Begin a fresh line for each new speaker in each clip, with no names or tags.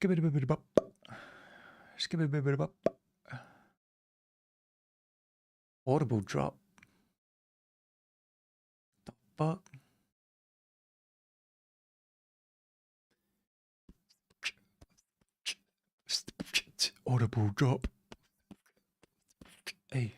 Skibidi-bibidi-bop. Skibidi-bibidi-bop. Audible drop. The fuck? Audible drop. Hey.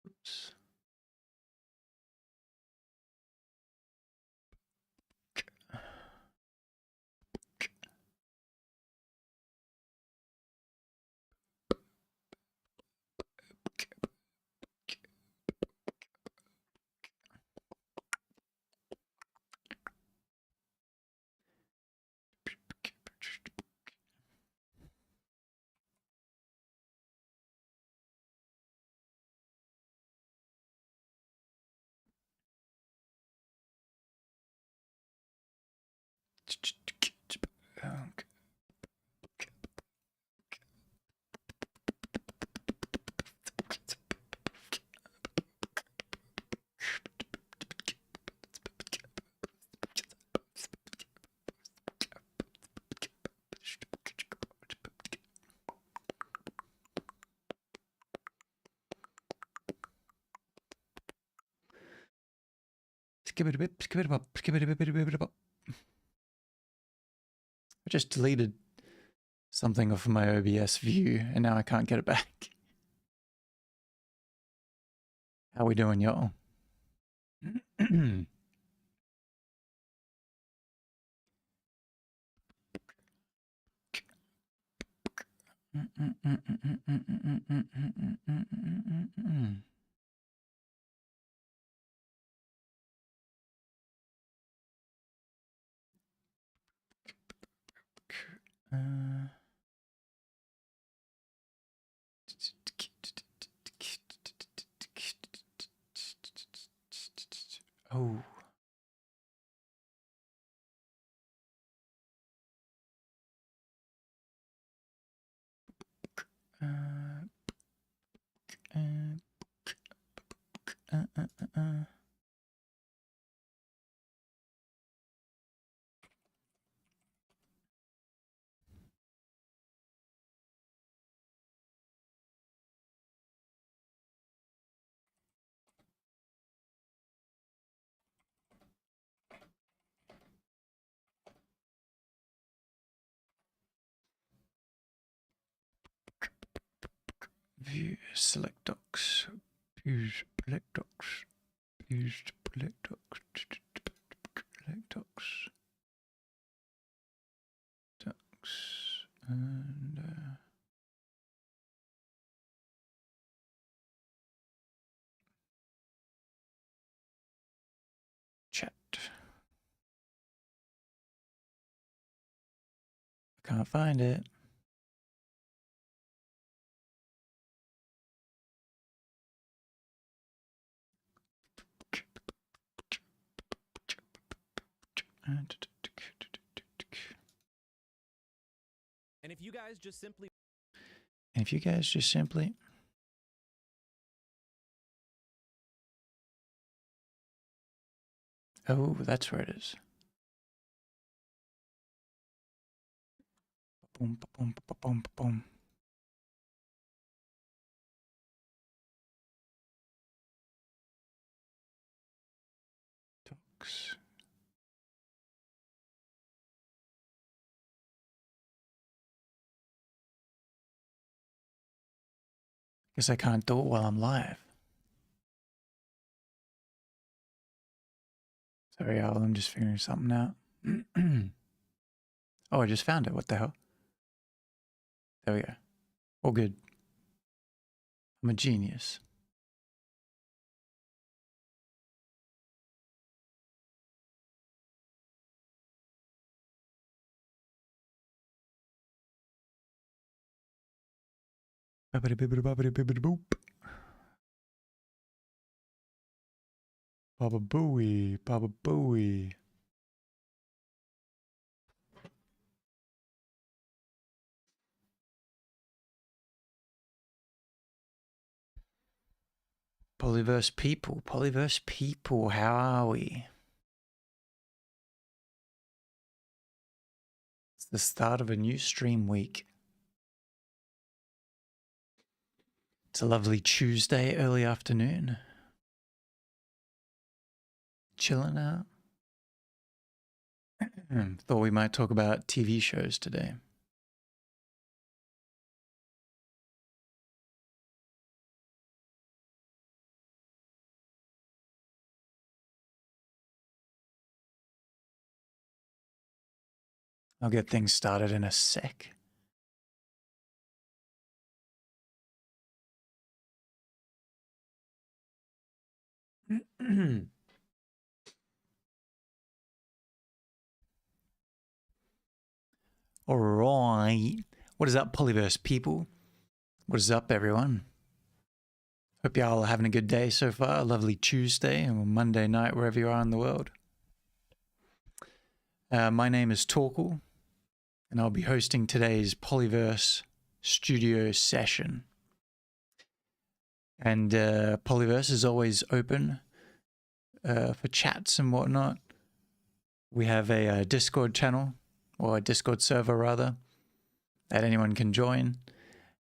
Oops. Skibidi-bip, skibidi-bop, skibidi-bip-bip-bip-bop. I just deleted something off of my OBS view and now I can't get it back. How we doing, y'all? Oh. View select docs. Views select docs. Views select docs. Select docs. Docs and chat. I can't find it.
And if you guys just simply
Oh, that's where it is. Boom, boom, boom, boom, boom. Docs. Guess I can't do it while I'm live. Sorry, y'all, I'm just figuring something out. Oh, I just found it. What the hell? There we go. All good. I'm a genius. Boop. Baba Booey, Baba Booey. Pollyverse people, how are we? It's the start of a new stream week. It's a lovely Tuesday, early afternoon. Chilling out. Thought we might talk about TV shows today. I'll get things started in a sec. All right. What is up, Pollyverse people? What is up, everyone? Hope y'all are having a good day so far. A lovely Tuesday or Monday night, wherever you are in the world. My name is Torkel, and I'll be hosting today's Pollyverse studio session. And Pollyverse is always open for chats and whatnot. We have a Discord channel, or a Discord server rather, that anyone can join.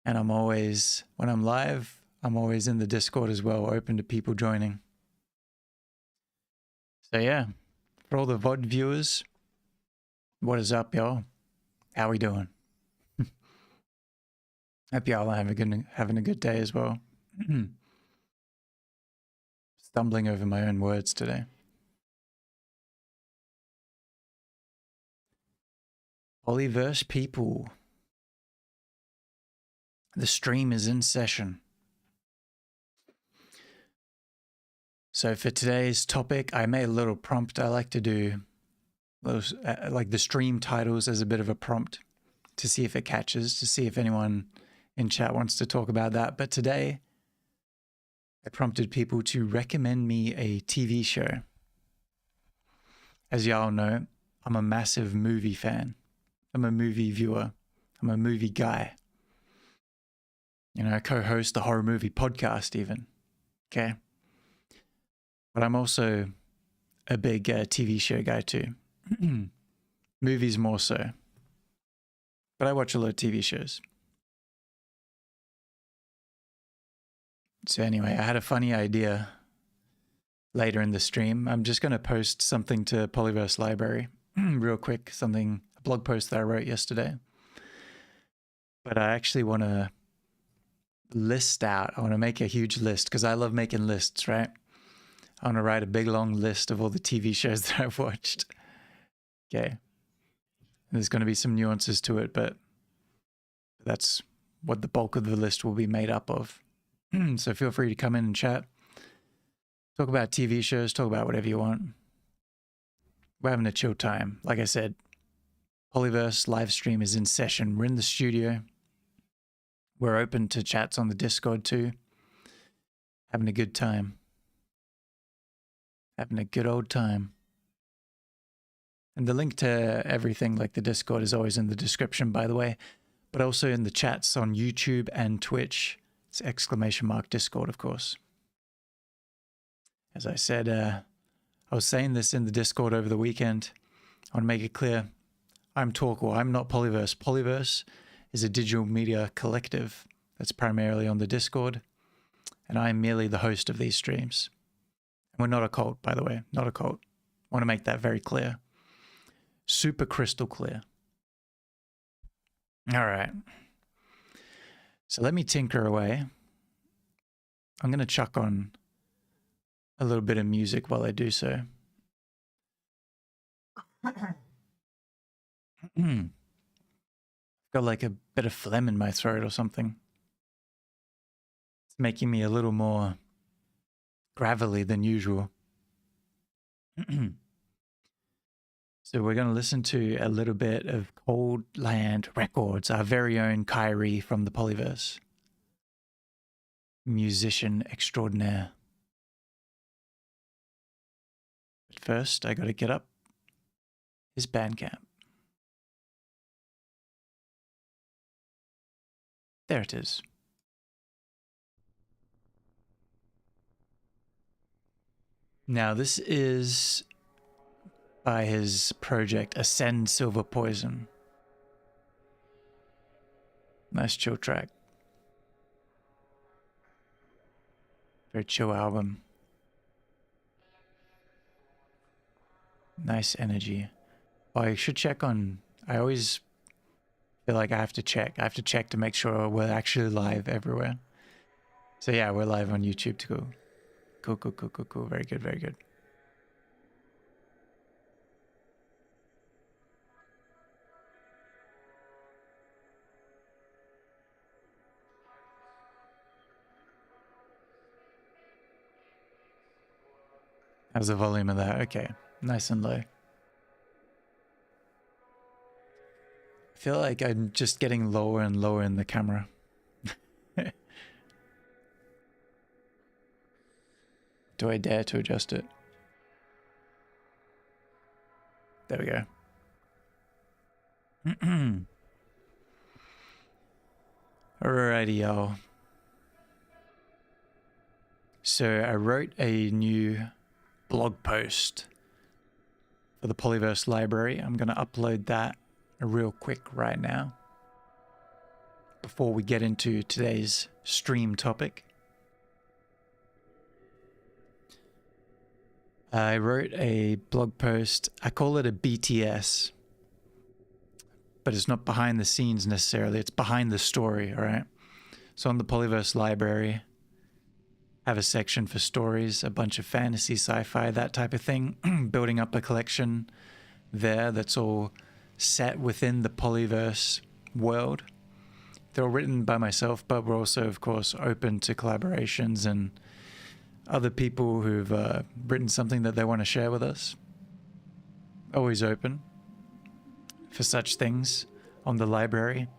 And I'm always, when I'm live, I'm always in the Discord as well, open to people joining. So yeah, for all the VOD viewers, what is up, y'all? How we doing? Hope y'all are having a good day as well. Stumbling over my own words today. Pollyverse people. The stream is in session. So for today's topic, I made a little prompt. I like to do those, like the stream titles as a bit of a prompt to see if it catches, to see if anyone in chat wants to talk about that. But today, I prompted people to recommend me a TV show. As y'all know, I'm a massive movie fan. I'm a movie viewer. I'm a movie guy. You know, I co-host the horror movie podcast even. Okay. But I'm also a big TV show guy too. Movies more so. But I watch a lot of TV shows. So anyway, I had a funny idea later in the stream. I'm just going to post something to Pollyverse Library real quick, a blog post that I wrote yesterday. But I actually want to list out, I want to make a huge list because I love making lists, right? I want to write a big long list of all the TV shows that I've watched. Okay. And there's going to be some nuances to it, but that's what the bulk of the list will be made up of. So feel free to come in and chat. Talk about TV shows, talk about whatever you want. We're having a chill time. Like I said, Pollyverse live stream is in session. We're in the studio. We're open to chats on the Discord too. Having a good time. Having a good old time. And the link to everything like the Discord is always in the description, by the way, but also in the chats on YouTube and Twitch. It's !Discord, of course. As I said, I was saying this in the Discord over the weekend. I want to make it clear. I'm Torkel. I'm not Pollyverse. Pollyverse is a digital media collective that's primarily on the Discord, and I am merely the host of these streams. And we're not a cult, by the way. Not a cult. I want to make that very clear. Super crystal clear. All right. So let me tinker away. I'm going to chuck on a little bit of music while I do so. Got like a bit of phlegm in my throat or something. It's making me a little more gravelly than usual. So we're going to listen to a little bit of Cold Land Records, our very own Kyrie from the Pollyverse. Musician extraordinaire. first, I gotta get up his Bandcamp. There it is. Now this is by his project Ascend Silver Poison. Nice chill track. Very chill album. Nice energy. Well, I should check on... I always feel like I have to check. I have to check to make sure we're actually live everywhere. So yeah, we're live on YouTube too. Cool, cool, cool, cool, cool. Very good, very good. How's the volume of that? Okay, nice and low. I feel like I'm just getting lower and lower in the camera. Do I dare to adjust it? There we go. Alrighty, y'all. So I wrote a new blog post for the Pollyverse library. I'm going to upload that real quick right now before we get into today's stream topic. I wrote a blog post. I call it a BTS, but it's not behind the scenes necessarily. It's behind the story, all right? So on the Pollyverse library, I have a section for stories, a bunch of fantasy, sci-fi, that type of thing, building up a collection there that's all set within the Pollyverse world. They're all written by myself, but we're also, of course, open to collaborations and other people who've written something that they want to share with us. Always open for such things on the library.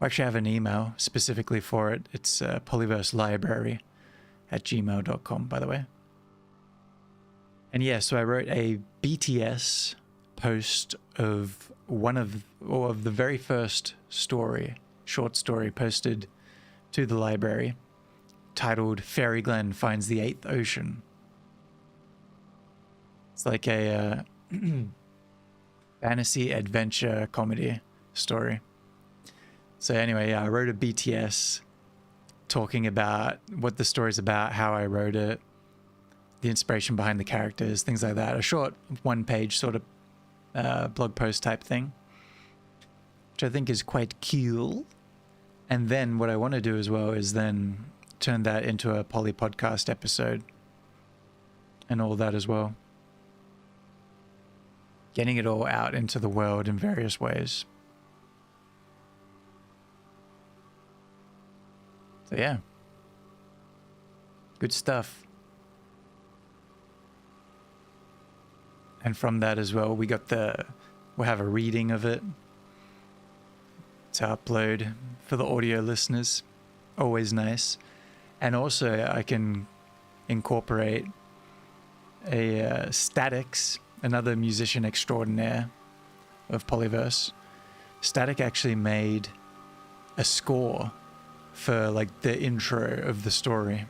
I actually have an email specifically for it. It's polyverselibrary@gmail.com, by the way. And yeah, so I wrote a BTS post of the very first short story posted to the library, titled Fairy Glen Finds the Eighth Ocean. It's like a fantasy adventure comedy story. So anyway, yeah, I wrote a BTS talking about what the story's about, how I wrote it, the inspiration behind the characters, things like that. A short one-page sort of blog post type thing, which I think is quite cool. And then what I want to do as well is then turn that into a Poly podcast episode and all that as well. Getting it all out into the world in various ways. So yeah, good stuff. And from that as well, we'll have a reading of it to upload for the audio listeners. Always nice. And also I can incorporate a Statix, another musician extraordinaire of Pollyverse. Static actually made a score for like the intro of the story,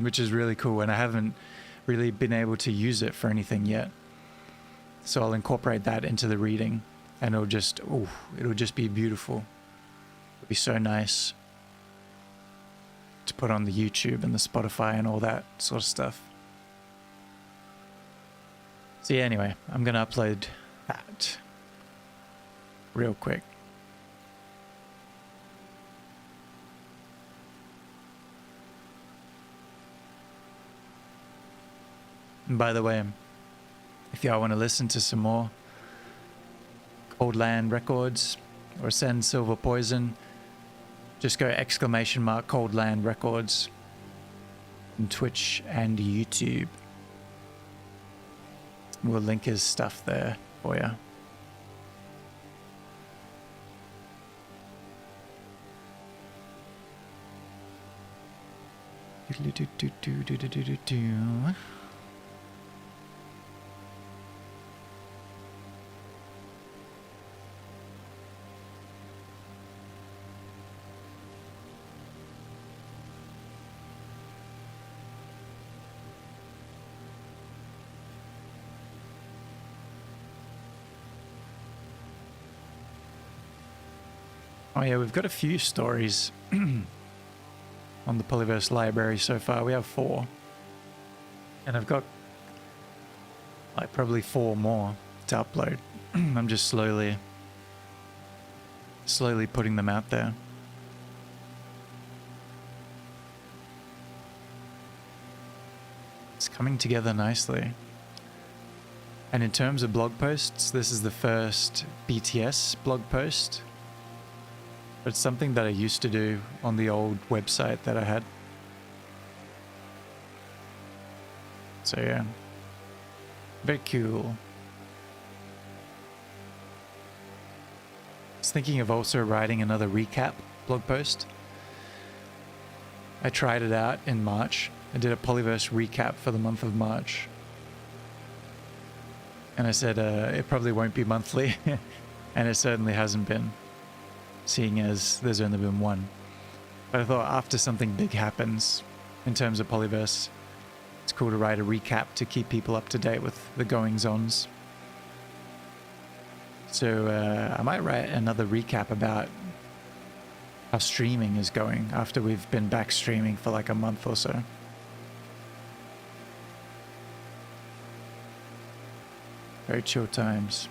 which is really cool, and I haven't really been able to use it for anything yet. So I'll incorporate that into the reading, and it'll just be beautiful. It'll be so nice to put on the YouTube and the Spotify and all that sort of stuff. So yeah, anyway, I'm gonna upload that real quick. And by the way, if y'all want to listen to some more Cold Land Records or Ascend Silver Poison, just go ! Cold Land Records on Twitch and YouTube. We'll link his stuff there for you. Oh yeah, we've got a few stories on the Pollyverse library so far. We have 4. And I've got like probably 4 more to upload. I'm just slowly putting them out there. It's coming together nicely. And in terms of blog posts, this is the first BTS blog post. It's something that I used to do on the old website that I had. So yeah, very cool. I was thinking of also writing another recap blog post. I tried it out in March. I did a Pollyverse recap for the month of March. And I said it probably won't be monthly, and it certainly hasn't been, seeing as there's only been one. But I thought after something big happens in terms of Pollyverse, it's cool to write a recap to keep people up to date with the goings-ons. So I might write another recap about how streaming is going after we've been back streaming for like a month or so. Very chill times.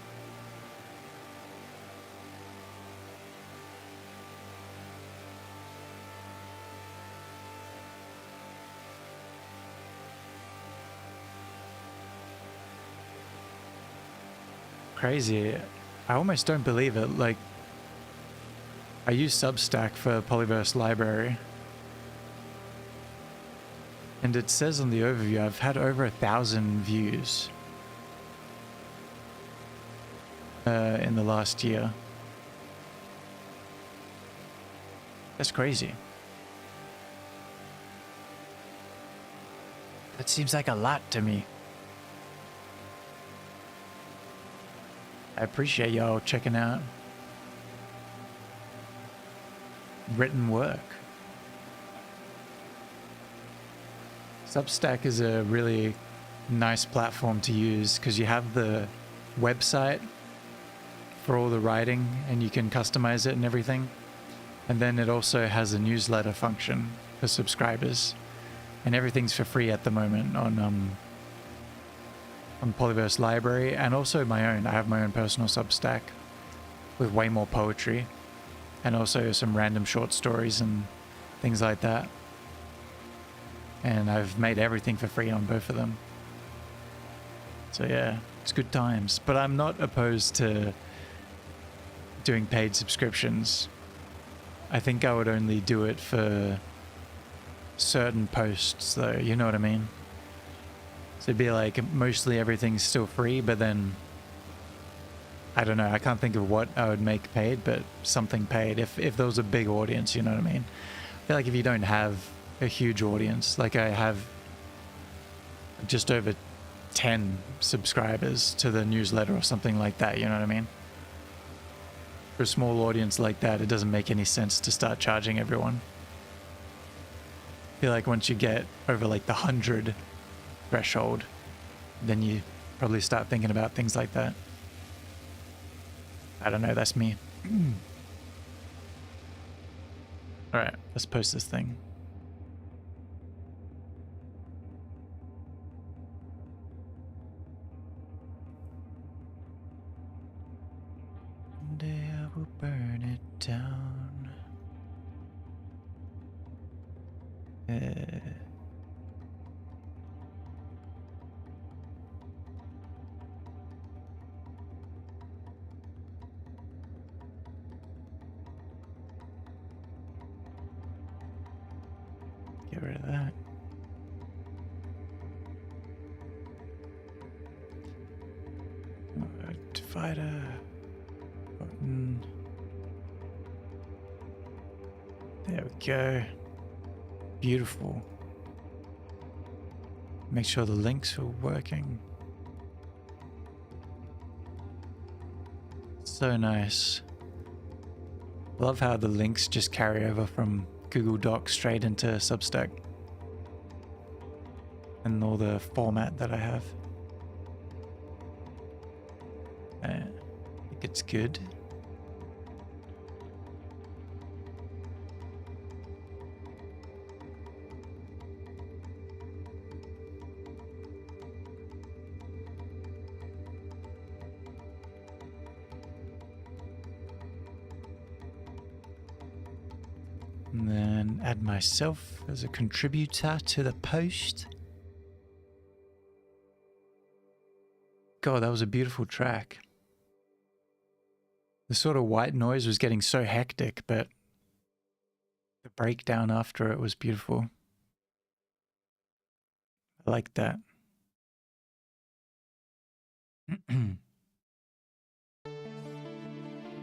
Crazy. I almost don't believe it. Like, I use Substack for Pollyverse Library. And it says on the overview, I've had over 1,000 views in the last year. That's crazy. That seems like a lot to me. I appreciate y'all checking out written work. Substack is a really nice platform to use because you have the website for all the writing and you can customize it and everything. And then it also has a newsletter function for subscribers. And everything's for free at the moment on Pollyverse Library, and also my own. I have my own personal Substack with way more poetry and also some random short stories and things like that. And I've made everything for free on both of them. So yeah, it's good times. But I'm not opposed to doing paid subscriptions. I think I would only do it for certain posts though, you know what I mean? So it'd be like mostly everything's still free, but then I don't know, I can't think of what I would make paid, but something paid if there was a big audience, you know what I mean? I feel like if you don't have a huge audience, like I have just over 10 subscribers to the newsletter or something like that, you know what I mean? For a small audience like that, it doesn't make any sense to start charging everyone. I feel like once you get over like the 100 threshold, then you probably start thinking about things like that. I don't know, that's me. Alright, let's post this thing. One day I will burn it down. Get rid of that. Divider button. There we go. Beautiful. Make sure the links are working. So nice. Love how the links just carry over from Google Docs straight into Substack. And all the format that I have. I think it's good. And then add myself as a contributor to the post. God, that was a beautiful track. The sort of white noise was getting so hectic, but the breakdown after it was beautiful. I like that.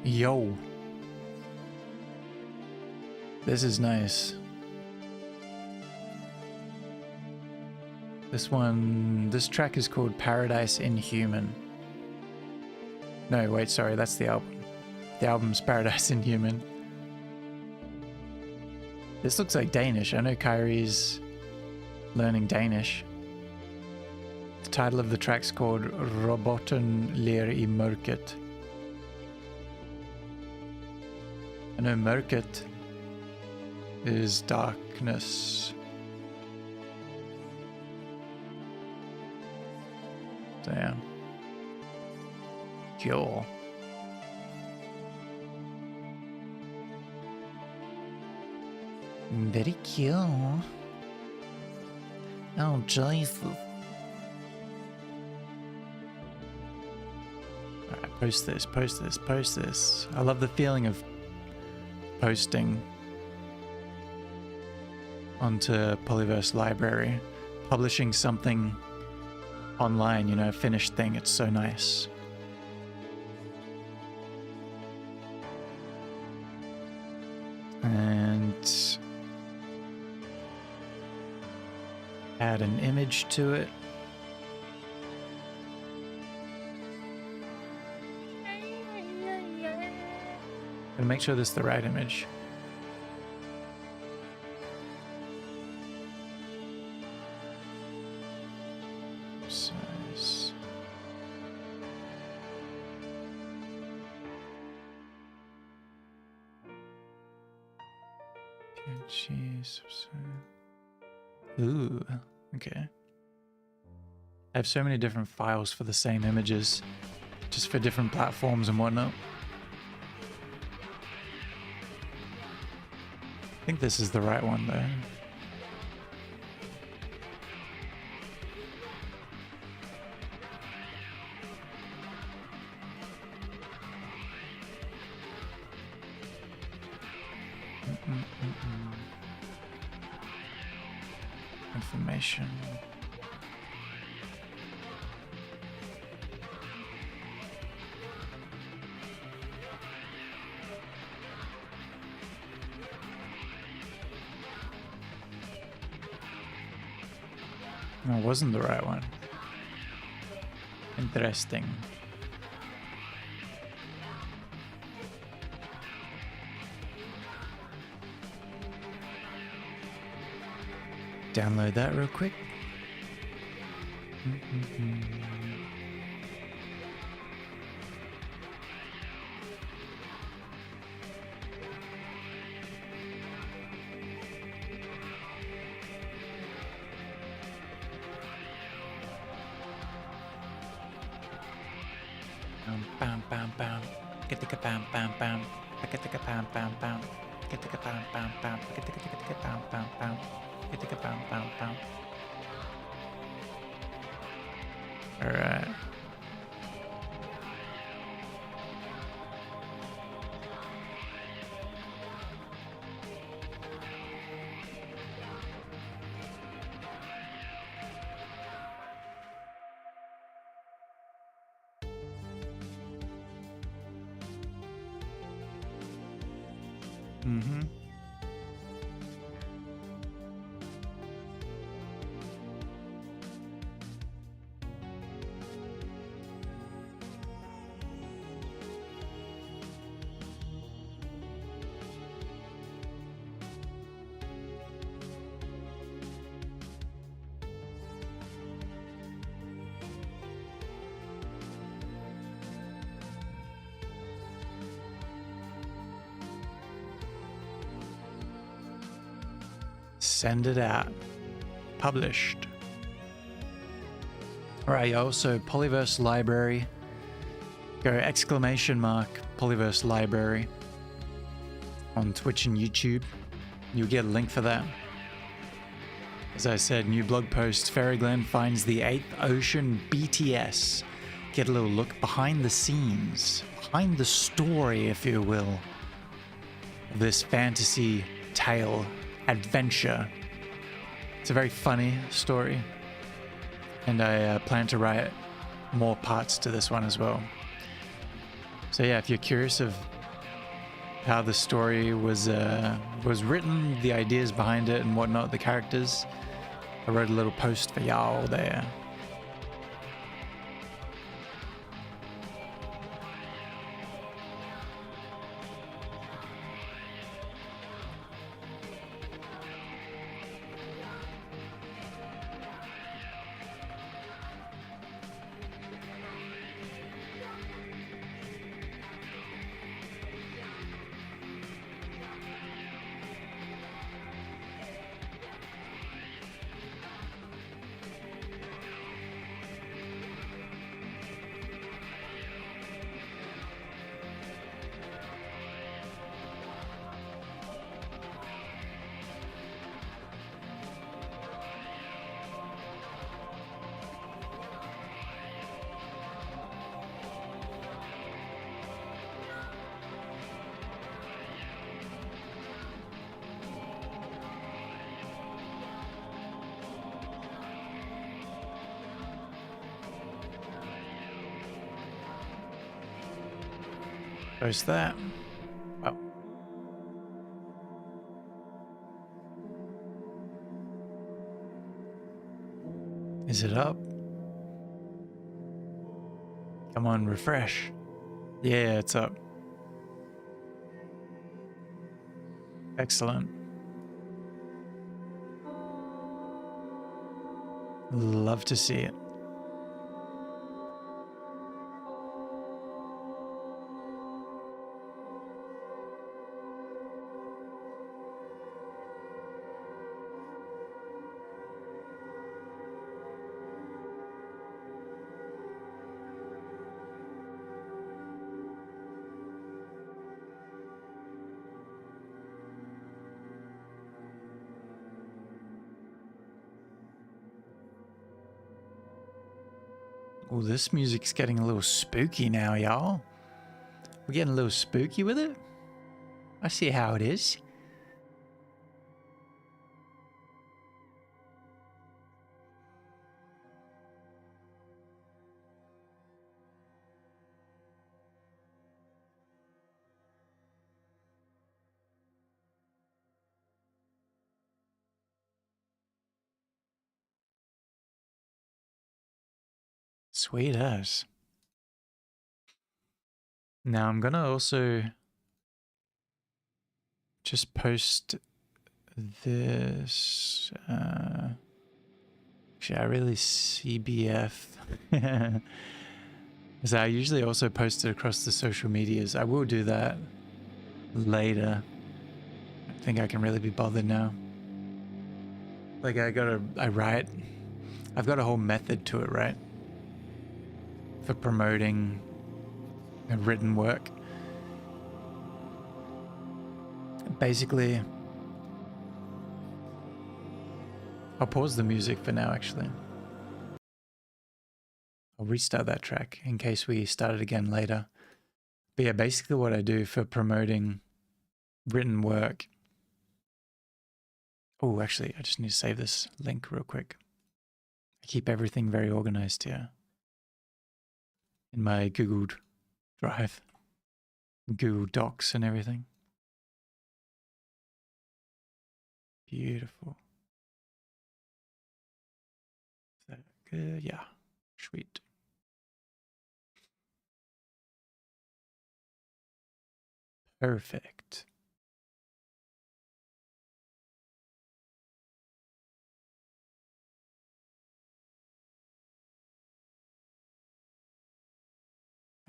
Yo. This is nice. This track is called Paradise Inhuman. No, wait, sorry, that's the album. The album's Paradise Inhuman. This looks like Danish. I know Kyrie's learning Danish. The title of the track's called Roboten ler I mörket. I know mörket is darkness. Damn. Cool. Very cool. Oh, Jesus. Alright, post this, post this, post this. I love the feeling of posting onto Pollyverse Library. Publishing something online, you know, a finished thing. It's so nice. And add an image to it. Gotta make sure this is the right image. Size. Cheese. Ooh, okay. I have so many different files for the same images, just for different platforms and whatnot. I think this is the right one though. Information. No, it wasn't the right one. Interesting. Download that real quick. Bam bam bam. Get the bam bam bam. Get the bam bam bam. Get the bam bam bam. Get the bam bam bam. Get the bam bam bam. All right. Mm-hmm. Send it out. Published. Alright, also Pollyverse Library. Go ! Pollyverse Library on Twitch and YouTube. You'll get a link for that. As I said, new blog post, Fairy Glen finds the 8th Ocean BTS. Get a little look behind the scenes, behind the story, if you will, of this fantasy tale adventure. It's a very funny story, and I plan to write more parts to this one as well. So yeah, if you're curious of how the story was written, the ideas behind it and whatnot, the characters, I wrote a little post for y'all there. Post that. Oh. Is it up? Come on, refresh. Yeah, it's up. Excellent. Love to see it. Oh, this music's getting a little spooky now, y'all. We're getting a little spooky with it. I see how it is. Sweet ass. Now I'm gonna also just post this. Actually, I really CBF. Because I usually also post it across the social medias. I will do that later. I don't think I can really be bothered now. Like I've got a whole method to it, right? For promoting written work. Basically, I'll pause the music for now, actually. I'll restart that track in case we start it again later. But yeah, basically what I do for promoting written work. Oh, actually, I just need to save this link real quick. I keep everything very organized here in my Google Drive, Google Docs and everything. Beautiful. Is that good? Yeah, sweet. Perfect.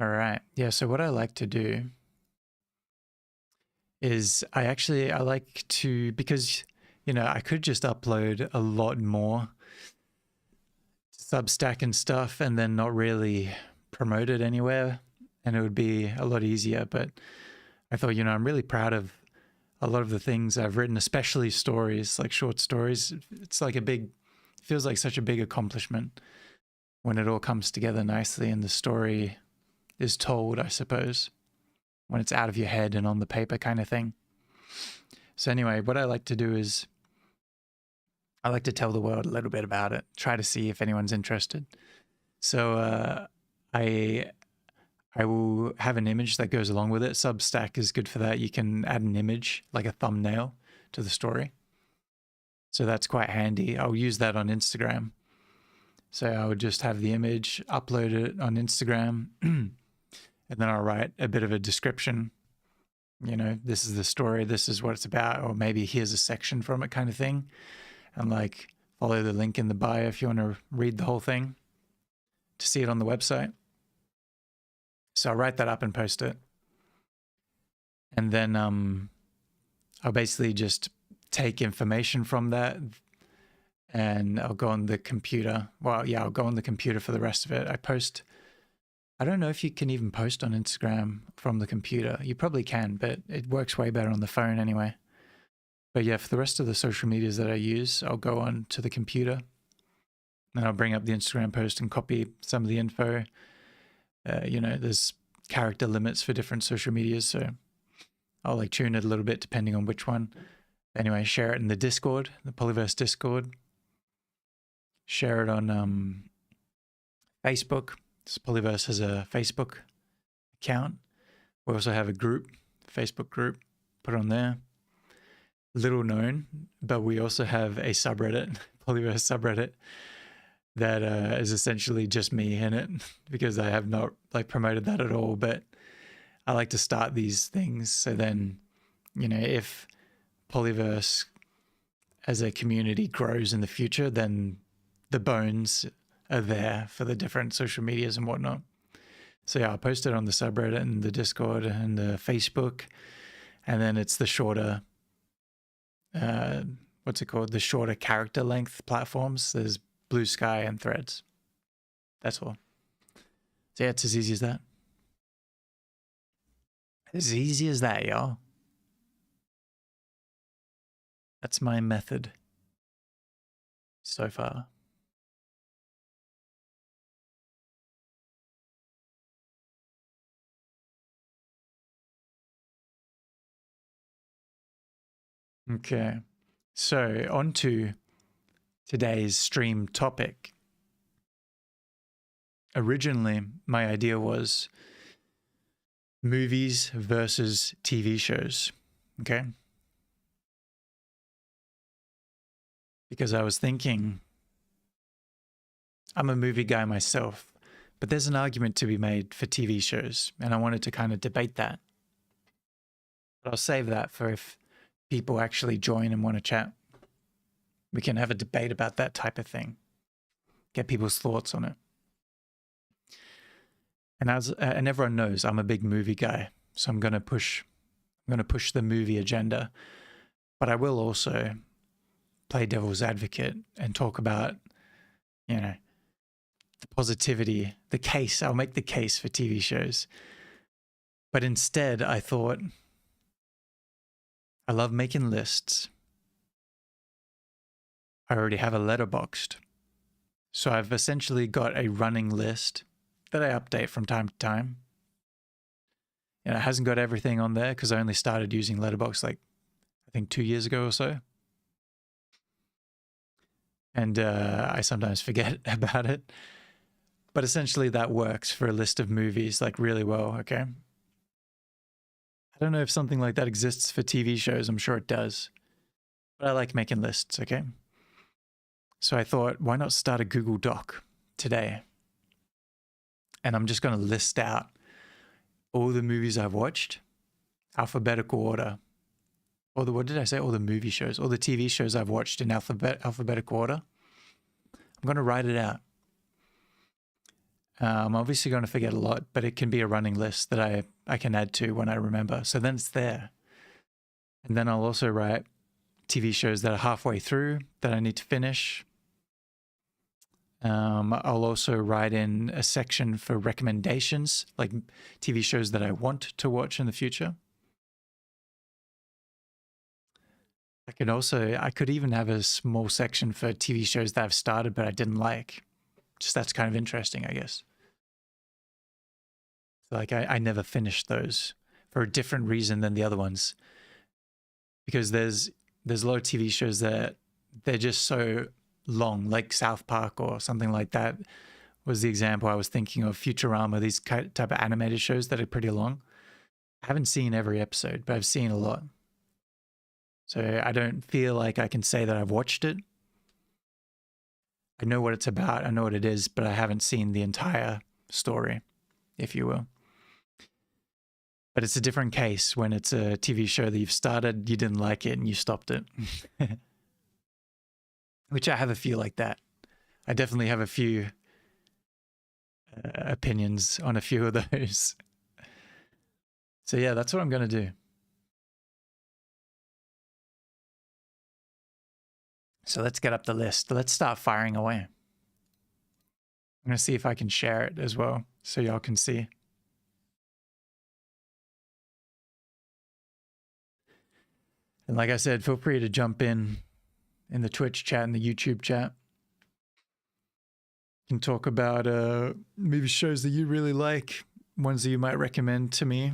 All right. Yeah, so what I like to do is I like to, because, you know, I could just upload a lot more Substack and stuff and then not really promote it anywhere, and it would be a lot easier. But I thought, you know, I'm really proud of a lot of the things I've written, especially stories, like short stories, it's like feels like such a big accomplishment when it all comes together nicely and the story is told, I suppose, when it's out of your head and on the paper kind of thing. So anyway, what I like to do is I like to tell the world a little bit about it, try to see if anyone's interested. So I will have an image that goes along with it. Substack is good for that. You can add an image, like a thumbnail, to the story. So that's quite handy. I'll use that on Instagram. So I would just have the image, upload it on Instagram, and then I'll write a bit of a description. You know, this is the story, this is what it's about, or maybe here's a section from it kind of thing. And like follow the link in the bio if you want to read the whole thing to see it on the website. So I'll write that up and post it. And then I'll basically just take information from that and I'll go on the computer. Well, yeah, I'll go on the computer for the rest of it. I don't know if you can even post on Instagram from the computer. You probably can, but it works way better on the phone anyway. But yeah, for the rest of the social medias that I use, I'll go on to the computer and I'll bring up the Instagram post and copy some of the info. You know, there's character limits for different social medias, so I'll like tune it a little bit depending on which one. Anyway, share it in the Discord, the Pollyverse Discord. Share it on Facebook. So Pollyverse has a Facebook account. We also have a group, Facebook group, put it on there. Little known, but we also have a subreddit, Pollyverse subreddit, that is essentially just me in it because I have not like promoted that at all, but I like to start these things. So then, you know, if Pollyverse as a community grows in the future, then the bones are there for the different social medias and whatnot. So yeah, I'll post it on the subreddit and the Discord and the Facebook. And then it's the shorter, what's it called? The shorter character length platforms. There's Blue Sky and Threads. That's all. So yeah, it's as easy as that. As easy as that, y'all. That's my method so far. Okay, so on to today's stream topic. Originally, my idea was movies versus TV shows, okay? Because I was thinking, I'm a movie guy myself, but there's an argument to be made for TV shows, and I wanted to kind of debate that. But I'll save that for if people actually join and want to chat. We can have a debate about that type of thing. Get people's thoughts on it. And everyone knows I'm a big movie guy, so I'm going to push the movie agenda. But I will also play devil's advocate and talk about, you know, the positivity, the case. I'll make the case for TV shows. But instead, I thought, I love making lists. I already have a letterboxd. So I've essentially got a running list that I update from time to time. And it hasn't got everything on there because I only started using Letterboxd like, I think 2 years ago or so. And I sometimes forget about it. But essentially that works for a list of movies like really well, okay? I don't know if something like that exists for TV shows. I'm sure it does. But I like making lists, okay? So I thought, why not start a Google Doc today? And I'm just going to list out all the movies I've watched, alphabetical order. Or what did I say? All the movie shows, all the TV shows I've watched in alphabetical order. I'm going to write it out. I'm obviously going to forget a lot, but it can be a running list that I can add to when I remember. So then it's there. And then I'll also write TV shows that are halfway through that I need to finish. I'll also write in a section for recommendations, like TV shows that I want to watch in the future. I could even have a small section for TV shows that I've started but I didn't like. Just that's kind of interesting, I guess. So like I never finished those for a different reason than the other ones. Because there's a lot of TV shows that they're just so long, like South Park or something like that was the example I was thinking of. Futurama, these type of animated shows that are pretty long. I haven't seen every episode, but I've seen a lot. So I don't feel like I can say that I've watched it. I know what it's about, I know what it is, but I haven't seen the entire story, if you will. But it's a different case when it's a TV show that you've started, you didn't like it, and you stopped it. Which I have a few like that. I definitely have a few opinions on a few of those. So yeah, that's what I'm going to do. So let's get up the list. Let's start firing away. I'm going to see if I can share it as well so y'all can see. And like I said, feel free to jump in the Twitch chat and the YouTube chat. You can talk about maybe shows that you really like, ones that you might recommend to me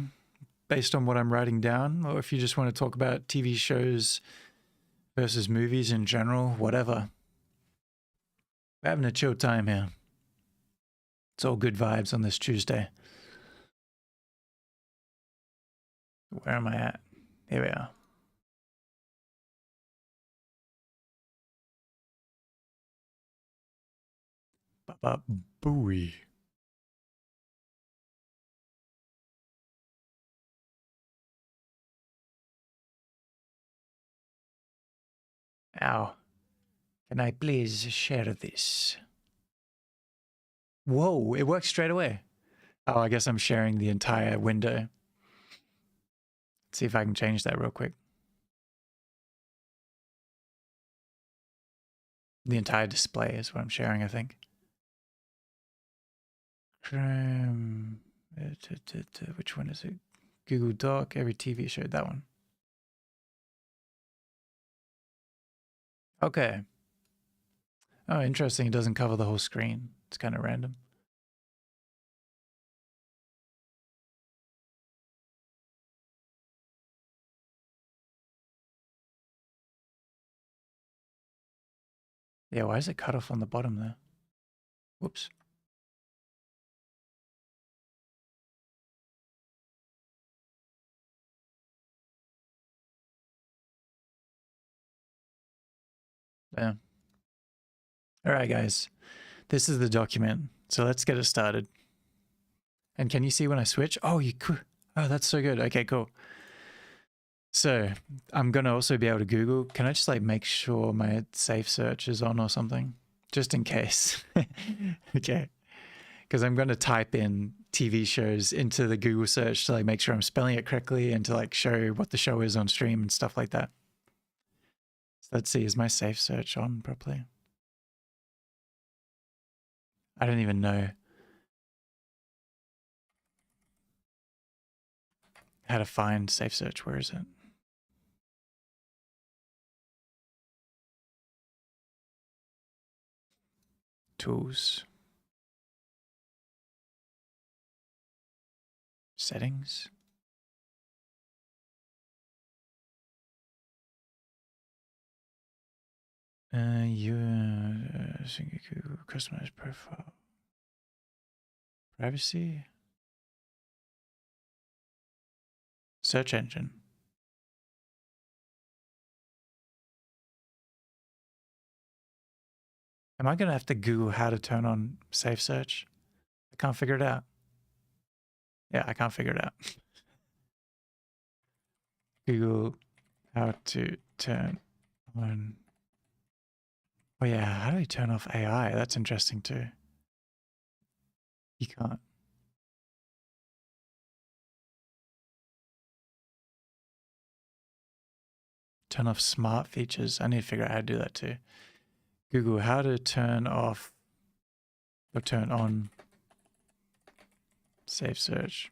based on what I'm writing down, or if you just want to talk about TV shows versus movies in general, whatever. We're having a chill time here. It's all good vibes on this Tuesday. Where am I at? Here we are. Baba Booey. Ow. Can I please share this? Whoa, it works straight away. Oh, I guess I'm sharing the entire window. Let's see if I can change that real quick. The entire display is what I'm sharing, I think. Chrome. Which one is it? Google Doc, every TV show, that one. Okay. Oh, interesting. It doesn't cover the whole screen. It's kind of random. Yeah, why is it cut off on the bottom there? Whoops. Yeah. All right, guys. This is the document. So let's get it started. And can you see when I switch? Oh, you could. Oh, that's so good. Okay, cool. So I'm going to also be able to Google. Can I just like make sure my safe search is on or something? Just in case. Okay. Because I'm going to type in TV shows into the Google search to like make sure I'm spelling it correctly and to like show what the show is on stream and stuff like that. So let's see, is my safe search on properly? I don't even know how to find safe search. Where is it? Tools. Settings. Customize profile. Privacy. Search engine. Am I going to have to Google how to turn on safe search? I can't figure it out. Yeah, I can't figure it out. Google how to turn on. Oh yeah, how do we turn off AI? That's interesting too. You can't. Turn off smart features. I need to figure out how to do that too. Google how to turn off or turn on safe search.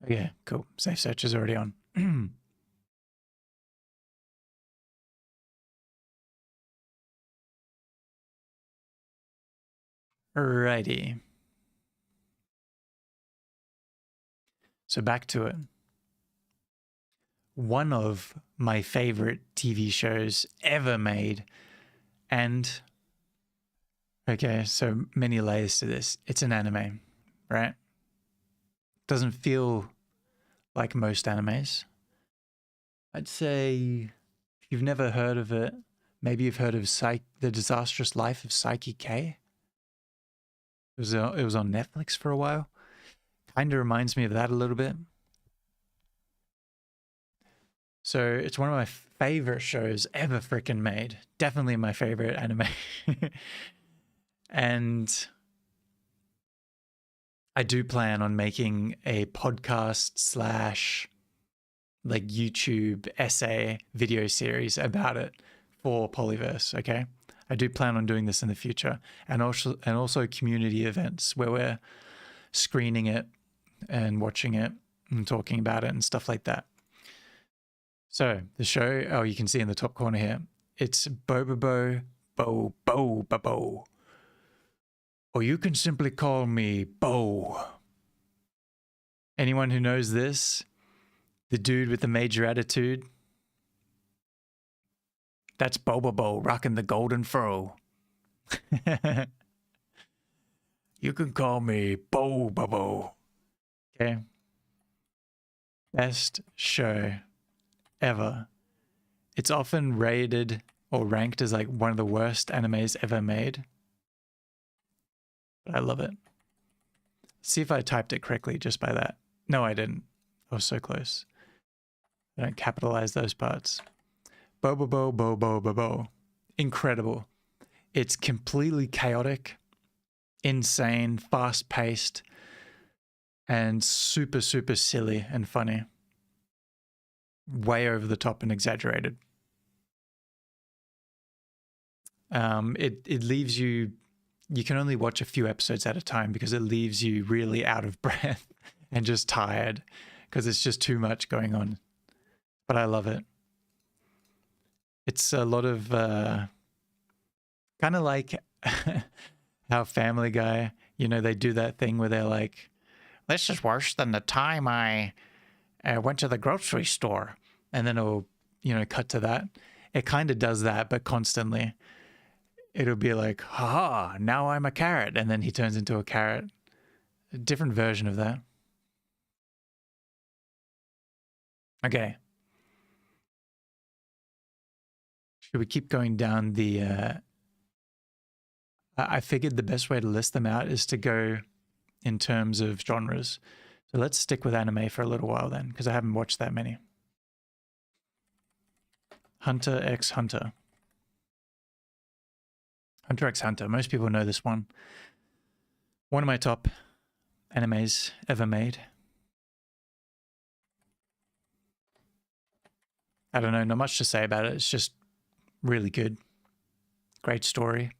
Okay, cool. Safe search is already on. Alrighty. So back to it. One of my favorite TV shows ever made. And, okay, so many layers to this. It's an anime, right? Doesn't feel like most animes. I'd say if you've never heard of it, maybe you've heard of The Disastrous Life of Psyche K. It was on Netflix for a while. Kind of reminds me of that a little bit. So it's one of my favorite shows ever freaking made. Definitely my favorite anime. And I do plan on making a podcast / like YouTube essay video series about it for Pollyverse, okay? I do plan on doing this in the future, and also community events where we're screening it and watching it and talking about it and stuff like that. So the show, oh, you can see in the top corner here, it's Bobobo Bo Bo Bo, or you can simply call me Bo. Anyone who knows this, the dude with the major attitude, that's Bobobo rocking the golden fro. You can call me Bobobo. Okay. Best show ever. It's often rated or ranked as like one of the worst animes ever made. But I love it. See if I typed it correctly just by that. No, I didn't. I was so close. I don't capitalize those parts. Bo bo bo bo bo bo bo. Incredible. It's completely chaotic, insane, fast-paced, and super, super silly and funny. Way over the top and exaggerated. It leaves you can only watch a few episodes at a time because it leaves you really out of breath and just tired because it's just too much going on. But I love it. It's a lot of kind of like how Family Guy, you know, they do that thing where they're like, this is worse than the time I went to the grocery store. And then it'll, you know, cut to that. It kind of does that, but constantly. It'll be like, haha, now I'm a carrot. And then he turns into a carrot. A different version of that. Okay. Should we keep going down the... I figured the best way to list them out is to go in terms of genres. So let's stick with anime for a little while then, because I haven't watched that many. Hunter x Hunter. Hunter x Hunter. Most people know this one. One of my top animes ever made. I don't know, not much to say about it. It's just really good. Great story.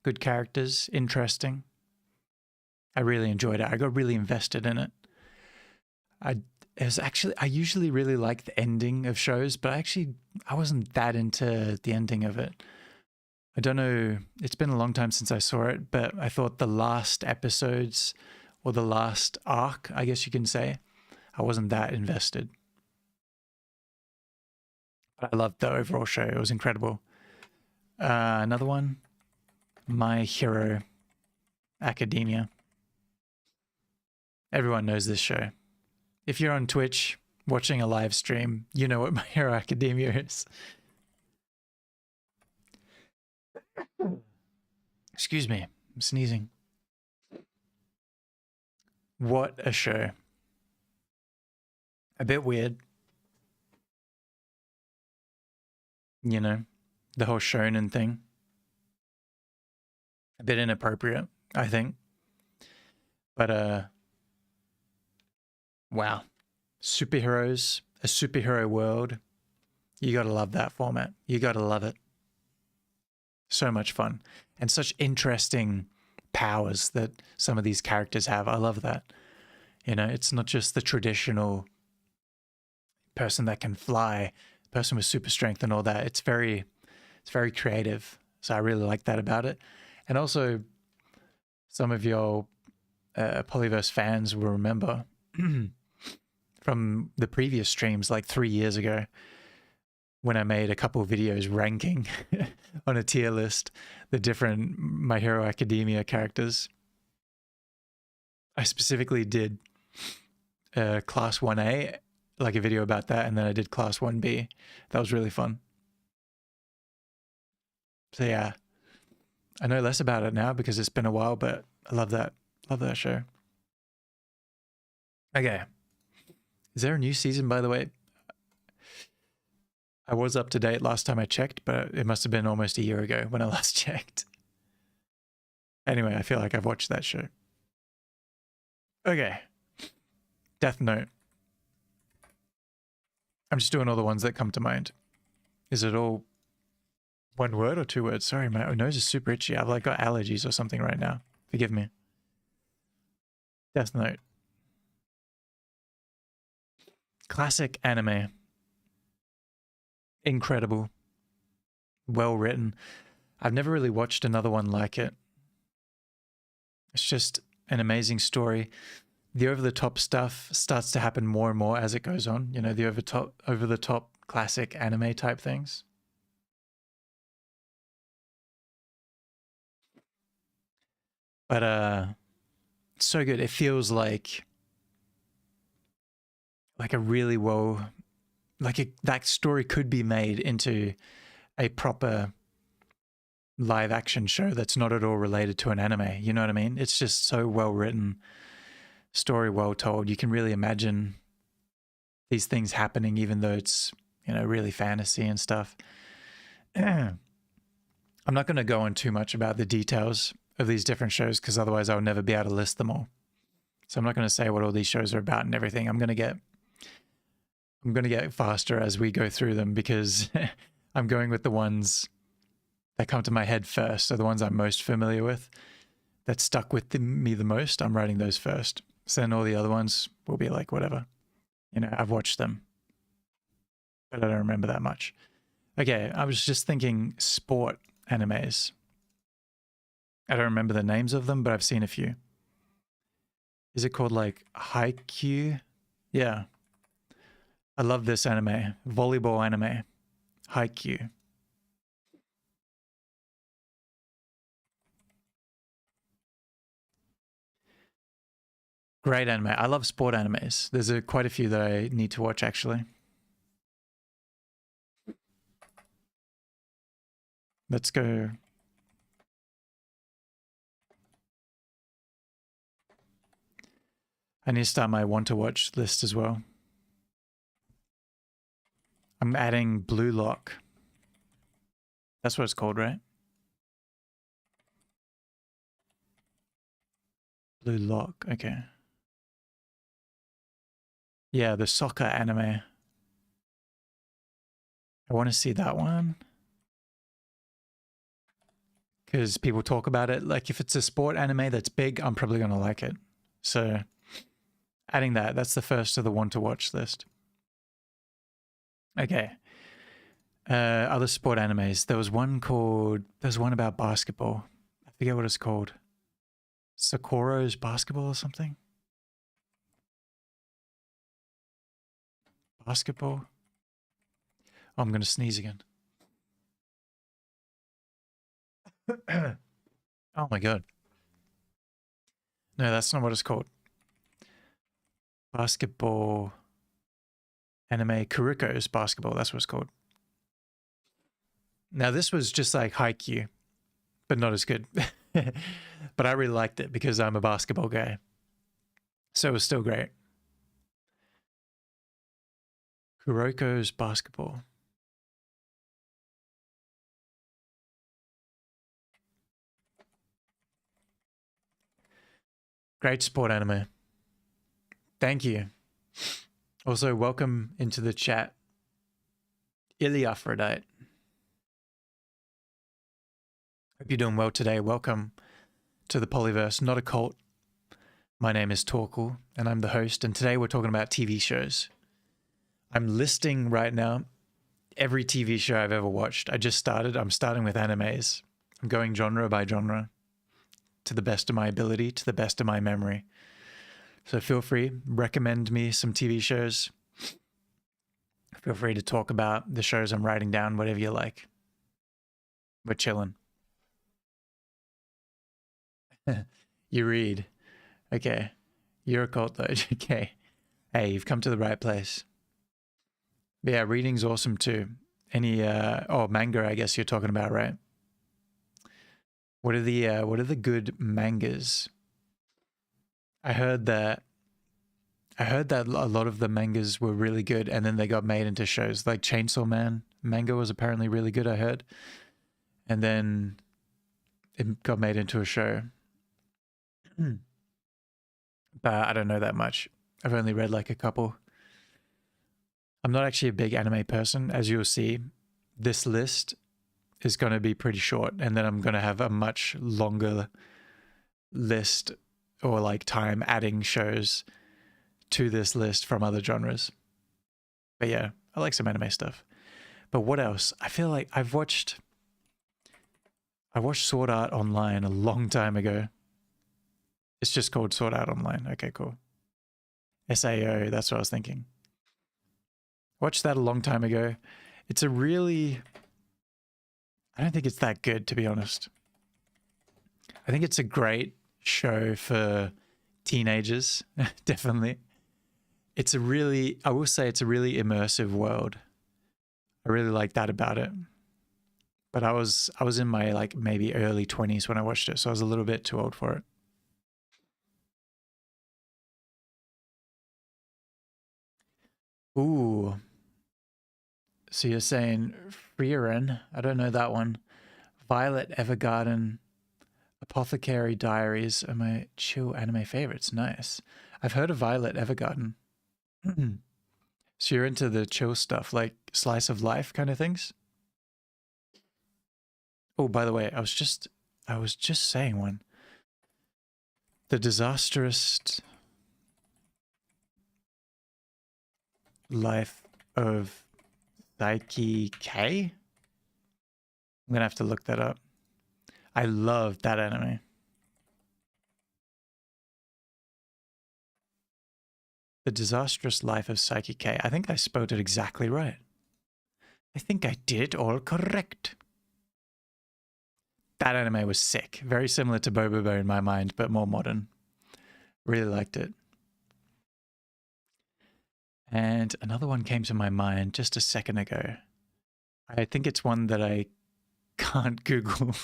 Good characters. Interesting. I really enjoyed it. I got really invested in it. I usually really like the ending of shows, but I wasn't that into the ending of it. I don't know, it's been a long time since I saw it, but I thought the last episodes, or the last arc, I guess you can say, I wasn't that invested. But I loved the overall show. It was incredible. Another one, My Hero Academia. Everyone knows this show. If you're on Twitch watching a live stream, you know what My Hero Academia is. Excuse me, I'm sneezing. What a show. A bit weird. You know, the whole shonen thing. A bit inappropriate, I think. But, wow. Superheroes, a superhero world. You gotta love that format. You gotta love it. So much fun. And such interesting powers that some of these characters have. I love that. You know, it's not just the traditional person that can fly, person with super strength and all that. It's very creative. So I really like that about it. And also, some of your Polyverse fans will remember from the previous streams, like 3 years ago, when I made a couple of videos ranking on a tier list the different My Hero Academia characters. I specifically did Class 1A, like a video about that, and then I did Class 1B. That was really fun. So yeah, I know less about it now because it's been a while, but I love that. Love that show. Okay. Is there a new season, by the way? I was up to date last time I checked, but it must have been almost a year ago when I last checked. Anyway, I feel like I've watched that show. Okay. Death Note. I'm just doing all the ones that come to mind. Is it all one word or 2 words? Sorry, my nose is super itchy. I've like got allergies or something right now. Forgive me. Death Note. Classic anime. Incredible. Well written. I've never really watched another one like it. It's just an amazing story. The over-the-top stuff starts to happen more and more as it goes on. You know, the over-the-top classic anime type things. But it's so good. It feels like a really well, that story could be made into a proper live action show that's not at all related to an anime. You know what I mean? It's just so well written, story well told. You can really imagine these things happening, even though it's, you know, really fantasy and stuff. I'm not going to go on too much about the details of these different shows because otherwise I'll never be able to list them all. So I'm not going to say what all these shows are about and everything. I'm going to get faster as we go through them because I'm going with the ones that come to my head first. So the ones I'm most familiar with, that stuck with me the most, I'm writing those first. So then all the other ones will be like, whatever. You know, I've watched them, but I don't remember that much. Okay, I was just thinking sport animes. I don't remember the names of them, but I've seen a few. Is it called like Haikyuu? Yeah. I love this anime. Volleyball anime. Haikyuu. Great anime. I love sport animes. There's quite a few that I need to watch actually. Let's go. I need to start my want to watch list as well. I'm adding Blue Lock. That's what it's called, right? Blue Lock, okay. Yeah, the soccer anime. I want to see that one. Because people talk about it. Like if it's a sport anime that's big, I'm probably going to like it. So adding that's the first of the want to watch list. Okay. Other sport animes. There's one about basketball. I forget what it's called. Sakura's Basketball or something? Basketball? Oh, I'm going to sneeze again. Oh my god. No, that's not what it's called. Basketball anime. Kuruko's Basketball. That's what it's called. Now, this was just like Haikyuu, but not as good. But I really liked it because I'm a basketball guy. So it was still great. Kuroko's Basketball. Great sport anime. Thank you. Also, welcome into the chat, Ilyaphrodite. Hope you're doing well today. Welcome to the Polyverse, not a cult. My name is Torkel, and I'm the host, and today we're talking about TV shows. I'm listing right now every TV show I've ever watched. I'm starting with animes. I'm going genre by genre to the best of my ability, to the best of my memory. So feel free, recommend me some TV shows. Feel free to talk about the shows I'm writing down, whatever you like. We're chilling. You read. Okay. You're a cult though. Okay. Hey, you've come to the right place. But yeah, reading's awesome too. Any manga I guess you're talking about, right? What are the good mangas? I heard that a lot of the mangas were really good and then they got made into shows. Like Chainsaw Man manga was apparently really good, I heard. And then it got made into a show. But I don't know that much. I've only read like a couple. I'm not actually a big anime person, as you'll see. This list is going to be pretty short, and then I'm going to have a much longer list or like time adding shows to this list from other genres. But yeah, I like some anime stuff. But what else? I feel like I watched Sword Art Online a long time ago. It's just called Sword Art Online. Okay, cool. SAO, that's what I was thinking. Watched that a long time ago. It's a really... I don't think it's that good, to be honest. I think it's a great show for teenagers, definitely. I will say it's a really immersive world. I really like that about it. But I was in my like maybe early 20s when I watched it, so I was a little bit too old for it. Ooh. So you're saying Frieren? I don't know that one. Violet Evergarden, Apothecary Diaries are my chill anime favorites. Nice. I've heard of Violet Evergarden. So you're into the chill stuff, like slice of life kind of things? Oh, by the way, I was just saying one. The Disastrous Life of Psyche K? I'm gonna have to look that up. I love that anime. The Disastrous Life of Psyche K. I think I spelled it exactly right. I think I did it all correct. That anime was sick. Very similar to Bobobo in my mind, but more modern. Really liked it. And another one came to my mind just a second ago. I think it's one that I can't Google.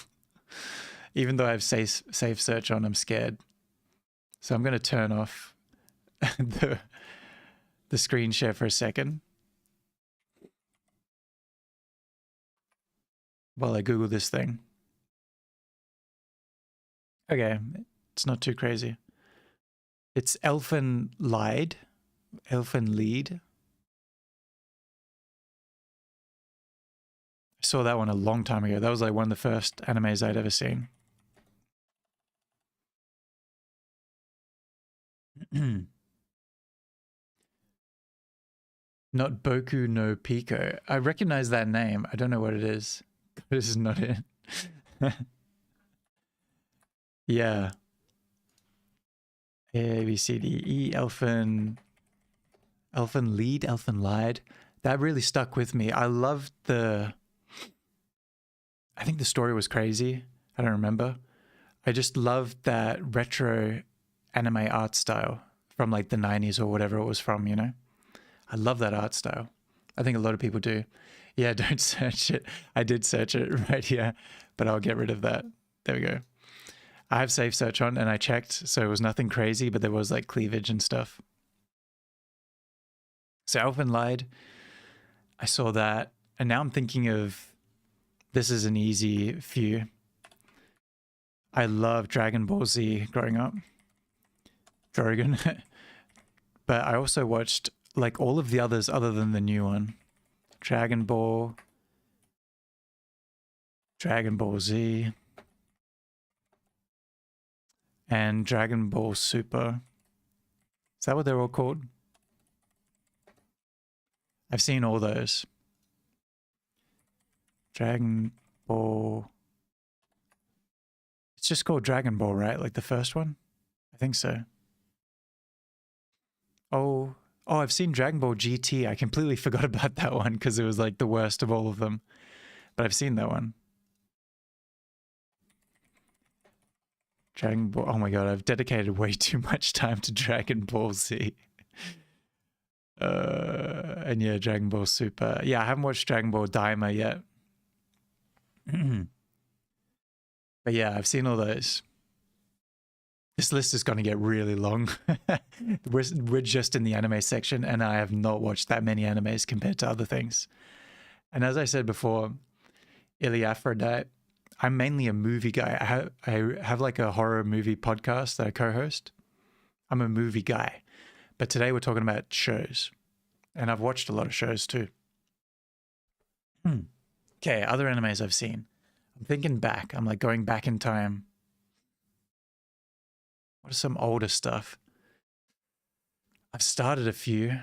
Even though I have safe search on, I'm scared. So I'm going to turn off the screen share for a second while I Google this thing. Okay, it's not too crazy. It's Elfen Lied. Elfen Lied. I saw that one a long time ago. That was like one of the first animes I'd ever seen. Not Boku no Pico. I recognize that name. I don't know what it is. This is not it. Yeah. A, B, C, D, E, Elfen Lied, Elfen Lied. That really stuck with me. I think the story was crazy. I don't remember. I just loved that retro anime art style from like the 90s or whatever it was from, you know? I love that art style. I think a lot of people do. Yeah, don't search it. I did search it right here, but I'll get rid of that. There we go. I have safe search on and I checked, so it was nothing crazy, but there was like cleavage and stuff. So Elfen Lied, I saw that, and now I'm thinking of, this is an easy few. I love Dragon Ball Z growing up. Dragon. But I also watched like all of the others other than the new one. Dragon Ball Z. and Dragon Ball Super. Is that what they're all called? I've seen all those. Dragon Ball. It's just called Dragon Ball, right? Like the first one? I think so. Oh, I've seen Dragon Ball GT. I completely forgot about that one because it was like the worst of all of them. But I've seen that one. Dragon Ball. Oh my god, I've dedicated way too much time to Dragon Ball Z. And yeah, Dragon Ball Super. Yeah, I haven't watched Dragon Ball Daima yet. But yeah, I've seen all those. This list is going to get really long. We're just in the anime section, and I have not watched that many animes compared to other things. And as I said before, Iliaphrodite, I'm mainly a movie guy. I have like a horror movie podcast that I co-host. I'm a movie guy. But today we're talking about shows. And I've watched a lot of shows too. Okay, other animes I've seen. I'm thinking back. I'm like going back in time. What is some older stuff? I've started a few.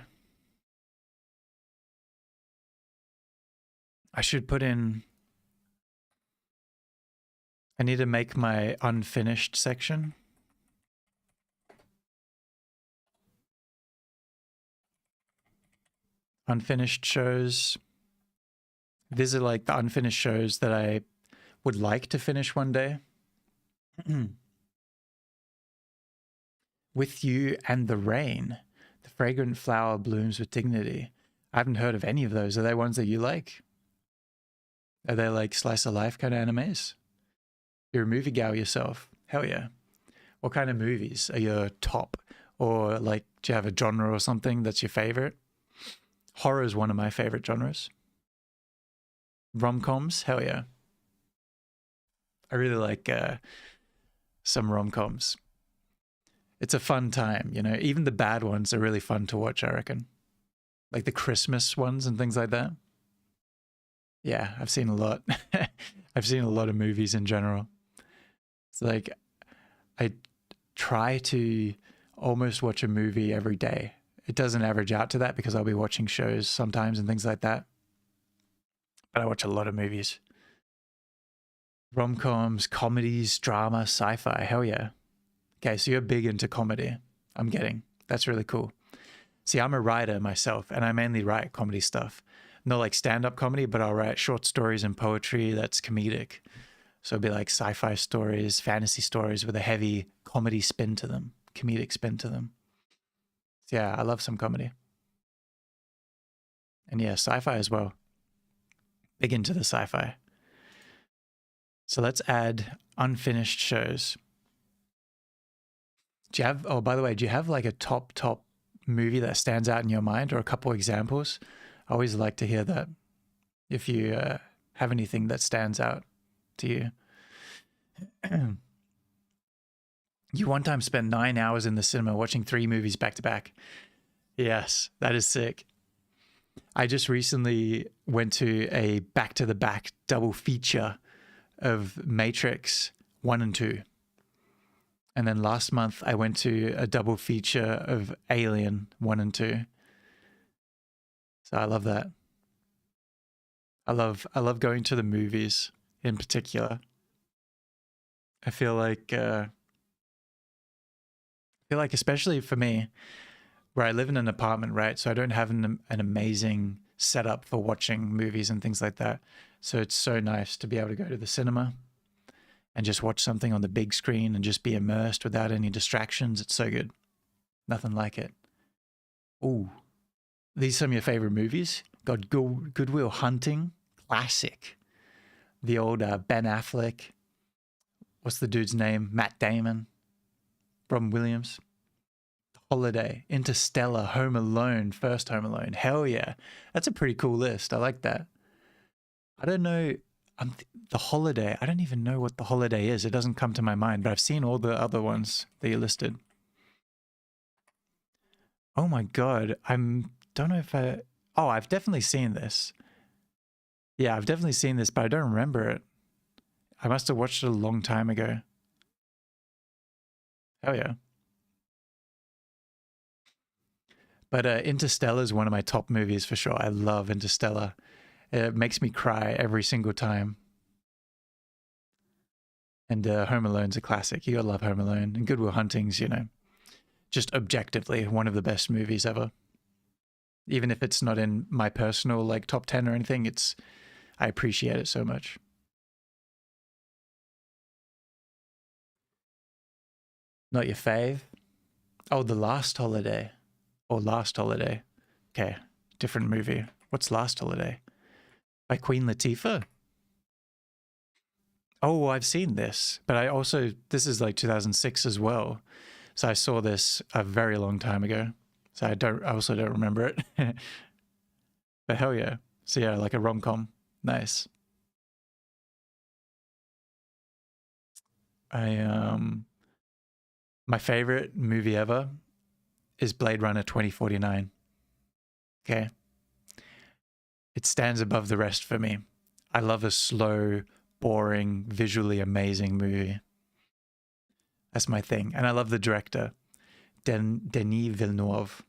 I should put in... I need to make my unfinished section. Unfinished shows. These are like the unfinished shows that I would like to finish one day. With You and the Rain. The Fragrant Flower Blooms with Dignity. I haven't heard of any of those. Are they ones that you like? Are they like slice of life kind of animes? You're a movie gal yourself. Hell yeah. What kind of movies are your top? Or like, do you have a genre or something that's your favorite? Horror is one of my favorite genres. Rom-coms? Hell yeah. I really like some rom-coms. It's a fun time, you know. Even the bad ones are really fun to watch, I reckon. Like the Christmas ones and things like that. Yeah, I've seen a lot. I've seen a lot of movies in general. It's like I try to almost watch a movie every day. It doesn't average out to that because I'll be watching shows sometimes and things like that. But I watch a lot of movies. Rom-coms, comedies, drama, sci-fi. Hell yeah. Okay, so you're big into comedy. I'm getting. That's really cool. See, I'm a writer myself, and I mainly write comedy stuff. Not like stand-up comedy, but I'll write short stories and poetry that's comedic. So it'll be like sci-fi stories, fantasy stories with a heavy comedy spin to them, comedic spin to them. So yeah, I love some comedy. And yeah, sci-fi as well. Big into the sci-fi. So let's add unfinished shows. Do you have, oh, by the way, do you have like a top movie that stands out in your mind or a couple examples? I always like to hear that if you have anything that stands out to you. You one time spent 9 hours in the cinema watching 3 movies back to back. Yes, that is sick. I just recently went to a back-to-the-back double feature of Matrix 1 and 2. And then last month I went to a double feature of Alien 1 and 2. So I love that. I love going to the movies in particular. I feel like especially for me, where I live in an apartment, right? So I don't have an amazing setup for watching movies and things like that. So it's so nice to be able to go to the cinema and just watch something on the big screen and just be immersed without any distractions. It's so good. Nothing like it. Ooh, these are some of your favorite movies? Got Good Will Hunting, classic. The old Ben Affleck. What's the dude's name? Matt Damon. Robin Williams. Holiday, Interstellar, Home Alone, first Home Alone. Hell yeah. That's a pretty cool list. I like that. I don't know. The Holiday. I don't even know what The Holiday is. It doesn't come to my mind, but I've seen all the other ones that you listed. Oh my God. Don't know if I've definitely seen this. Yeah, I've definitely seen this, but I don't remember it. I must have watched it a long time ago. Hell yeah. But Interstellar is one of my top movies for sure. I love Interstellar. It makes me cry every single time. And Home Alone's a classic. You gotta love Home Alone. And Good Will Hunting's, you know, just objectively one of the best movies ever. Even if it's not in my personal like top 10 or anything, I appreciate it so much. Not your fave? Oh, The Last Holiday. Or Last Holiday. Okay, different movie. What's Last Holiday? By Queen Latifah? Oh, I've seen this, but this is like 2006 as well. So I saw this a very long time ago. So I also don't remember it. But hell yeah. So yeah, like a rom-com. Nice. My favorite movie ever is Blade Runner 2049. Okay. It stands above the rest for me. I love a slow, boring, visually amazing movie. That's my thing. And I love the director, Denis Villeneuve.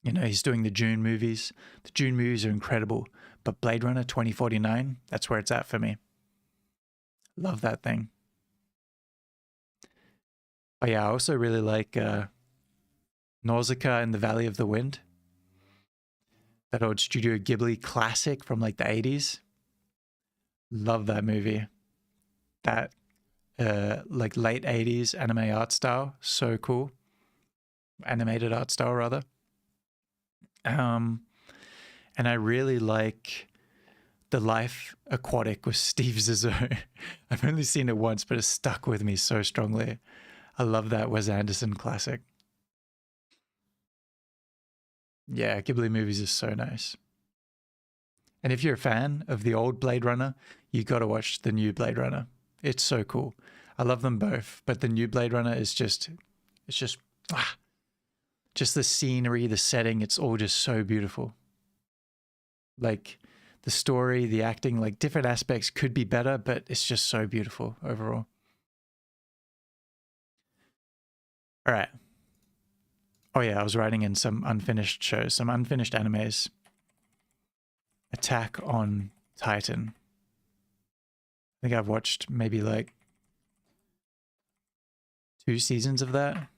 You know, he's doing the Dune movies. The Dune movies are incredible. But Blade Runner 2049, that's where it's at for me. Love that thing. Oh yeah, I also really like Nausicaa and the Valley of the Wind. That old Studio Ghibli classic from like the 80s. Love that movie. That like late 80s anime art style. So cool. Animated art style rather. And I really like The Life Aquatic with Steve Zissou. I've only seen it once, but it stuck with me so strongly. I love that Wes Anderson classic. Yeah, Ghibli movies are so nice. And if you're a fan of the old Blade Runner, you got to watch the new Blade Runner. It's so cool. I love them both, but the new Blade Runner is just the scenery, the setting, it's all just so beautiful. Like the story, the acting, like different aspects could be better, but it's just so beautiful overall. All right. Oh yeah, I was writing in some unfinished shows, some unfinished animes. Attack on Titan. I think I've watched maybe like 2 seasons of that.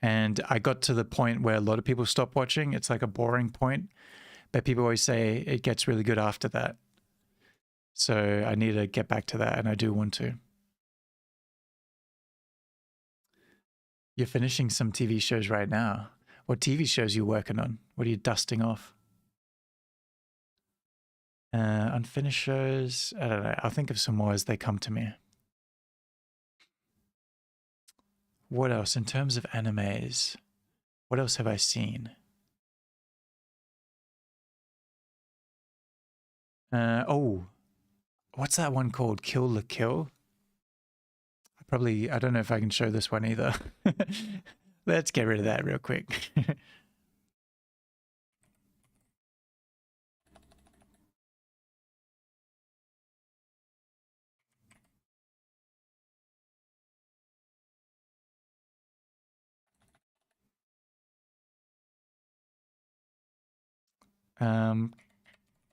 And I got to the point where a lot of people stop watching. It's like a boring point, but people always say it gets really good after that. So I need to get back to that, and I do want to. You're finishing some TV shows right now. What TV shows are you working on? What are you dusting off? Unfinished shows. I don't know. I'll think of some more as they come to me. What else? In terms of animes, what else have I seen? Oh, what's that one called? Kill la Kill? I don't know if I can show this one either. Let's get rid of that real quick.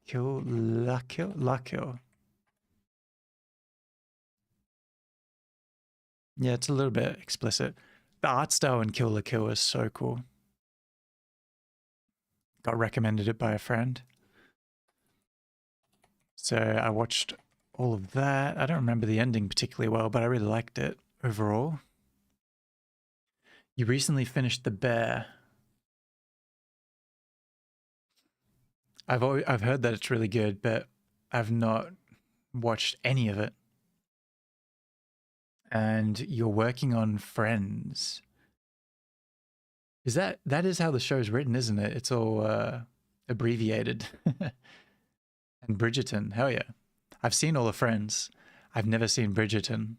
Kill la Kill? La Kill. Yeah, it's a little bit explicit. The art style in Kill la Kill is so cool. Got recommended it by a friend. So I watched all of that. I don't remember the ending particularly well, but I really liked it overall. You recently finished The Bear. I've heard that it's really good, but I've not watched any of it. And you're working on Friends. That is how the show's written, isn't it? It's all abbreviated. And Bridgerton, hell yeah. I've seen all the Friends. I've never seen Bridgerton,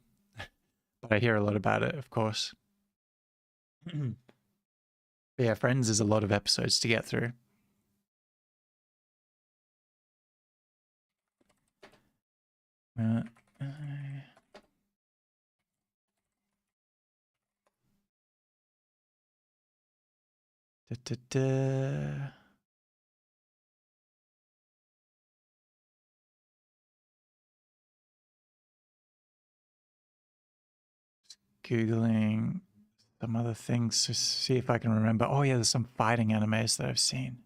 but I hear a lot about it, of course. But yeah, Friends is a lot of episodes to get through. Da, da, da. Googling some other things to see if I can remember. Oh yeah, there's some fighting animes that I've seen.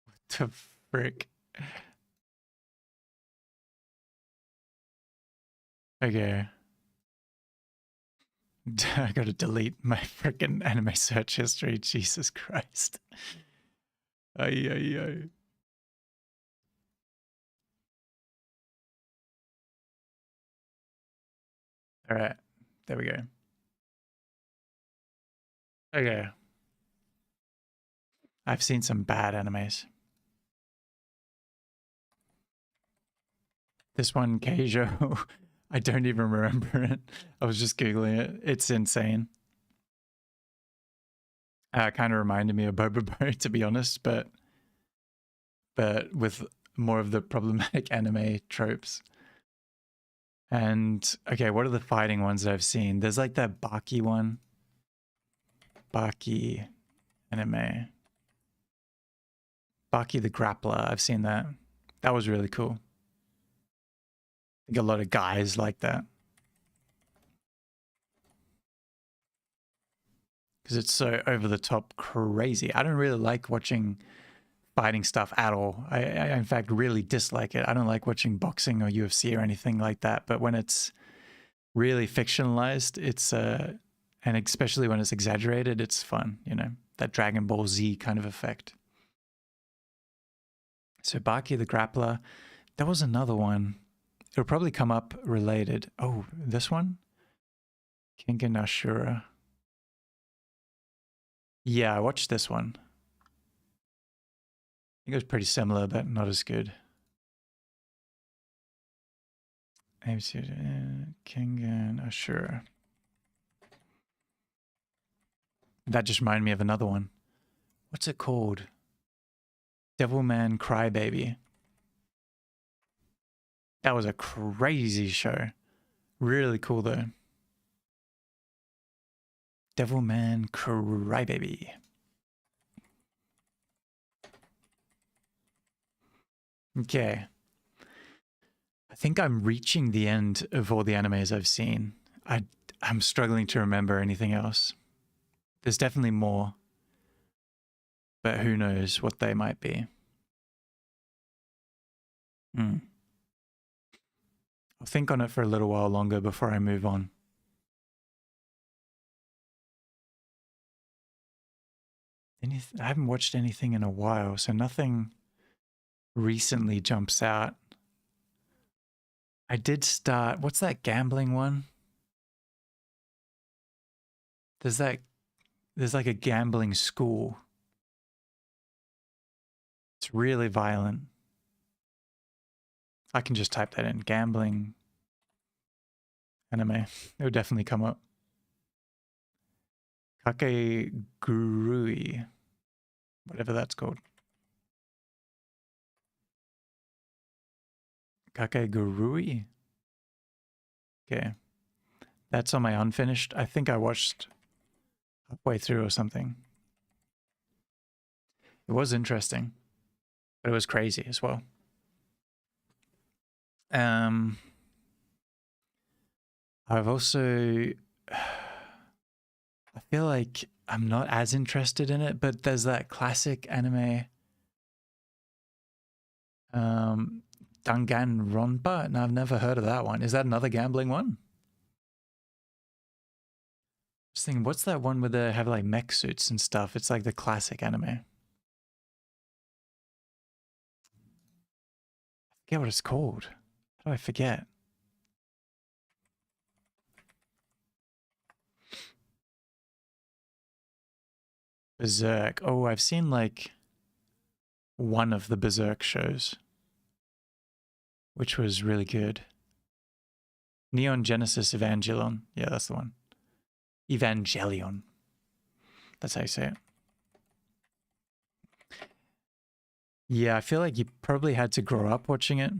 What the frick? Okay. I gotta delete my freaking anime search history. Jesus Christ. Ay, ay, ay. All right. There we go. Okay. I've seen some bad animes. This one, Keijo, I don't even remember it. I was just Googling it. It's insane. Kind of reminded me of Bobobo, to be honest, but with more of the problematic anime tropes. And okay, what are the fighting ones that I've seen? There's like that Baki one. Baki anime. Baki the Grappler. I've seen that. That was really cool. I think a lot of guys like that. Because it's so over the top crazy. I don't really like watching fighting stuff at all. I in fact really dislike it. I don't like watching boxing or UFC or anything like that. But when it's really fictionalized, it's and especially when it's exaggerated, it's fun, you know, that Dragon Ball Z kind of effect. So Baki the Grappler, there was another one. It'll probably come up related. Oh, this one? Kengan Ashura. Yeah, I watched this one. I think it was pretty similar, but not as good. Kengan Ashura. That just reminded me of another one. What's it called? Devilman Crybaby. That was a crazy show. Really cool though. Devilman Crybaby. Okay. I think I'm reaching the end of all the animes I've seen. I'm struggling to remember anything else. There's definitely more, but who knows what they might be. I'll think on it for a little while longer before I move on. I haven't watched anything in a while, so nothing recently jumps out. I did start, what's that gambling one? There's like a gambling school. It's really violent. I can just type that in, gambling anime. It would definitely come up. Kakegurui, whatever that's called. Kakegurui? Okay. That's on my unfinished. I think I watched halfway through or something. It was interesting, but it was crazy as well. I've also, I feel like I'm not as interested in it, but there's that classic anime, Danganronpa, and I've never heard of that one. Is that another gambling one? Just thinking, what's that one where they have like mech suits and stuff? It's like the classic anime. I forget what it's called. How do I forget? Berserk. Oh, I've seen like one of the Berserk shows, which was really good. Neon Genesis Evangelion. Yeah, that's the one. Evangelion. That's how you say it. Yeah, I feel like you probably had to grow up watching it,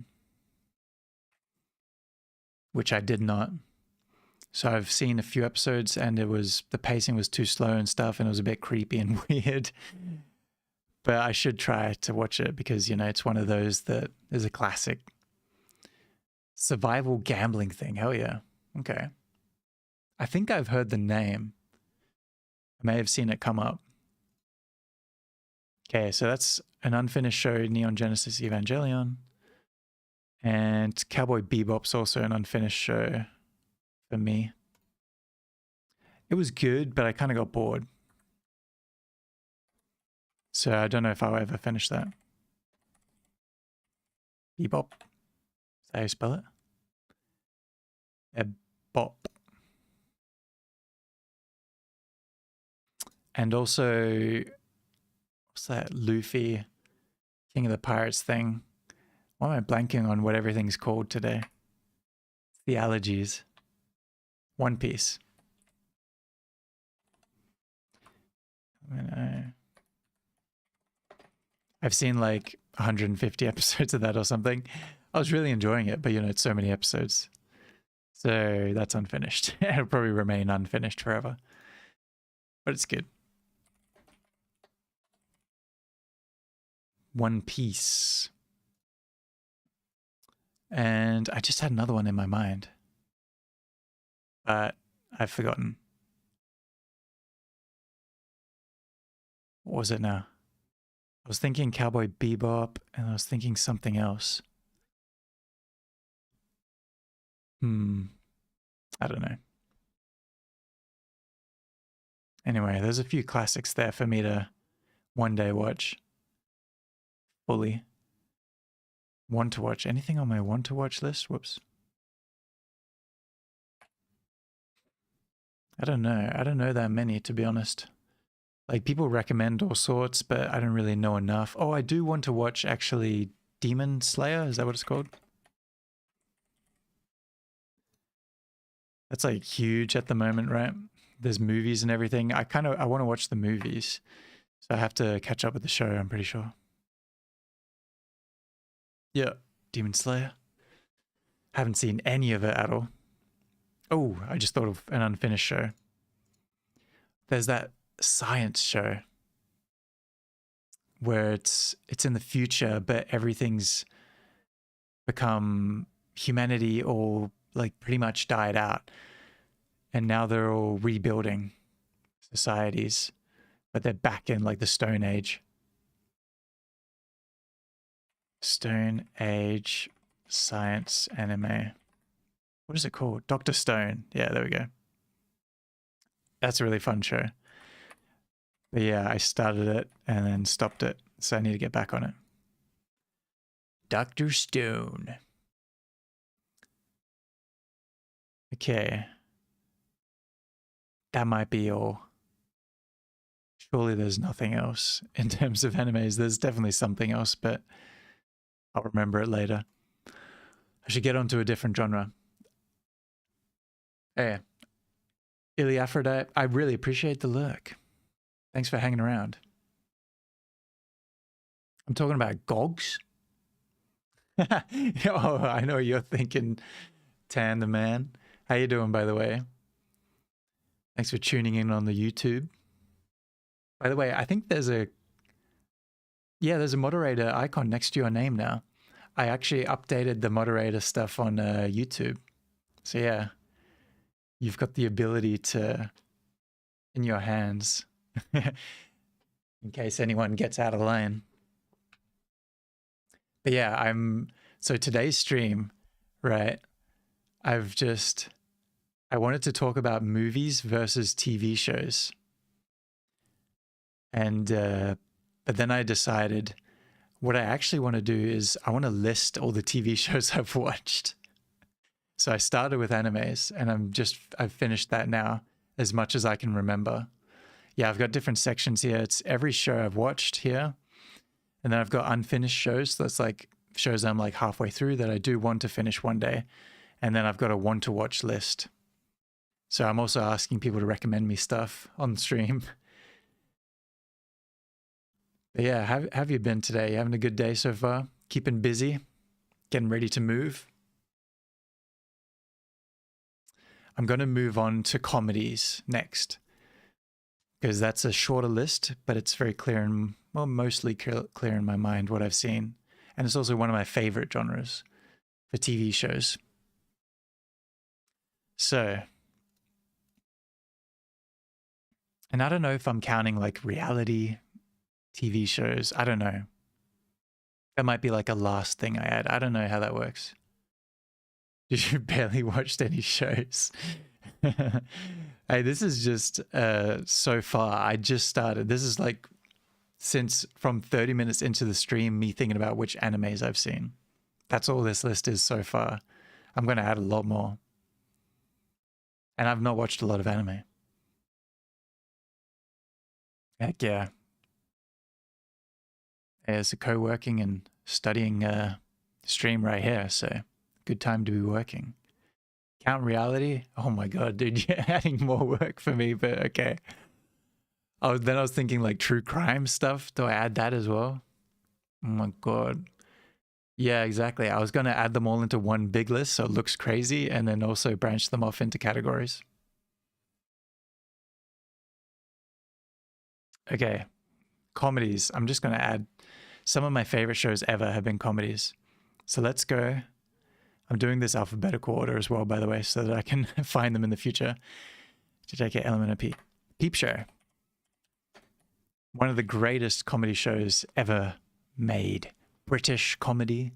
which I did not. So I've seen a few episodes and the pacing was too slow and stuff, and it was a bit creepy and weird. But I should try to watch it because, you know, it's one of those that is a classic survival gambling thing. Hell yeah. Okay. I think I've heard the name. I may have seen it come up. Okay, so that's an unfinished show, Neon Genesis Evangelion. And Cowboy Bebop's also an unfinished show for me. It was good, but I kind of got bored. So I don't know if I'll ever finish that. Bebop. Is that how you spell it? Bebop. And also, what's that Luffy, King of the Pirates thing? Why am I blanking on what everything's called today? The allergies. One Piece. I've seen like 150 episodes of that or something. I was really enjoying it, but you know, it's so many episodes. So that's unfinished. It'll probably remain unfinished forever. But it's good. One Piece. And I just had another one in my mind. But I've forgotten. What was it now? I was thinking Cowboy Bebop, and I was thinking something else. I don't know. Anyway, there's a few classics there for me to one day watch fully. Want to watch. Anything on my want to watch list? Whoops. I don't know. I don't know that many, to be honest. Like, people recommend all sorts, but I don't really know enough. Oh, I do want to watch, actually, Demon Slayer. Is that what it's called? That's like huge at the moment, right? There's movies and everything. I want to watch the movies. So I have to catch up with the show, I'm pretty sure. Yeah, Demon Slayer. Haven't seen any of it at all. Oh, I just thought of an unfinished show. There's that science show where it's in the future, but everything's become, humanity all like pretty much died out, and now they're all rebuilding societies, but they're back in like the Stone Age. Stone Age science anime. What is it called? Dr. Stone. Yeah, there we go. That's a really fun show. But yeah, I started it and then stopped it, so I need to get back on it. Dr. Stone. Okay. That might be all. Surely there's nothing else in terms of animes. There's definitely something else, but I'll remember it later. I should get onto a different genre. Hey, Ilyaphrodite, I really appreciate the lurk. Thanks for hanging around. I'm talking about Gogs. Oh, I know you're thinking, Tan the Man. How you doing, by the way? Thanks for tuning in on the YouTube. By the way, I think there's a moderator icon next to your name now. I actually updated the moderator stuff on YouTube. So yeah, you've got the ability to, in your hands, in case anyone gets out of line. But yeah, so today's stream, right? I wanted to talk about movies versus TV shows. And, but then I decided what I actually want to do is I want to list all the TV shows I've watched. So I started with animes, and I've finished that now as much as I can remember. Yeah, I've got different sections here. It's every show I've watched here. And then I've got unfinished shows. So that's like shows I'm like halfway through that I do want to finish one day. And then I've got a want to watch list. So I'm also asking people to recommend me stuff on stream. But yeah, have you been today? Having a good day so far? Keeping busy? Getting ready to move? I'm going to move on to comedies next because that's a shorter list, but it's very clear and, well, mostly clear in my mind what I've seen. And it's also one of my favorite genres for TV shows. So, and I don't know if I'm counting like reality TV shows. I don't know. That might be like a last thing I add. I don't know how that works. You barely watched any shows. Hey, this is just so far. I just started. This is like since from 30 minutes into the stream, me thinking about which animes I've seen. That's all this list is so far. I'm going to add a lot more. And I've not watched a lot of anime. Heck yeah. There's a co-working and studying stream right here, so good time to be working. Count reality? Oh my god, dude, you're adding more work for me, but okay. Then I was thinking like true crime stuff. Do I add that as well? Oh my god. Yeah, exactly. I was going to add them all into one big list so it looks crazy and then also branch them off into categories. Okay, comedies. I'm just going to add some of my favorite shows ever have been comedies. So let's go. I'm doing this alphabetical order as well, by the way, so that I can find them in the future. JK Element of P. Peep Show. One of the greatest comedy shows ever made. British comedy.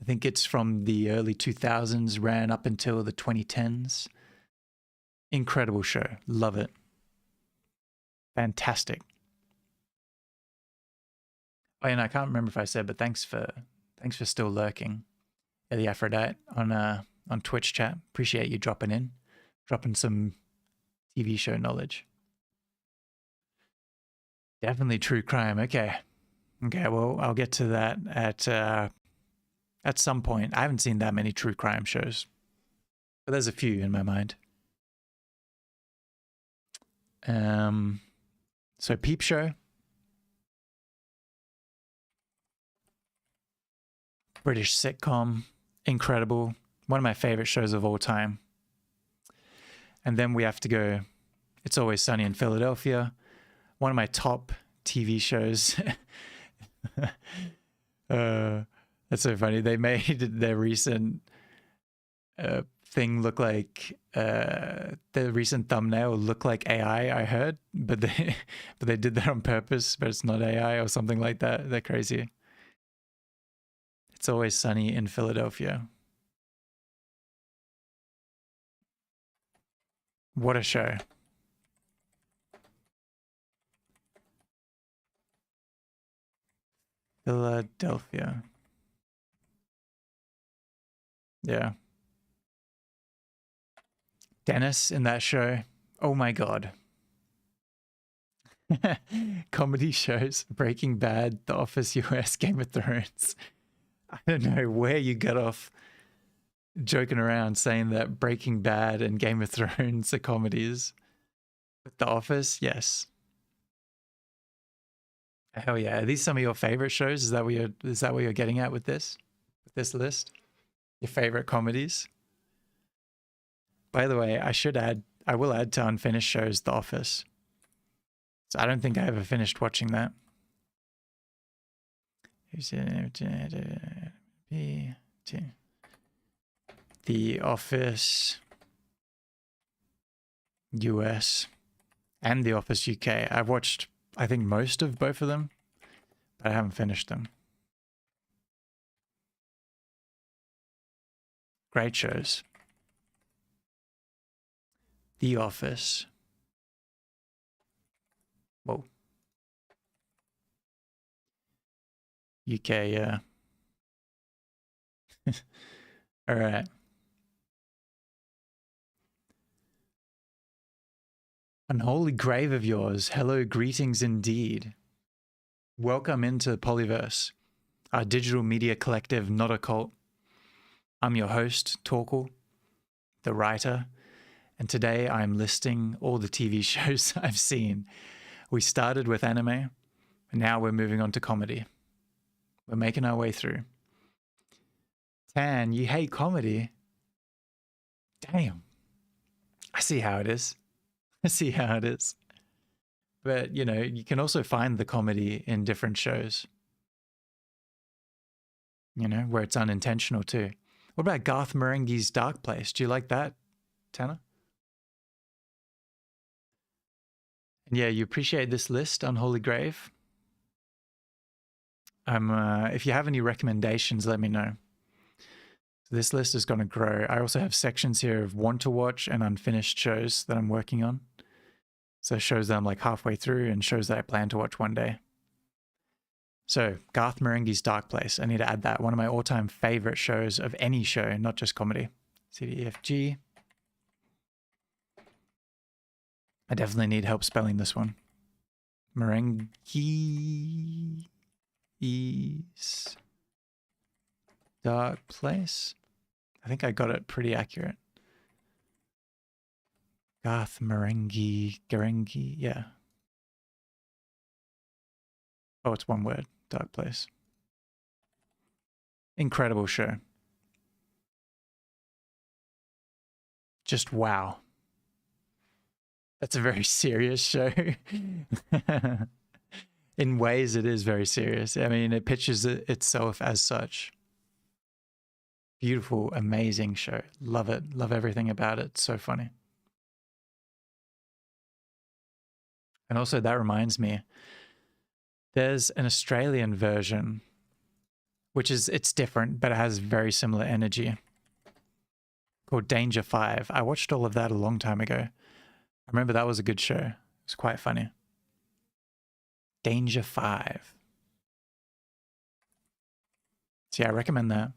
I think it's from the early 2000s, ran up until the 2010s. Incredible show. Love it. Fantastic. Oh, and I can't remember if I said, but thanks for still lurking. The Aphrodite on Twitch chat. Appreciate you dropping some TV show knowledge. Definitely true crime. Okay, well, I'll get to that at some point. I haven't seen that many true crime shows, but there's a few in my mind. So Peep Show. British sitcom. Incredible. One of my favorite shows of all time. And then we have to go It's Always Sunny in Philadelphia. One of my top TV shows. That's so funny. They made their recent thing look like the recent thumbnail look like AI, I heard, but they did that on purpose, but it's not AI or something like that. They're crazy. It's Always Sunny in Philadelphia. What a show. Philadelphia. Yeah. Dennis in that show. Oh my god. Comedy shows. Breaking Bad, The Office US, Game of Thrones. I don't know where you got off joking around saying that Breaking Bad and Game of Thrones are comedies. But The Office, yes. Hell yeah. Are these some of your favorite shows? Is that what you're getting at with this? With this list? Your favorite comedies? By the way, I will add to unfinished shows The Office. So I don't think I ever finished watching that. The Office US and The Office UK. I've watched, I think, most of both of them, but I haven't finished them. Great shows. The Office. Whoa. UK, yeah. All right. Unholy grave of yours. Hello, greetings indeed. Welcome into Pollyverse, our digital media collective, not a cult. I'm your host, Torkel, the writer, and today I'm listing all the TV shows I've seen. We started with anime, And now we're moving on to comedy. We're making our way through. Tan, you hate comedy? Damn. I see how it is. I see how it is. But, you know, you can also find the comedy in different shows. You know, where it's unintentional too. What about Garth Marenghi's Dark Place? Do you like that, Tanner? And yeah, you appreciate this list, Unholy Grave? If you have any recommendations, let me know. This list is going to grow. I also have sections here of want to watch and unfinished shows that I'm working on. So shows that I'm like halfway through and shows that I plan to watch one day. So Garth Marenghi's Dark Place. I need to add that. One of my all-time favorite shows of any show, not just comedy. CDFG. I definitely need help spelling this one. Marenghi's Dark Place. I think I got it pretty accurate. Garth Marenghi, yeah. Oh, it's one word. Dark Place. Incredible show. Just wow. That's a very serious show. In ways, it is very serious. I mean, it pitches itself as such. Beautiful, amazing show. Love it. Love everything about it. So funny. And also, that reminds me, there's an Australian version, which is, it's different, but it has very similar energy, called Danger 5. I watched all of that a long time ago. I remember that was a good show. It was quite funny. Danger 5. So yeah, I recommend that.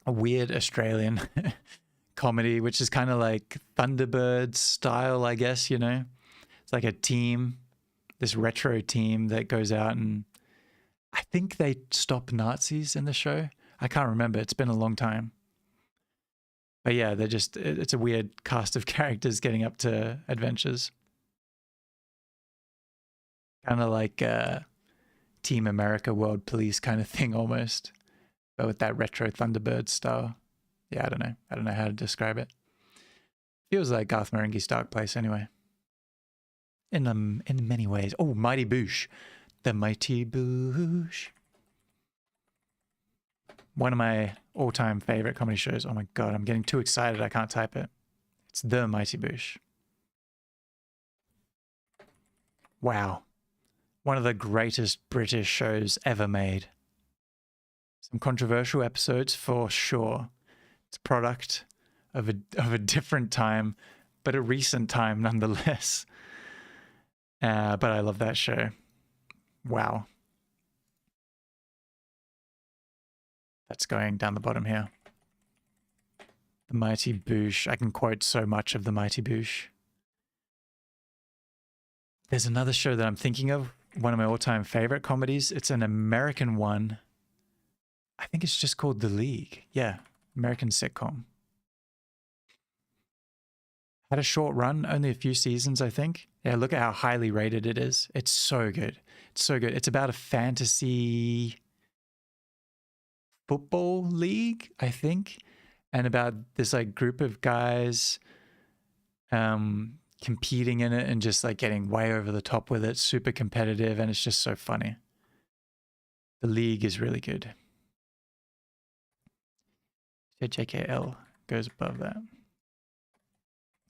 A weird Australian comedy, which is kind of like Thunderbirds style, I guess, you know? It's like a team, this retro team that goes out and I think they stop Nazis in the show. I can't remember. It's been a long time. But yeah, they're just, it's a weird cast of characters getting up to adventures. Kind of like Team America World Police kind of thing almost. But with that retro Thunderbird style. Yeah, I don't know. I don't know how to describe it. Feels like Garth Marenghi's Dark Place anyway. In many ways. Oh, Mighty Boosh. The Mighty Boosh. One of my all-time favorite comedy shows. Oh my god, I'm getting too excited. I can't type it. It's The Mighty Boosh. Wow. One of the greatest British shows ever made. Some controversial episodes for sure. It's a product of a different time, but a recent time nonetheless. But I love that show. Wow. That's going down the bottom here. The Mighty Boosh. I can quote so much of The Mighty Boosh. There's another show that I'm thinking of. One of my all-time favorite comedies. It's an American one. I think it's just called The League. Yeah, American sitcom. Had a short run, only a few seasons, I think. Yeah, look at how highly rated it is. It's so good. It's so good. It's about a fantasy football league, I think, and about this like group of guys competing in it and just like getting way over the top with it. Super competitive, and it's just so funny. The League is really good. JKL goes above that.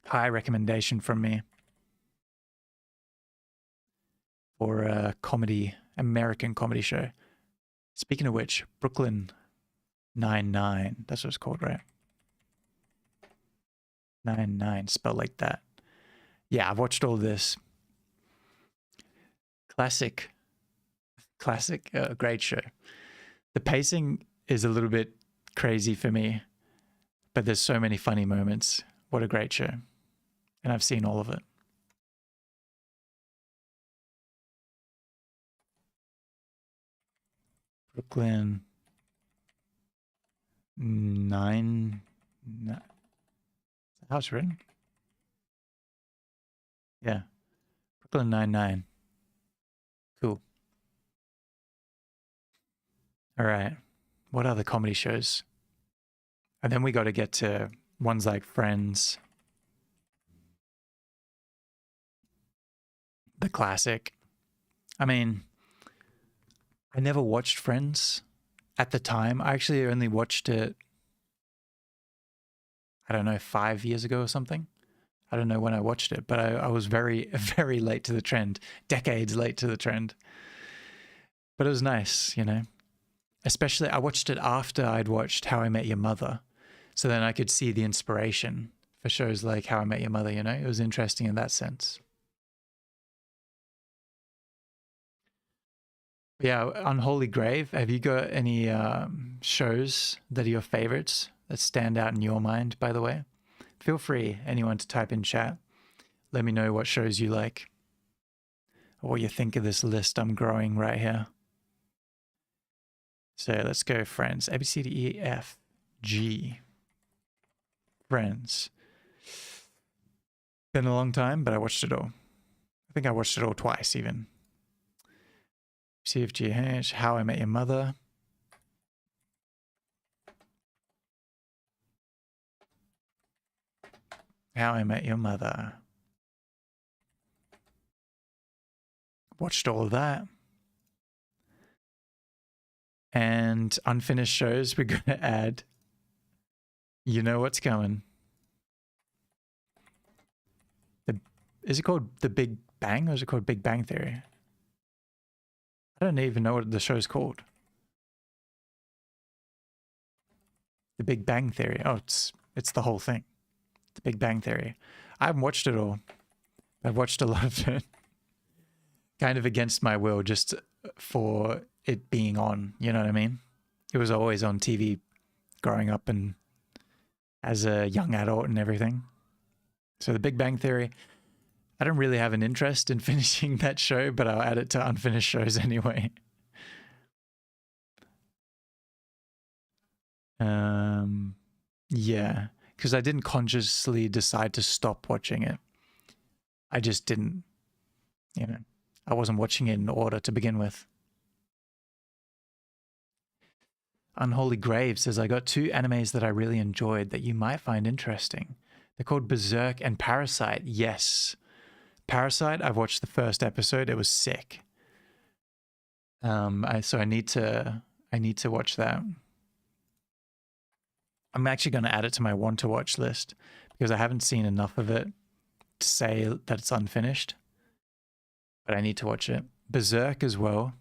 High recommendation from me for a comedy, American comedy show. Speaking of which, Brooklyn Nine-Nine. That's what it's called, right? 9-9, spelled like that. Yeah, I've watched all this. Classic, great show. The pacing is a little bit crazy for me, but there's so many funny moments. What a great show. And I've seen all of it. Brooklyn Nine. How it's written? Yeah. Brooklyn Nine-Nine. All right. What other comedy shows? And then we got to get to ones like Friends, the classic. I mean, I never watched Friends at the time. I actually only watched it, I don't know, 5 years ago or something. I don't know when I watched it, but I was very, very late to the trend, decades late to the trend. But it was nice, you know. Especially, I watched it after I'd watched How I Met Your Mother. So then I could see the inspiration for shows like How I Met Your Mother, you know. It was interesting in that sense. Yeah, Unholy Grave, have you got any shows that are your favorites that stand out in your mind, by the way? Feel free, anyone, to type in chat. Let me know what shows you like or what you think of this list I'm growing right here. So let's go Friends. A, B, C, D, E, F, G. Friends. Been a long time, but I watched it all. I think I watched it all twice even. C, F, G, H, How I Met Your Mother. How I Met Your Mother. Watched all of that. And unfinished shows, we're going to add You Know What's Coming. Is it called The Big Bang or is it called Big Bang Theory? I don't even know what the show's called. The Big Bang Theory. Oh, it's the whole thing. The Big Bang Theory. I haven't watched it all. I've watched a lot of it. Kind of against my will, just for it being on. You know what I mean? It was always on TV growing up and as a young adult and everything. So The Big Bang Theory, I don't really have an interest in finishing that show, but I'll add it to unfinished shows anyway. Yeah, because I didn't consciously decide to stop watching it. I just didn't, you know, I wasn't watching it in order to begin with. Unholy Grave says, I got 2 animes that I really enjoyed that you might find interesting. They're called Berserk and Parasite. Yes. Parasite, I've watched the first episode. It was sick. So I need to watch that. I'm actually going to add it to my want to watch list because I haven't seen enough of it to say that it's unfinished. But I need to watch it. Berserk as well.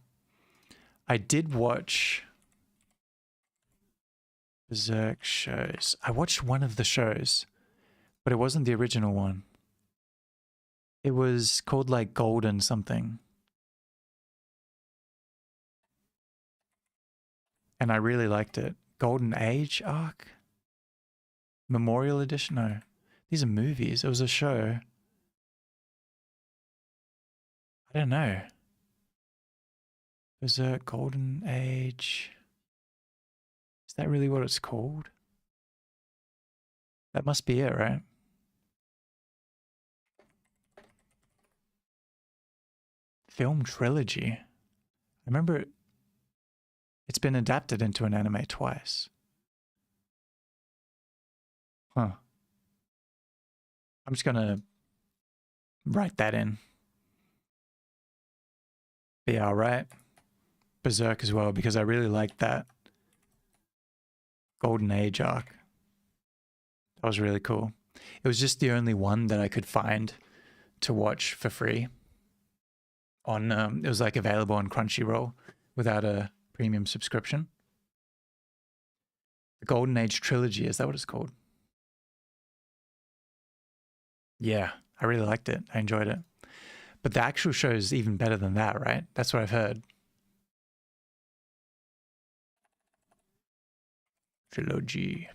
I did watch Berserk shows. I watched one of the shows, but it wasn't the original one. It was called like Golden something. And I really liked it. Golden Age arc? Memorial Edition? No. These are movies. It was a show. I don't know. Berserk Golden Age. Is that really what it's called? That must be it, right? Film trilogy. I remember it's been adapted into an anime twice. Huh. I'm just gonna write that in. But yeah, right. Berserk as well, because I really liked that Golden Age arc. That was really cool. It was just the only one that I could find to watch for free. On it was like available on Crunchyroll without a premium subscription. The Golden Age trilogy, is that what it's called? Yeah, I really liked it. I enjoyed it. But the actual show is even better than that, right? That's what I've heard. Trilogy.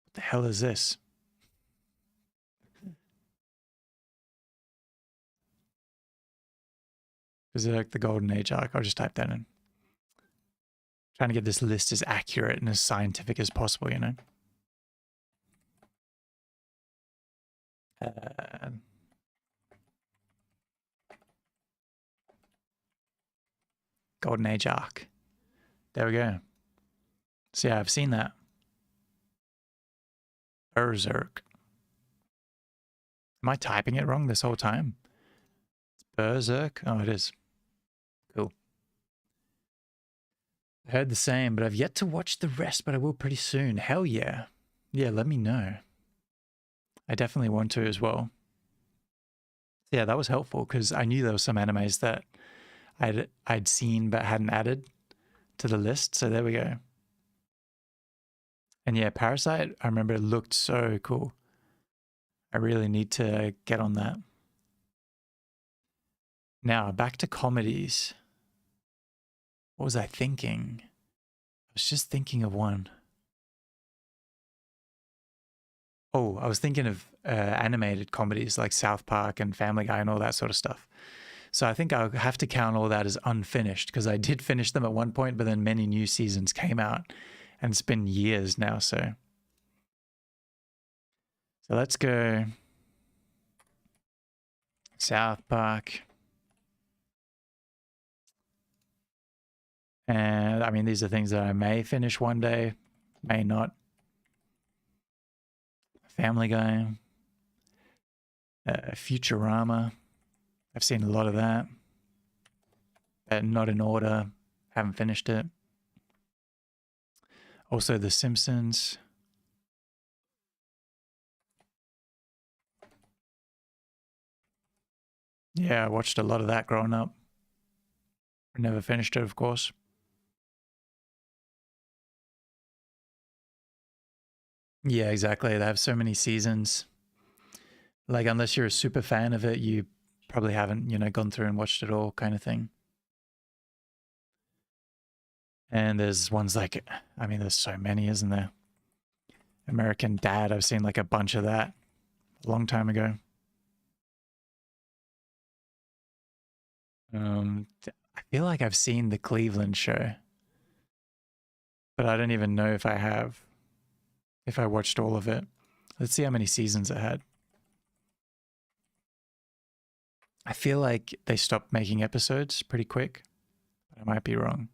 What the hell is this? Is it like the Golden Age arc? I'll just type that in. Trying to get this list as accurate and as scientific as possible, you know? Golden Age arc. There we go. So yeah, I've seen that. Berserk. Am I typing it wrong this whole time? It's Berserk? Oh, it is. Cool. I heard the same, but I've yet to watch the rest, but I will pretty soon. Hell yeah. Yeah, let me know. I definitely want to as well. Yeah, that was helpful because I knew there was some animes that I'd seen but hadn't added to the list. So there we go. And yeah, Parasite, I remember it looked so cool. I really need to get on that. Now, back to comedies. What was I thinking? I was just thinking of one. Oh, I was thinking of animated comedies like South Park and Family Guy and all that sort of stuff. So I think I'll have to count all that as unfinished because I did finish them at one point, but then many new seasons came out and it's been years now. So let's go South Park. And I mean, these are things that I may finish one day, may not. Family Guy, Futurama. I've seen a lot of that, but not in order. Haven't finished it. Also, The Simpsons. Yeah, I watched a lot of that growing up. Never finished it, of course. Yeah, exactly. They have so many seasons. Like, unless you're a super fan of it, you probably haven't, gone through and watched it all kind of thing. And there's ones like, I mean, there's so many, isn't there? American Dad, I've seen like a bunch of that a long time ago. I feel like I've seen the Cleveland show, but I don't even know if I have, if I watched all of it. Let's see how many seasons it had. I feel like they stopped making episodes pretty quick, but I might be wrong.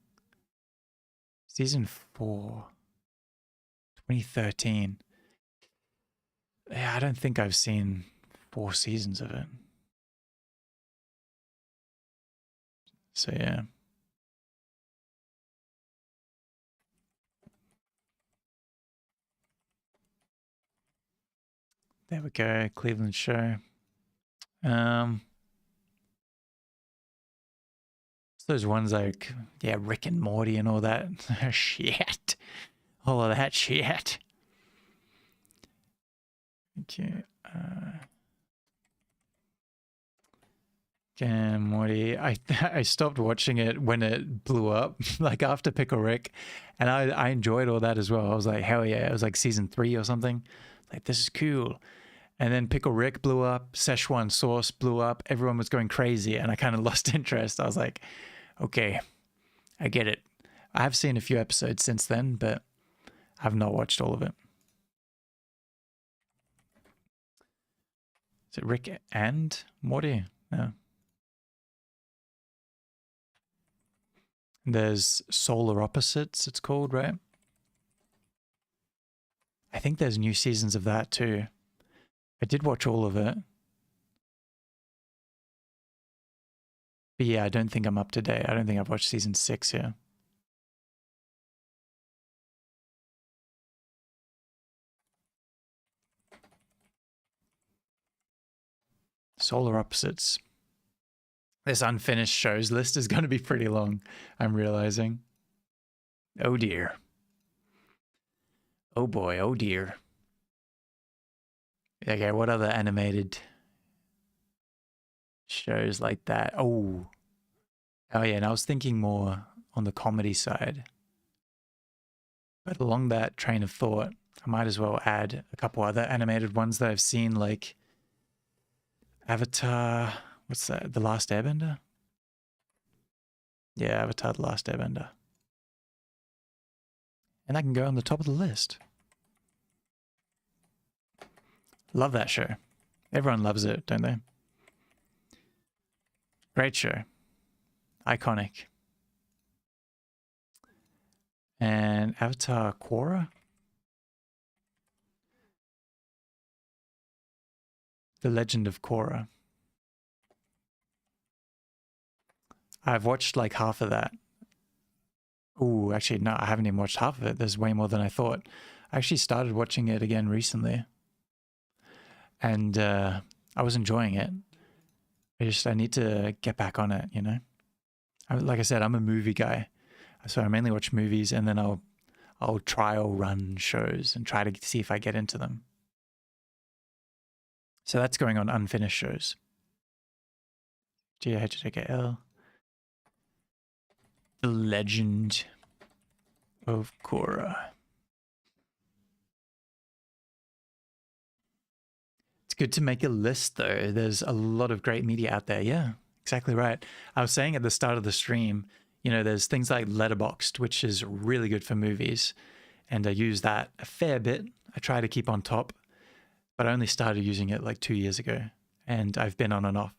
Season 4, 2013. Yeah, I don't think I've seen 4 seasons of it. So yeah. There we go, Cleveland show. Those ones like, yeah, Rick and Morty and all that shit. All of that shit. Okay. Morty. I stopped watching it when it blew up, like after Pickle Rick, and I enjoyed all that as well. I was like, hell yeah! It was like season 3 or something. Like, this is cool. And then Pickle Rick blew up, Szechuan sauce blew up, everyone was going crazy, and I kind of lost interest. I was like, okay, I get it. I have seen a few episodes since then, but I've not watched all of it. Is it Rick and Morty? No. There's Solar Opposites, it's called, right? I think there's new seasons of that too. I did watch all of it. But yeah, I don't think I'm up to date. I don't think I've watched season 6 here. Solar Opposites. This unfinished shows list is going to be pretty long, I'm realizing. Oh dear. Oh boy, oh dear. Okay, what other animated shows like that? Oh yeah, and I was thinking more on the comedy side. But along that train of thought, I might as well add a couple other animated ones that I've seen, like Avatar, what's that? The Last Airbender? Yeah, Avatar The Last Airbender. And that can go on the top of the list. Love that show. Everyone loves it, don't they? Great show. Iconic. And Avatar Korra. The Legend of Korra. I've watched like half of that. Ooh, actually, no, I haven't even watched half of it. There's way more than I thought. I actually started watching it again recently. And I was enjoying it. I need to get back on it, you know? Like I said, I'm a movie guy. So I mainly watch movies, and then I'll trial run shows and try to see if I get into them. So that's going on unfinished shows. GHJKL. The Legend of Korra. It's good to make a list, though. There's a lot of great media out there. Yeah, exactly right. I was saying at the start of the stream, you know, there's things like Letterboxd, which is really good for movies. And I use that a fair bit. I try to keep on top, but I only started using it like 2 years ago, and I've been on and off.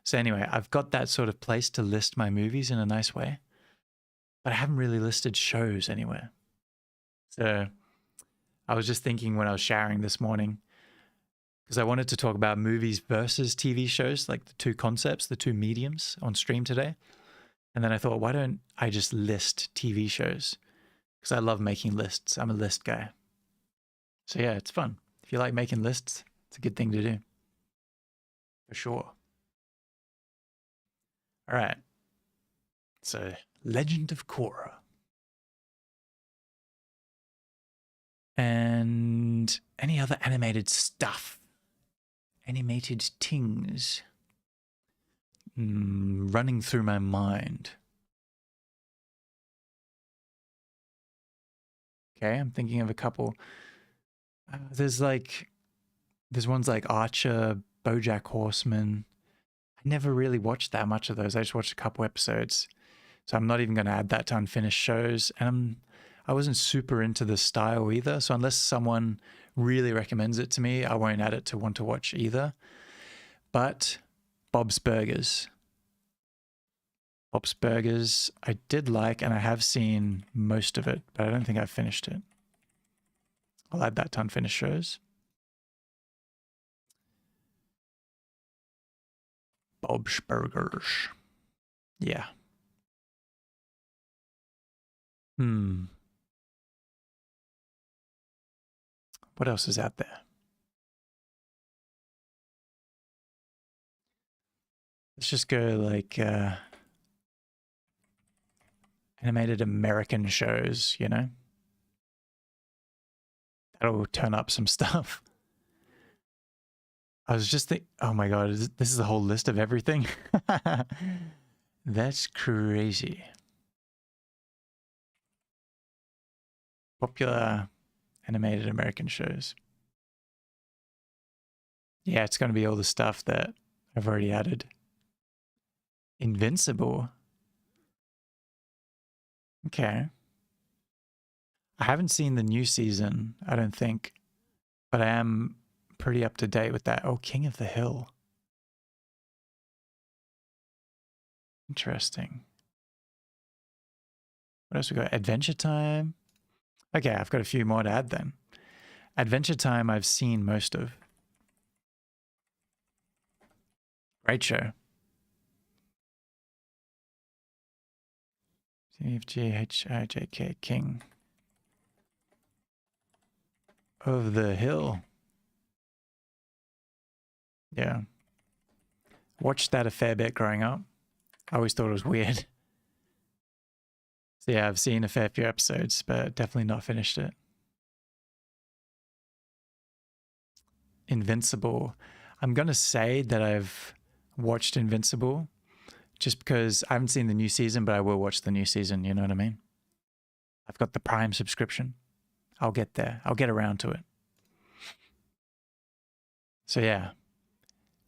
So anyway, I've got that sort of place to list my movies in a nice way, but I haven't really listed shows anywhere. So I was just thinking when I was showering this morning, because I wanted to talk about movies versus TV shows, like the two concepts, the two mediums on stream today. And then I thought, why don't I just list TV shows? Because I love making lists. I'm a list guy. So yeah, it's fun. If you like making lists, it's a good thing to do. For sure. All right. So, Legend of Korra. And any other animated stuff? Animated things running through my mind. Okay, I'm thinking of a couple. There's ones like Archer, BoJack Horseman. I never really watched that much of those. I just watched a couple episodes. So I'm not even going to add that to unfinished shows. And I wasn't super into the style either. So unless someone really recommends it to me, I won't add it to want to watch either. But Bob's Burgers. Bob's Burgers I did like, and I have seen most of it, but I don't think I've finished it. I'll add that to unfinished shows. Bob's Burgers. Yeah. What else is out there? Let's just go like animated American shows, you know? That'll turn up some stuff. I was just thinking, oh my God, this is a whole list of everything. That's crazy. Popular animated American shows. Yeah, it's going to be all the stuff that I've already added. Invincible. Okay. I haven't seen the new season, I don't think, but I am pretty up to date with that. Oh, King of the Hill. Interesting. What else we got? Adventure Time. Okay, I've got a few more to add then. Adventure Time I've seen most of. Great show. CFGHIJK King of the Hill. Yeah. Watched that a fair bit growing up. I always thought it was weird. So yeah, I've seen a fair few episodes, but definitely not finished it. Invincible. I'm going to say that I've watched Invincible just because I haven't seen the new season, but I will watch the new season. You know what I mean? I've got the Prime subscription. I'll get there. I'll get around to it. So yeah,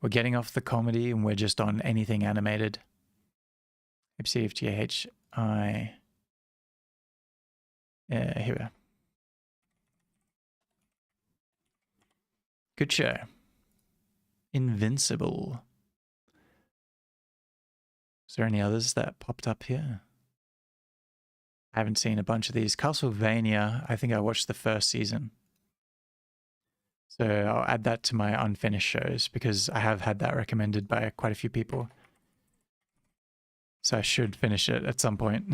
we're getting off the comedy and we're just on anything animated. CFGHI. Here we are. Good show. Invincible. Is there any others that popped up here? I haven't seen a bunch of these. Castlevania, I think I watched the first season. So I'll add that to my unfinished shows because I have had that recommended by quite a few people. So I should finish it at some point.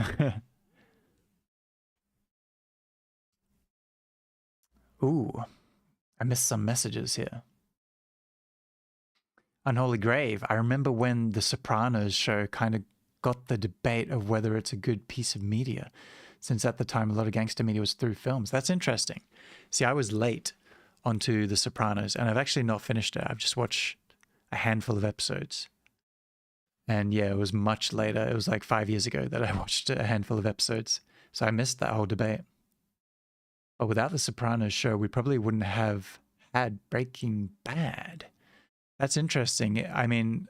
Ooh, I missed some messages here. Unholy Grave. I remember when The Sopranos show kind of got the debate of whether it's a good piece of media, since at the time a lot of gangster media was through films. That's interesting. See, I was late onto The Sopranos, and I've actually not finished it. I've just watched a handful of episodes. And yeah, it was much later. It was like 5 years ago that I watched a handful of episodes. So I missed that whole debate. But without The Sopranos show, we probably wouldn't have had Breaking Bad. That's interesting. I mean,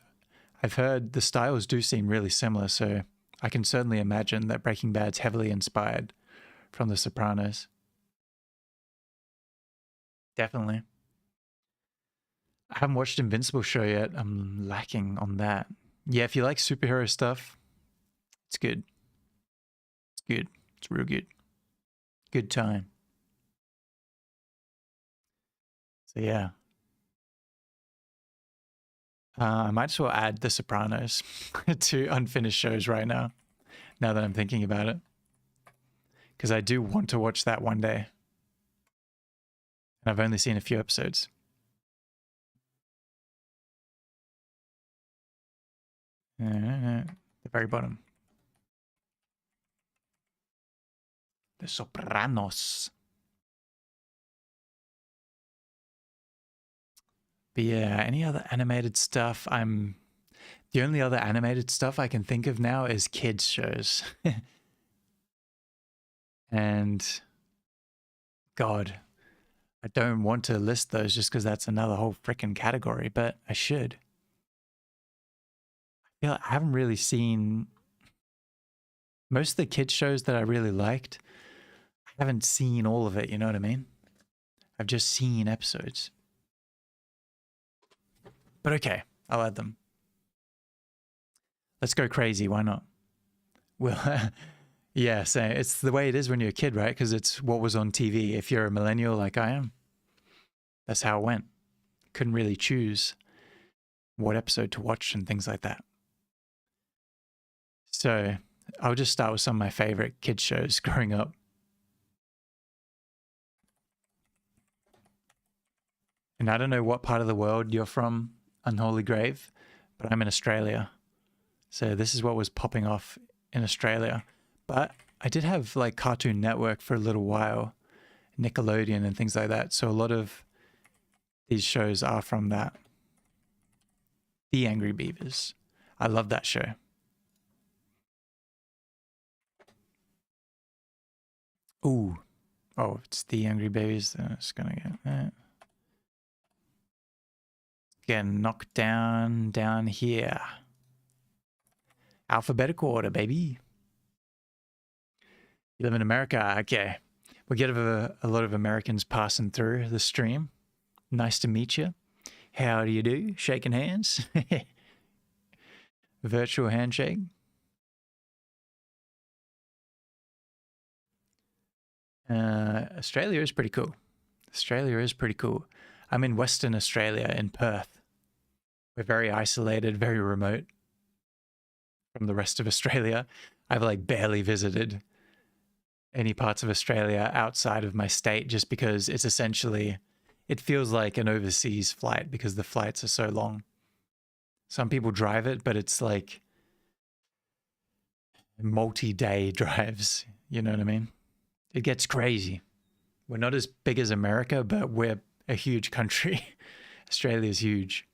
I've heard the styles do seem really similar, so I can certainly imagine that Breaking Bad's heavily inspired from The Sopranos. Definitely. I haven't watched Invincible show yet. I'm lacking on that. Yeah, if you like superhero stuff, it's good. It's good. It's real good. Good time. So yeah. I might as well add The Sopranos to unfinished shows right now that I'm thinking about it. Because I do want to watch that one day. And I've only seen a few episodes. The very bottom. The Sopranos. But yeah, any other animated stuff? The only other animated stuff I can think of now is kids shows. And God, I don't want to list those just because that's another whole freaking category, but I should. I feel like I haven't really seen most of the kids shows that I really liked. I haven't seen all of it, you know what I mean? I've just seen episodes. But okay, I'll add them. Let's go crazy, why not? Well, yeah, so it's the way it is when you're a kid, right? Because it's what was on TV. If you're a millennial like I am, that's how it went. Couldn't really choose what episode to watch and things like that. So I'll just start with some of my favorite kids shows growing up. And I don't know what part of the world you're from, Unholy Grave, but I'm in Australia. So this is what was popping off in Australia. But I did have like Cartoon Network for a little while, Nickelodeon and things like that. So a lot of these shows are from that. The Angry Beavers. I love that show. Ooh. Oh, it's The Angry Beavers. Then it's gonna get that. Getting knocked down here. Alphabetical order, baby. You live in America? Okay. We get a lot of Americans passing through the stream. Nice to meet you. How do you do? Shaking hands. Virtual handshake. Australia is pretty cool. Australia is pretty cool. I'm in Western Australia in Perth. We're very isolated, very remote from the rest of Australia. I've like barely visited any parts of Australia outside of my state just because it's essentially, it feels like an overseas flight because the flights are so long. Some people drive it, but it's like multi-day drives. You know what I mean? It gets crazy. We're not as big as America, but we're a huge country. Australia's huge.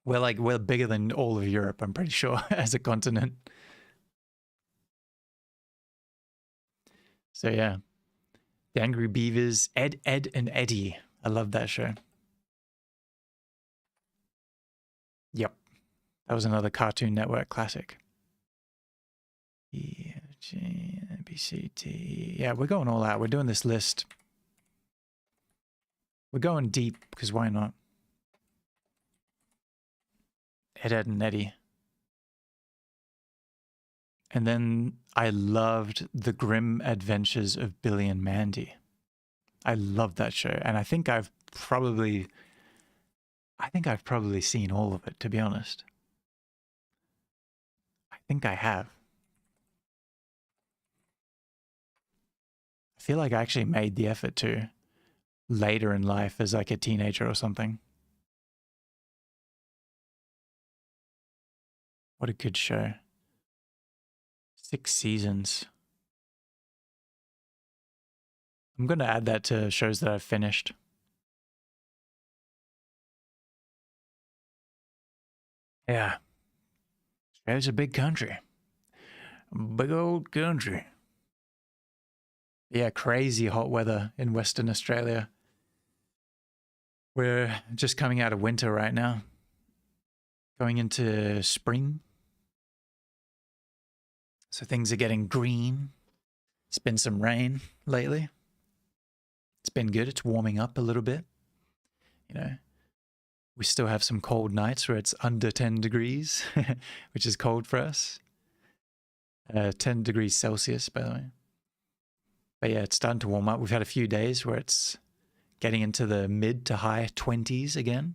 We're bigger than all of Europe, I'm pretty sure, as a continent. So yeah. The Angry Beavers, Ed, and Eddie. I love that show. Yep. That was another Cartoon Network classic. E, F, G, N, B, C, D. Yeah, we're going all out. We're doing this list. We're going deep, because why not? Ed, and Eddie. And then I loved The Grim Adventures of Billy and Mandy. I loved that show, and I think I've probably seen all of it, to be honest. I think I have. I feel like I actually made the effort to later in life as like a teenager or something. What a good show. 6 seasons. I'm going to add that to shows that I've finished. Yeah. Australia's a big country. Big old country. Yeah, crazy hot weather in Western Australia. We're just coming out of winter right now. Going into spring. So things are getting green. It's been some rain lately. It's been good. It's warming up a little bit. You know, we still have some cold nights where it's under 10 degrees, which is cold for us. 10 degrees Celsius, by the way. But yeah, it's starting to warm up. We've had a few days where it's getting into the mid to high 20s again.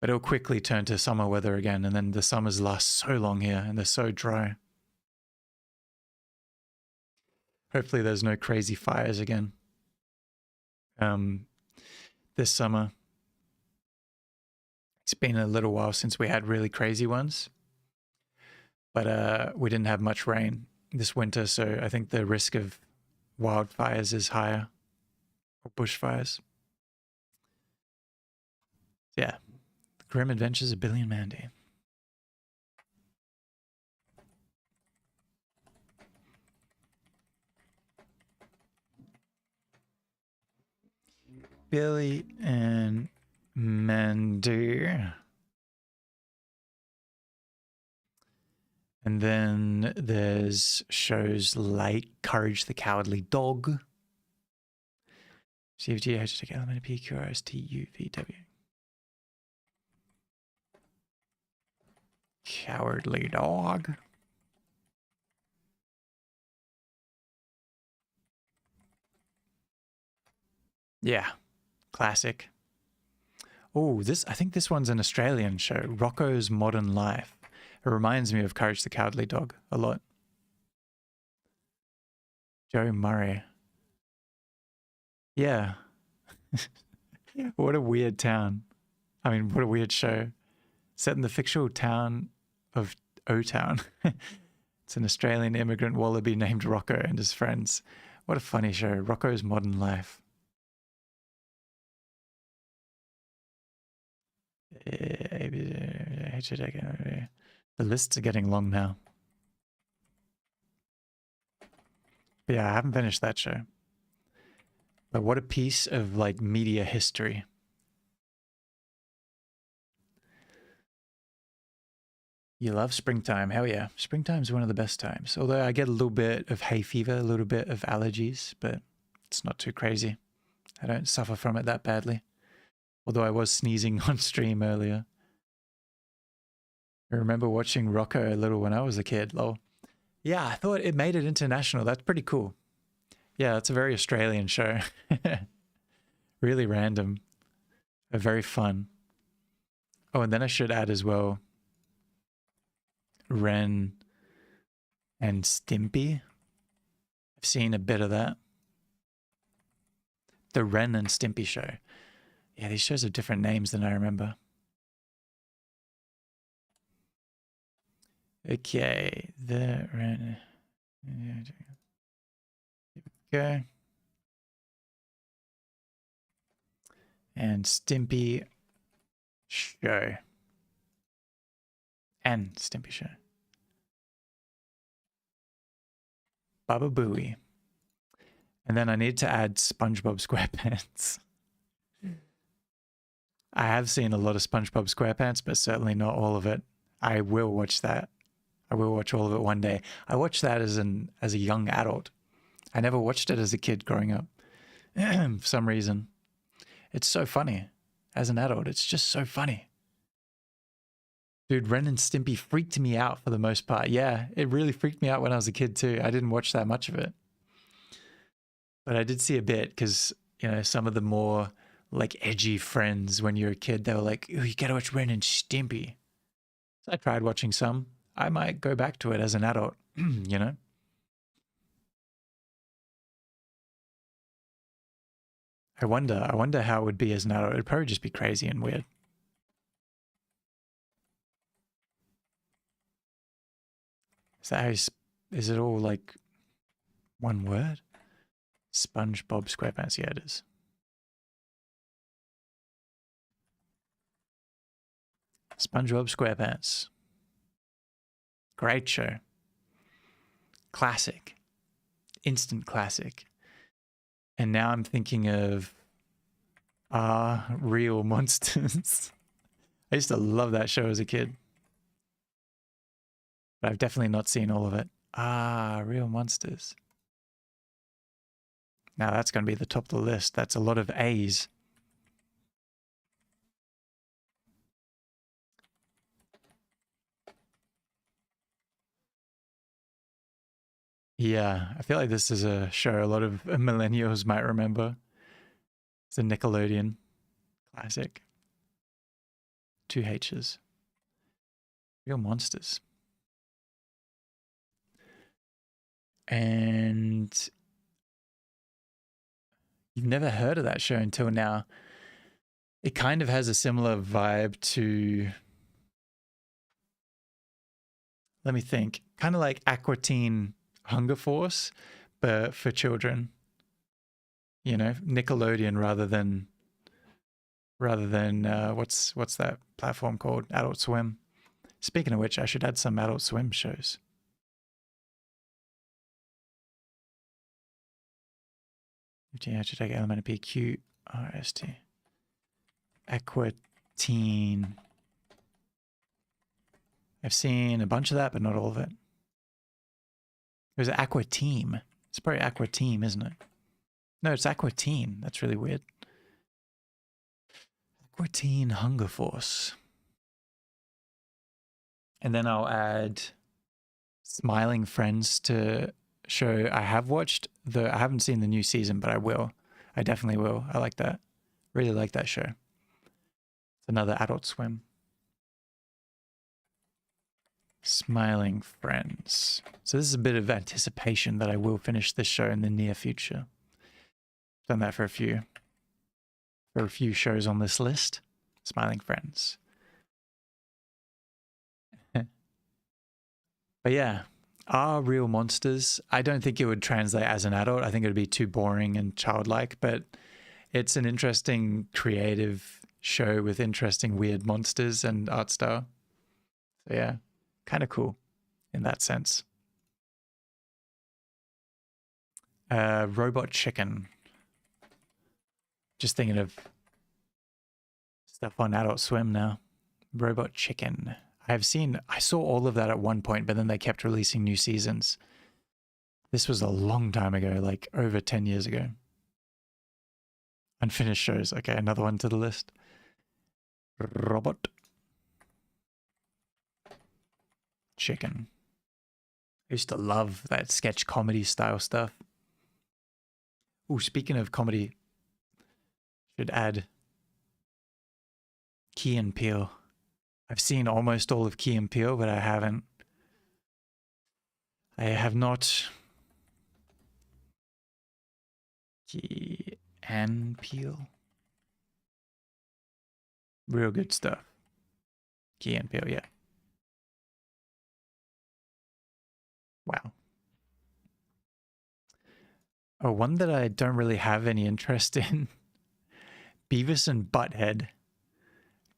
But it'll quickly turn to summer weather again. And then the summers last so long here and they're so dry. Hopefully there's no crazy fires again. This summer. It's been a little while since we had really crazy ones. But we didn't have much rain this winter, so I think the risk of wildfires is higher. Or bushfires. Yeah. The Grim Adventures of Billy and Mandy. Billy and Mandy. And then there's shows like Courage the Cowardly Dog. CFG, hashtag element PQRSTUVW. Cowardly Dog. Yeah, classic. Oh, I think this one's an Australian show, Rocco's Modern Life. It reminds me of Courage the Cowardly Dog a lot. Joe Murray. Yeah. What a weird town. I mean, what a weird show. Set in the fictional town of O-Town. It's an Australian immigrant wallaby named Rocco and his friends. What a funny show. Rocco's Modern Life. The lists are getting long now. But yeah, I haven't finished that show. But what a piece of like media history. You love springtime. Hell yeah. Springtime's one of the best times. Although I get a little bit of hay fever, a little bit of allergies, but it's not too crazy. I don't suffer from it that badly. Although I was sneezing on stream earlier. I remember watching Rocco a little when I was a kid, lol. Yeah, I thought it made it international. That's pretty cool. Yeah, it's a very Australian show. Really random. Very fun. Oh, and then I should add as well Ren and Stimpy. I've seen a bit of that. The Ren and Stimpy show. Yeah, these shows have different names than I remember. Okay, the Ren. Here we go. And Stimpy show. And Stimpy show. Baba Booey. And then I need to add SpongeBob SquarePants. I have seen a lot of SpongeBob SquarePants, but certainly not all of it. I will watch that. I will watch all of it one day. I watched that as a young adult. I never watched it as a kid growing up. For some reason. It's so funny. As an adult, it's just so funny. Dude, Ren and Stimpy freaked me out for the most part. Yeah, it really freaked me out when I was a kid too. I didn't watch that much of it. But I did see a bit because, you know, some of the more like edgy friends when you're a kid, they were like, "Ooh, you gotta watch Ren and Stimpy." So I tried watching some. I might go back to it as an adult, you know? I wonder how it would be as an adult. It'd probably just be crazy and weird. Is that how is it all like one word? SpongeBob SquarePants, yeah, it is. SpongeBob SquarePants. Great show. Classic. Instant classic. And now I'm thinking of Real Monsters. I used to love that show as a kid. But I've definitely not seen all of it. Real Monsters. Now that's going to be the top of the list. That's a lot of A's. Yeah, I feel like this is a show a lot of millennials might remember. It's a Nickelodeon classic. 2 H's. Real Monsters. And you've never heard of that show until now. It kind of has a similar vibe to, let me think, kind of like Aqua Teen Hunger Force, but for children. You know, Nickelodeon rather than what's that platform called? Adult Swim. Speaking of which, I should add some Adult Swim shows. I should take element of PQRST. Aqua Teen. I've seen a bunch of that, but not all of it. There's Aqua Team. It's probably Aqua Team, isn't it? No, it's Aqua Teen. That's really weird. Aqua Teen Hunger Force. And then I'll add Smiling Friends to show I have watched. I haven't seen the new season, but I will. I definitely will. I like that. Really like that show. It's another Adult Swim. Smiling Friends. So this is a bit of anticipation that I will finish this show in the near future. Done that for a few shows on this list. Smiling Friends. But yeah, Are Real Monsters. I don't think it would translate as an adult. I think it would be too boring and childlike, but it's an interesting, creative show with interesting, weird monsters and art style. So yeah, kind of cool in that sense. Robot Chicken. Just thinking of stuff on Adult Swim now. Robot Chicken. I saw all of that at one point, but then they kept releasing new seasons. This was a long time ago, like over 10 years ago. Unfinished shows. Okay, another one to the list. Robot Chicken. I used to love that sketch comedy style stuff. Oh, speaking of comedy, should add Key and Peele. I've seen almost all of Key and Peele, but I have not. Key and Peele. Real good stuff. Key and Peele, yeah. Wow. Oh, one that I don't really have any interest in. Beavis and Butthead.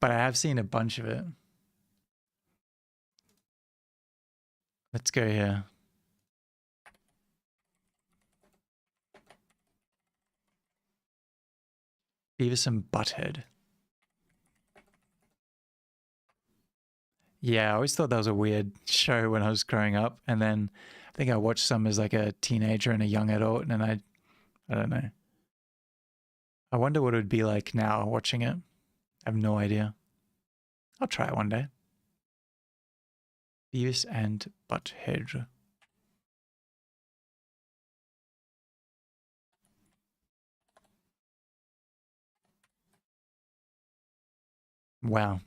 But I have seen a bunch of it. Let's go here. Beavis and Butthead. Yeah, I always thought that was a weird show when I was growing up. And then I think I watched some as like a teenager and a young adult. And I don't know. I wonder what it would be like now watching it. I have no idea. I'll try it one day. Beavis and Butthead. Wow.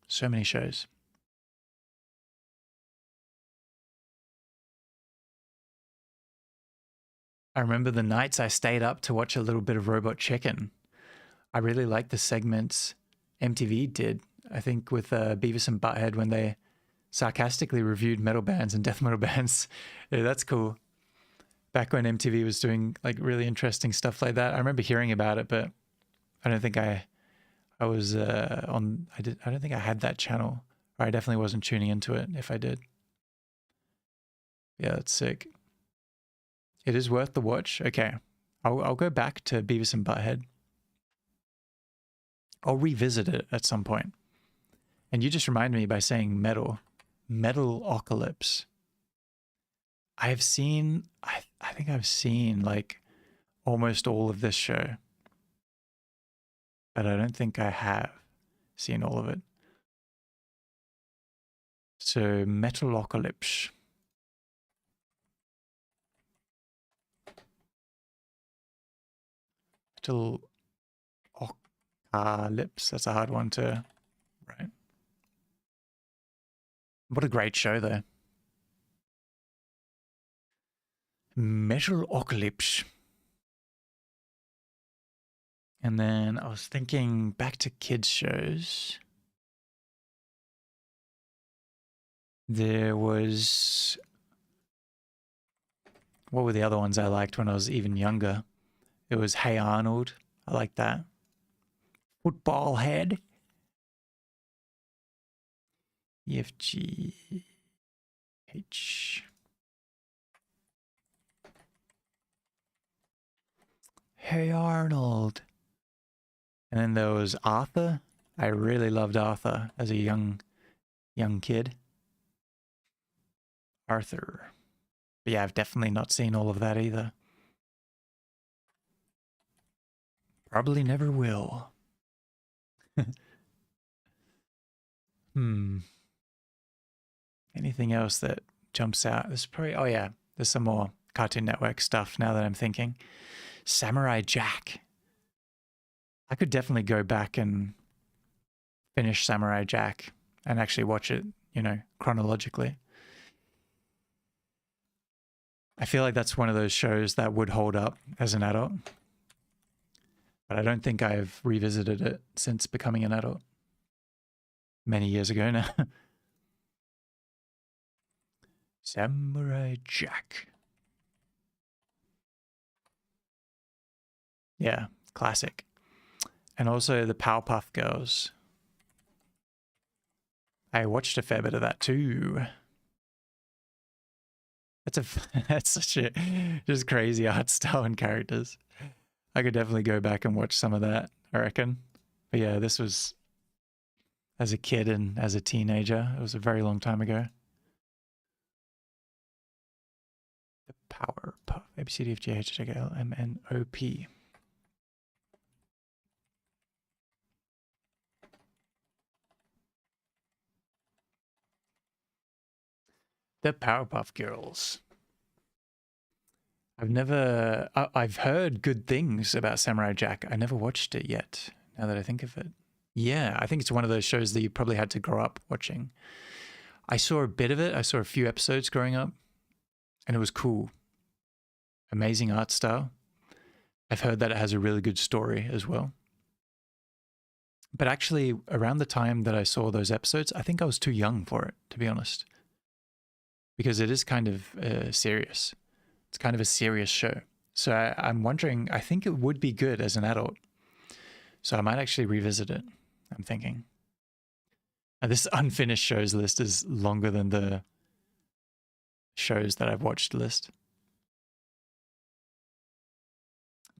So many shows. I remember the nights I stayed up to watch a little bit of Robot Chicken. I really liked the segments MTV did, I think with Beavis and Butthead when they sarcastically reviewed metal bands and death metal bands. Yeah, that's cool. Back when MTV was doing like really interesting stuff like that. I remember hearing about it, but I don't think I was I don't think I had that channel. Or I definitely wasn't tuning into it if I did. Yeah, that's sick. It is worth the watch. Okay. I'll go back to Beavis and Butthead. I'll revisit it at some point. And you just reminded me by saying metal. Metalocalypse. I've seen, I think I've seen like almost all of this show. But I don't think I have seen all of it. So Metalocalypse. Metalocalypse. That's a hard one to write. What a great show though. Metalocalypse. And then I was thinking back to kids shows. There was, what were the other ones I liked when I was even younger? It was Hey Arnold. I like that. Football Head. EFGH. Hey Arnold. And then there was Arthur. I really loved Arthur as a young kid. Arthur. But yeah, I've definitely not seen all of that either. Probably never will. Anything else that jumps out? There's probably, oh yeah, there's some more Cartoon Network stuff now that I'm thinking. Samurai Jack. I could definitely go back and finish Samurai Jack and actually watch it, you know, chronologically. I feel like that's one of those shows that would hold up as an adult. But I don't think I've revisited it since becoming an adult. Many years ago now. Samurai Jack. Yeah, classic. And also the Powerpuff Girls. I watched a fair bit of that too. That's such a just crazy art style and characters. I could definitely go back and watch some of that, I reckon. But yeah, this was as a kid and as a teenager. It was a very long time ago. The Powerpuff. A B C D F G H I J K L M N O P. The Powerpuff Girls. I've heard good things about Samurai Jack. I never watched it yet, now that I think of it. Yeah, I think it's one of those shows that you probably had to grow up watching. I saw a bit of it. I saw a few episodes growing up, and it was cool. Amazing art style. I've heard that it has a really good story as well. But actually, around the time that I saw those episodes, I think I was too young for it, to be honest. Because it is kind of serious. It's kind of a serious show. So I'm wondering, I think it would be good as an adult. So I might actually revisit it, I'm thinking. And this unfinished shows list is longer than the shows that I've watched list.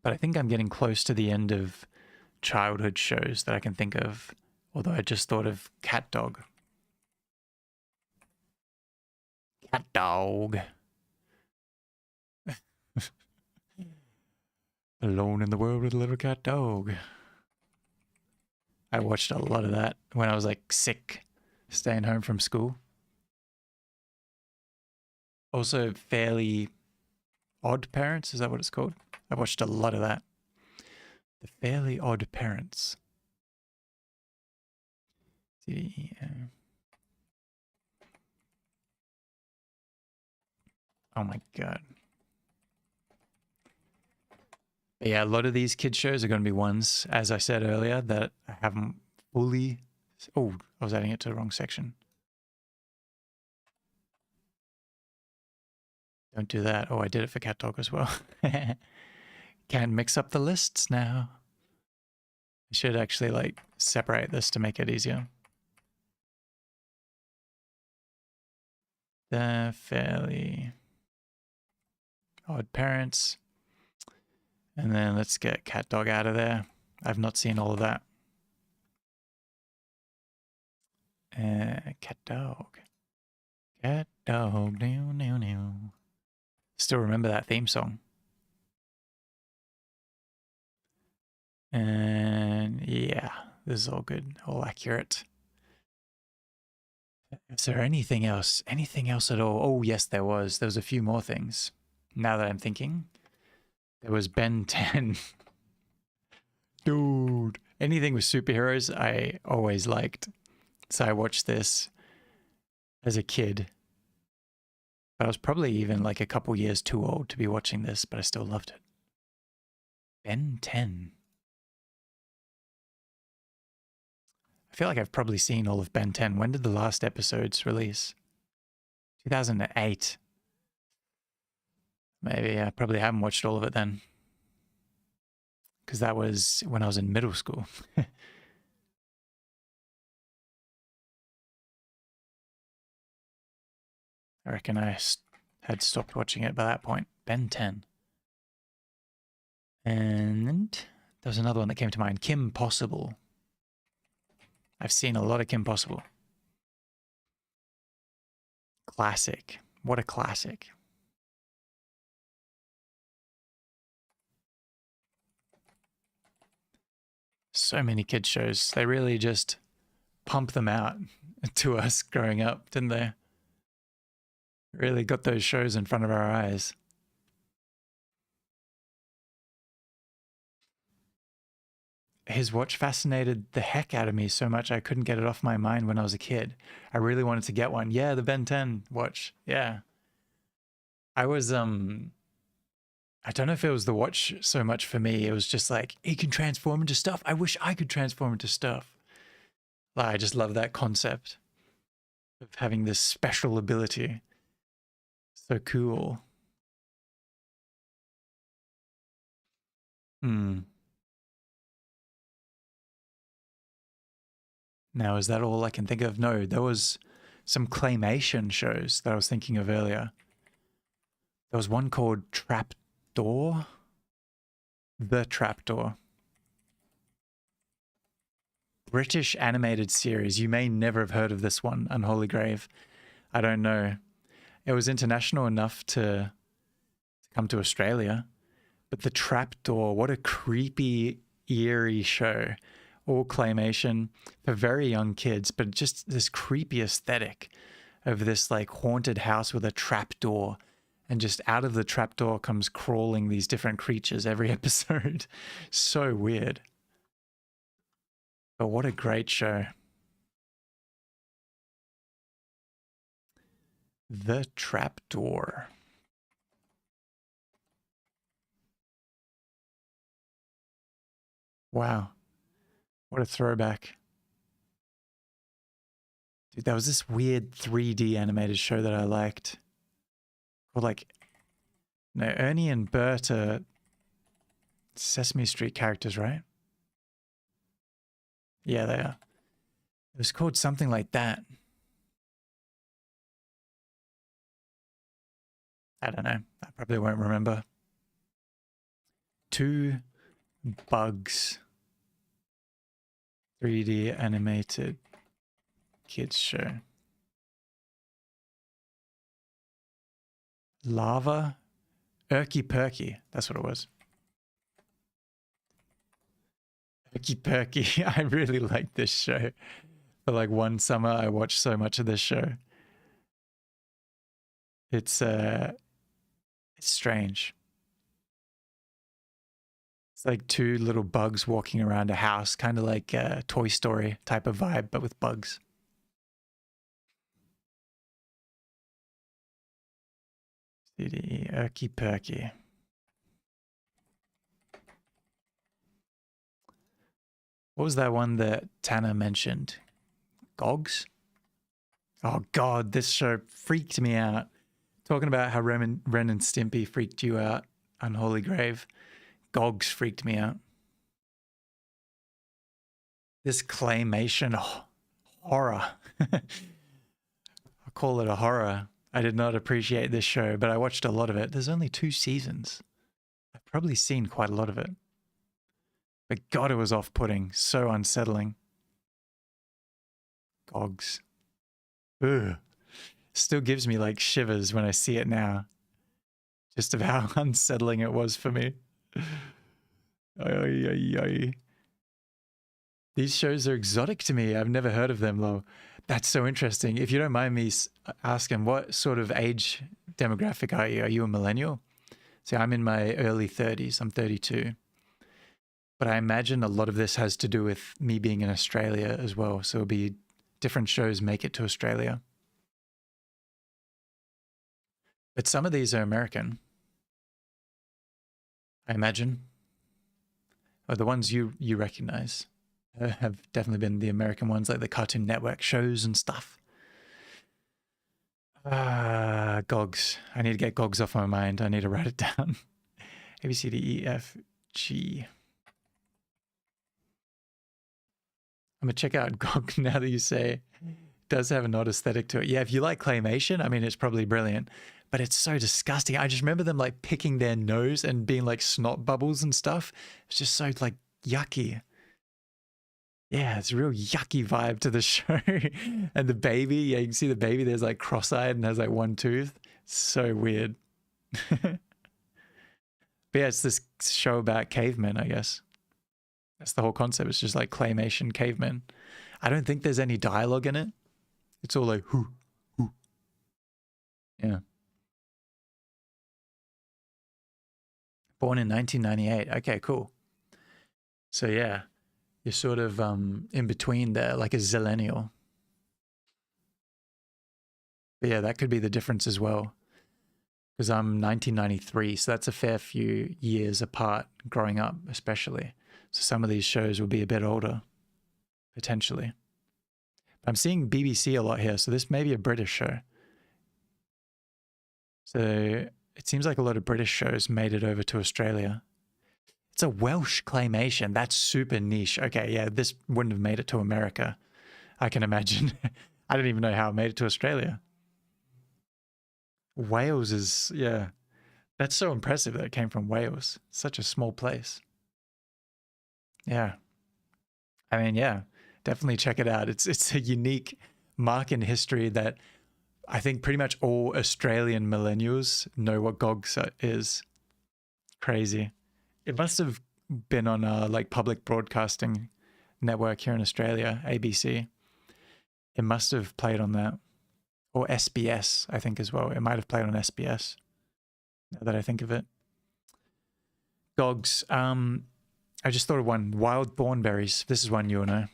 But I think I'm getting close to the end of childhood shows that I can think of. Although I just thought of Cat Dog. Cat Dog. Alone in the world with a little cat dog. I watched a lot of that when I was like sick, staying home from school. Also, Fairly Odd Parents, is that what it's called? I watched a lot of that. The Fairly Odd Parents. Oh my god. But yeah, a lot of these kids shows are going to be ones, as I said earlier, that I haven't fully... Oh, I was adding it to the wrong section. Don't do that. Oh, I did it for Cat Dog as well. Can't mix up the lists now. I should actually like separate this to make it easier. The Fairly Odd Parents. And then let's get Cat Dog out of there. I've not seen all of that. Cat Dog. Cat Dog. Now. Still remember that theme song. And yeah, this is all good, all accurate. Is there anything else? Anything else at all? Oh, yes, there was. There was a few more things. Now that I'm thinking. There was Ben 10. Dude. Anything with superheroes, I always liked. So I watched this as a kid. I was probably even like a couple years too old to be watching this, but I still loved it. Ben 10. I feel like I've probably seen all of Ben 10. When did the last episodes release? 2008. Maybe I probably haven't watched all of it then. Because that was when I was in middle school. I reckon I had stopped watching it by that point. Ben 10. And there was another one that came to mind. Kim Possible. I've seen a lot of Kim Possible. Classic. What a classic. So many kids shows. They really just pump them out to us growing up, didn't they? Really got those shows in front of our eyes. His watch fascinated the heck out of me so much I couldn't get it off my mind when I was a kid. I really wanted to get one. Yeah, the Ben 10 watch. Yeah. I was, I don't know if it was the watch so much for me. It was just like, he can transform into stuff. I wish I could transform into stuff. Like, I just love that concept of having this special ability. So cool. Now, is that all I can think of? No, there was some claymation shows that I was thinking of earlier. There was one called Trapdoor. The Trapdoor. British animated series. You may never have heard of this one, Unholy Grave. I don't know. It was international enough to come to Australia. But The Trapdoor, what a creepy, eerie show. All claymation for very young kids, but just this creepy aesthetic of this like haunted house with a trapdoor, and just out of the trapdoor comes crawling these different creatures every episode. So weird. But what a great show. The Trapdoor. Wow. What a throwback. Dude, that was this weird 3D animated show that I liked. Called like, no, Ernie and Bert are Sesame Street characters, right? Yeah, they are. It was called something like that. I don't know. I probably won't remember. Two Bugs. 3D animated kids show. Lava? Erky Perky. That's what it was. Erky Perky. I really liked this show. For like one summer, I watched so much of this show. It's strange. It's like two little bugs walking around a house, kind of like a Toy Story type of vibe, but with bugs. CD, Erky Perky. What was that one that Tanner mentioned? Gogs? Oh God, this show freaked me out. Talking about how Ren and Stimpy freaked you out, Unholy Grave. Gogs freaked me out. This claymation horror. I call it a horror. I did not appreciate this show, but I watched a lot of it. There's only 2 seasons. I've probably seen quite a lot of it. But God, it was off-putting. So unsettling. Gogs. Ugh. Still gives me like shivers when I see it now. Just of how unsettling it was for me. These shows are exotic to me. I've never heard of them, though. That's so interesting. If you don't mind me asking, what sort of age demographic are you? Are you a millennial? See, I'm in my early 30s. I'm 32. But I imagine a lot of this has to do with me being in Australia as well. So it'll be different shows make it to Australia. But some of these are American, I imagine. Or the ones you recognize have definitely been the American ones, like the Cartoon Network shows and stuff. Gogs. I need to get Gogs off my mind. I need to write it down. A, B, C, D, E, F, G. I'm going to check out Gog now that you say it does have an odd aesthetic to it. Yeah, if you like claymation, I mean, it's probably brilliant. But it's so disgusting. I just remember them like picking their nose and being like snot bubbles and stuff. It's just so like yucky. Yeah, it's a real yucky vibe to the show. And the baby, yeah, you can see the baby, there's like cross-eyed and has like one tooth. It's so weird. But yeah, it's this show about cavemen, I guess. That's the whole concept. It's just like claymation cavemen. I don't think there's any dialogue in it. It's all like, hoo, hoo. Yeah. Born in 1998. Okay, cool. So yeah, you're sort of in between there, like a zillennial. But yeah, that could be the difference as well. Because I'm 1993, so that's a fair few years apart growing up, especially. So some of these shows will be a bit older, potentially. But I'm seeing BBC a lot here, so this may be a British show. So it seems like a lot of British shows made it over to Australia. It's a Welsh claymation. That's super niche. Okay, yeah, this wouldn't have made it to America, I can imagine. I don't even know how it made it to Australia. Wales is, yeah. That's so impressive that it came from Wales. Such a small place. Yeah. I mean, yeah, definitely check it out. It's a unique mark in history that I think pretty much all Australian millennials know what GOGS is. Crazy. It must have been on a like public broadcasting network here in Australia, ABC. It must have played on that. Or SBS, I think as well. It might have played on SBS, now that I think of it. GOGS. I just thought of one. Wild Thornberries. This is one you'll know.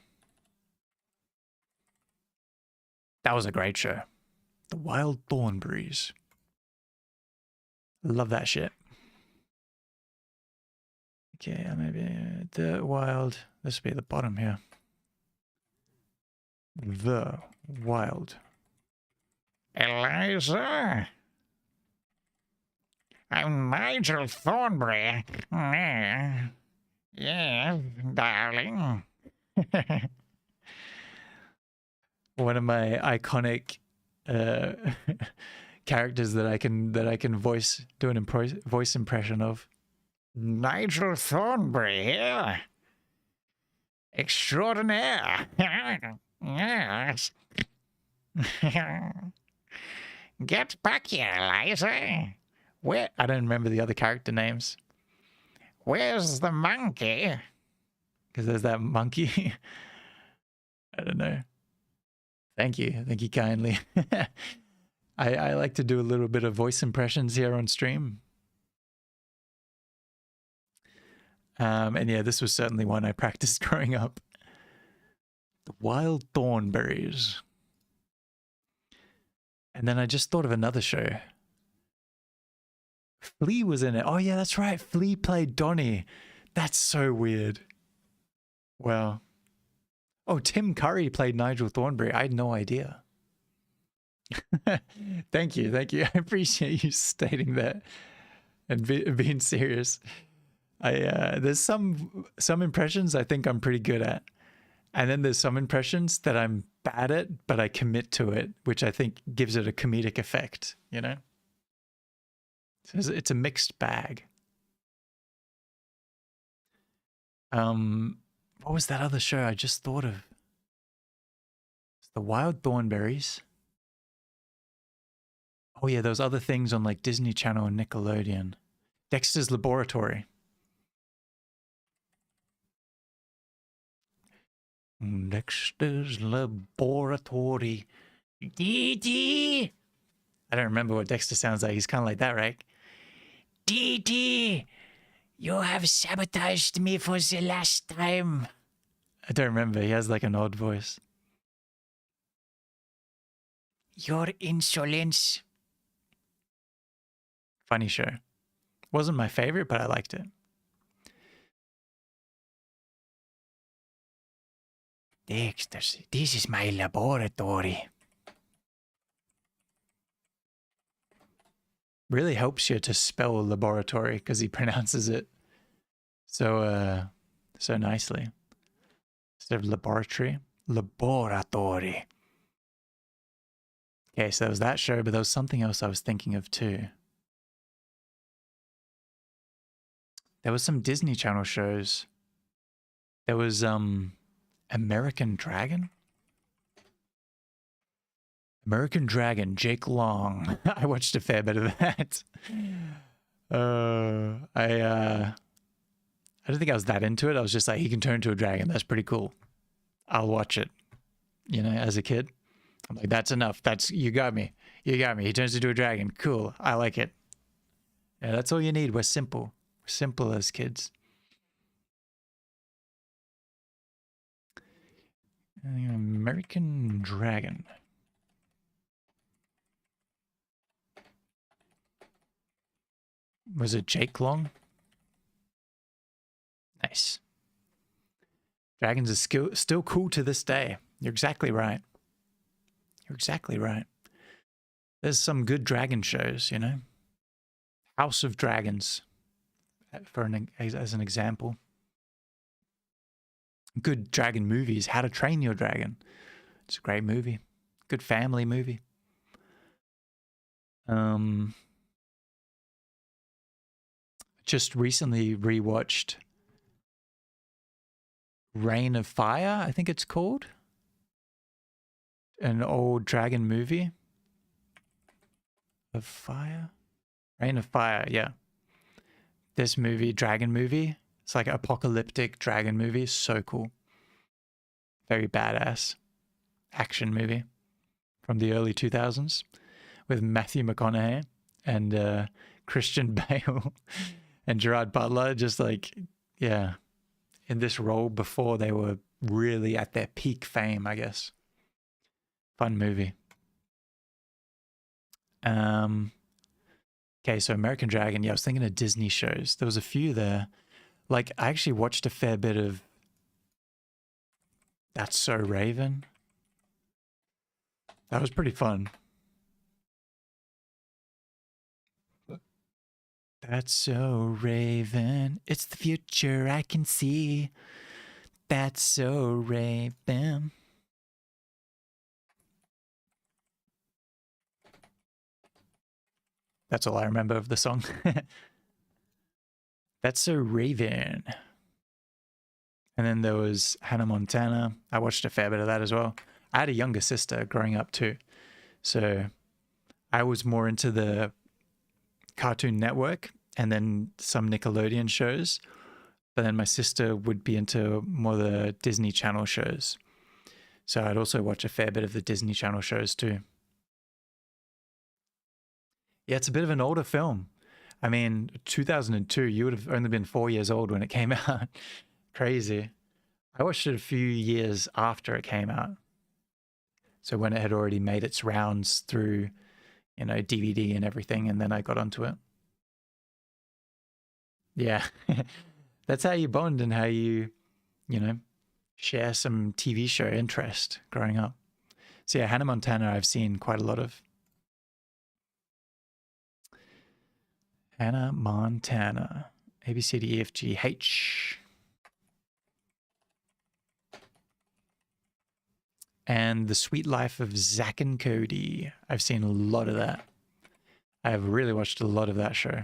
That was a great show. The Wild Thornberries. Love that shit. Okay, maybe the wild. This will be at the bottom here. The Wild.
Eliza? I'm Nigel Thornberry. Yes, darling.
One of my iconic characters that I can do an voice impression of.
Nigel Thornberry here. Extraordinaire. Yes. Get back here, Eliza.
Where? I don't remember the other character names.
Where's the monkey?
Because there's that monkey. I don't know. Thank you kindly. I like to do a little bit of voice impressions here on stream. And yeah, this was certainly one I practiced growing up. The Wild Thornberries. And then I just thought of another show. Flea was in it. Oh yeah, that's right. Flea played Donnie. That's so weird. Wow. Oh, Tim Curry played Nigel Thornberry. I had no idea. Thank you. I appreciate you stating that and being serious. There's some impressions I think I'm pretty good at, and then there's some impressions that I'm bad at, but I commit to it, which I think gives it a comedic effect. You know, so it's a mixed bag. What was that other show I just thought of? It's The Wild Thornberries. Oh yeah, those other things on like Disney Channel and Nickelodeon. Dexter's Laboratory. Dexter's Laboratory. Dee Dee. I don't remember what Dexter sounds like. He's kind of like that, right? Dee Dee, you have sabotaged me for the last time. I don't remember. He has like an odd voice. Your insolence. Funny show. Wasn't my favorite, but I liked it. Dexter, this is my laboratory. Really helps you to spell laboratory because he pronounces it so nicely. Instead of laboratory, laboratory. Okay, so there was that show, but there was something else I was thinking of too. There was some Disney Channel shows. There was American Dragon? American Dragon, Jake Long. I watched a fair bit of that. I don't think I was that into it. I was just like, he can turn into a dragon. That's pretty cool. I'll watch it. You know, as a kid. I'm like, that's enough. You got me. You got me. He turns into a dragon. Cool. I like it. Yeah, that's all you need. We're simple. We're simple as kids. American Dragon. Was it Jake Long? Nice. Dragons are still cool to this day. You're exactly right. You're exactly right. There's some good dragon shows, you know? House of Dragons, as an example. Good dragon movies. How to Train Your Dragon. It's a great movie. Good family movie. Just recently rewatched Reign of Fire, I think it's called. An old dragon movie. Of Fire? Reign of Fire, yeah. This movie, dragon movie, it's like an apocalyptic dragon movie. So cool. Very badass. Action movie from the early 2000s with Matthew McConaughey and Christian Bale and Gerard Butler, just like, yeah, in this role before they were really at their peak fame, I guess. Fun movie. Okay, so American Dragon. Yeah, I was thinking of Disney shows. There was a few there. Like, I actually watched a fair bit of That's So Raven. That was pretty fun. That's so Raven. It's the future I can see. That's so Raven. That's all I remember of the song. That's so Raven. And then there was Hannah Montana. I watched a fair bit of that as well. I had a younger sister growing up too. So I was more into the Cartoon Network and then some Nickelodeon shows. But then my sister would be into more the Disney Channel shows. So I'd also watch a fair bit of the Disney Channel shows too. Yeah, it's a bit of an older film. I mean, 2002, you would have only been 4 years old when it came out. Crazy. I watched it a few years after it came out. So when it had already made its rounds through, you know, DVD and everything, and then I got onto it. Yeah. That's how you bond and how you know, share some TV show interest growing up. So yeah, Hannah Montana I've seen quite a lot of. Hannah Montana. A, B, C, D, E, F, G, H. And The Sweet Life of Zack and Cody. I've seen a lot of that. I have really watched a lot of that show.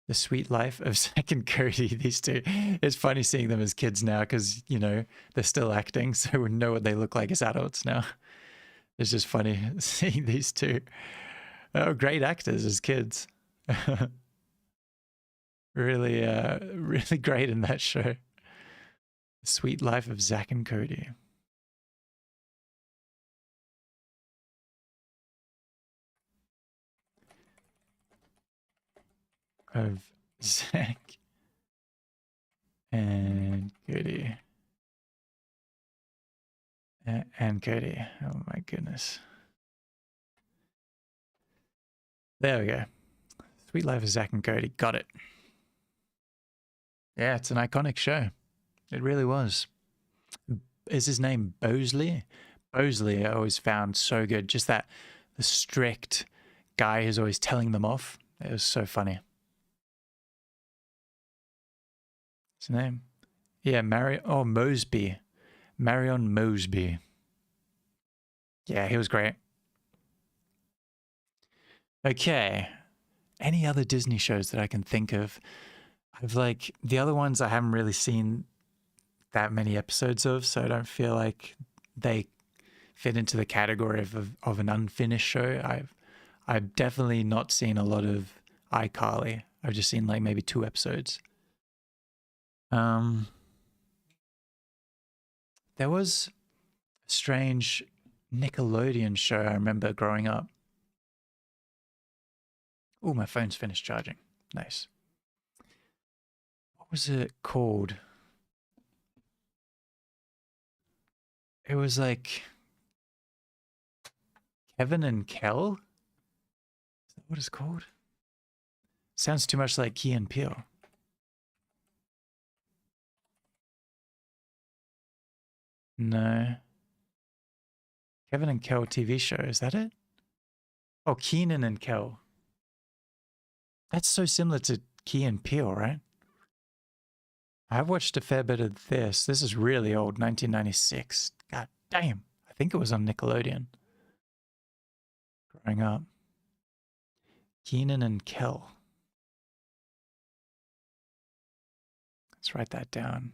The Sweet Life of Zack and Cody. These two. It's funny seeing them as kids now because, you know, they're still acting, so we know what they look like as adults now. It's just funny seeing these two. Oh, great actors as kids. Really, really great in that show. The Sweet Life of Zack and Cody. Of Zack and Cody. And Cody. Oh my goodness. There we go. Sweet Life of Zack and Cody. Got it. Yeah, it's an iconic show. It really was. Is his name Bosley? Bosley I always found so good. Just that the strict guy who's always telling them off. It was so funny. What's his name? Yeah, Mosby. Marion Mosby. Yeah, he was great. Okay. Any other Disney shows that I can think of? I've like the other ones I haven't really seen that many episodes of, so I don't feel like they fit into the category of an unfinished show. I've definitely not seen a lot of iCarly. I've just seen like maybe 2 episodes. There was a strange Nickelodeon show I remember growing up. Oh, my phone's finished charging. Nice. What was it called? It was like Kevin and Kel? Is that what it's called? Sounds too much like Key and Peele. No. Kevin and Kel TV show, is that it? Oh, Keenan and Kel. That's so similar to Key and Peele, right? I've watched a fair bit of this. This is really old, 1996. God damn. I think it was on Nickelodeon. Growing up. Keenan and Kel. Let's write that down.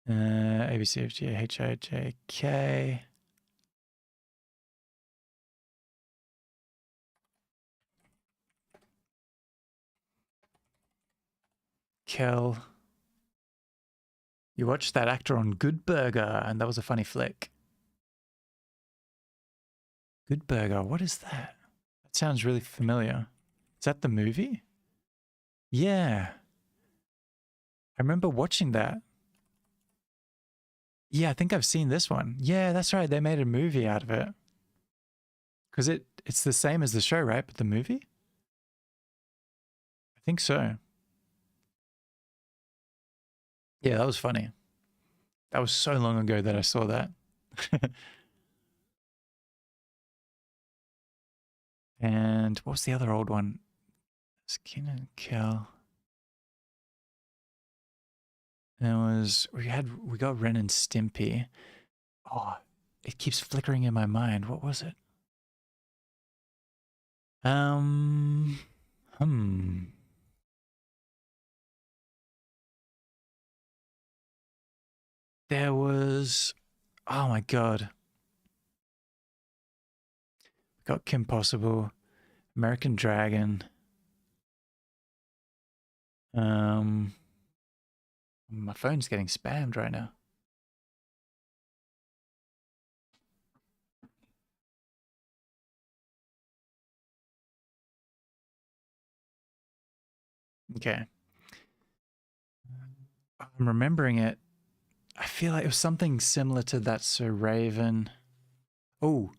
A, B, C, F, G, H, I, J, K. Kel. You watched that actor on Good Burger, and that was a funny flick. Good Burger, what is that? That sounds really familiar. Is that the movie? Yeah. I remember watching that. Yeah, I think I've seen this one. Yeah, that's right. They made a movie out of it. Because it's the same as the show, right? But the movie? I think so. Yeah, that was funny. That was so long ago that I saw that. And what was the other old one? Skin and Kill. There was we got Ren and Stimpy. Oh, it keeps flickering in my mind. What was it? Hmm. There was, oh my god. We got Kim Possible, American Dragon. My phone's getting spammed right now. Okay. I'm remembering it. I feel like it was something similar to That's So Raven. Oh.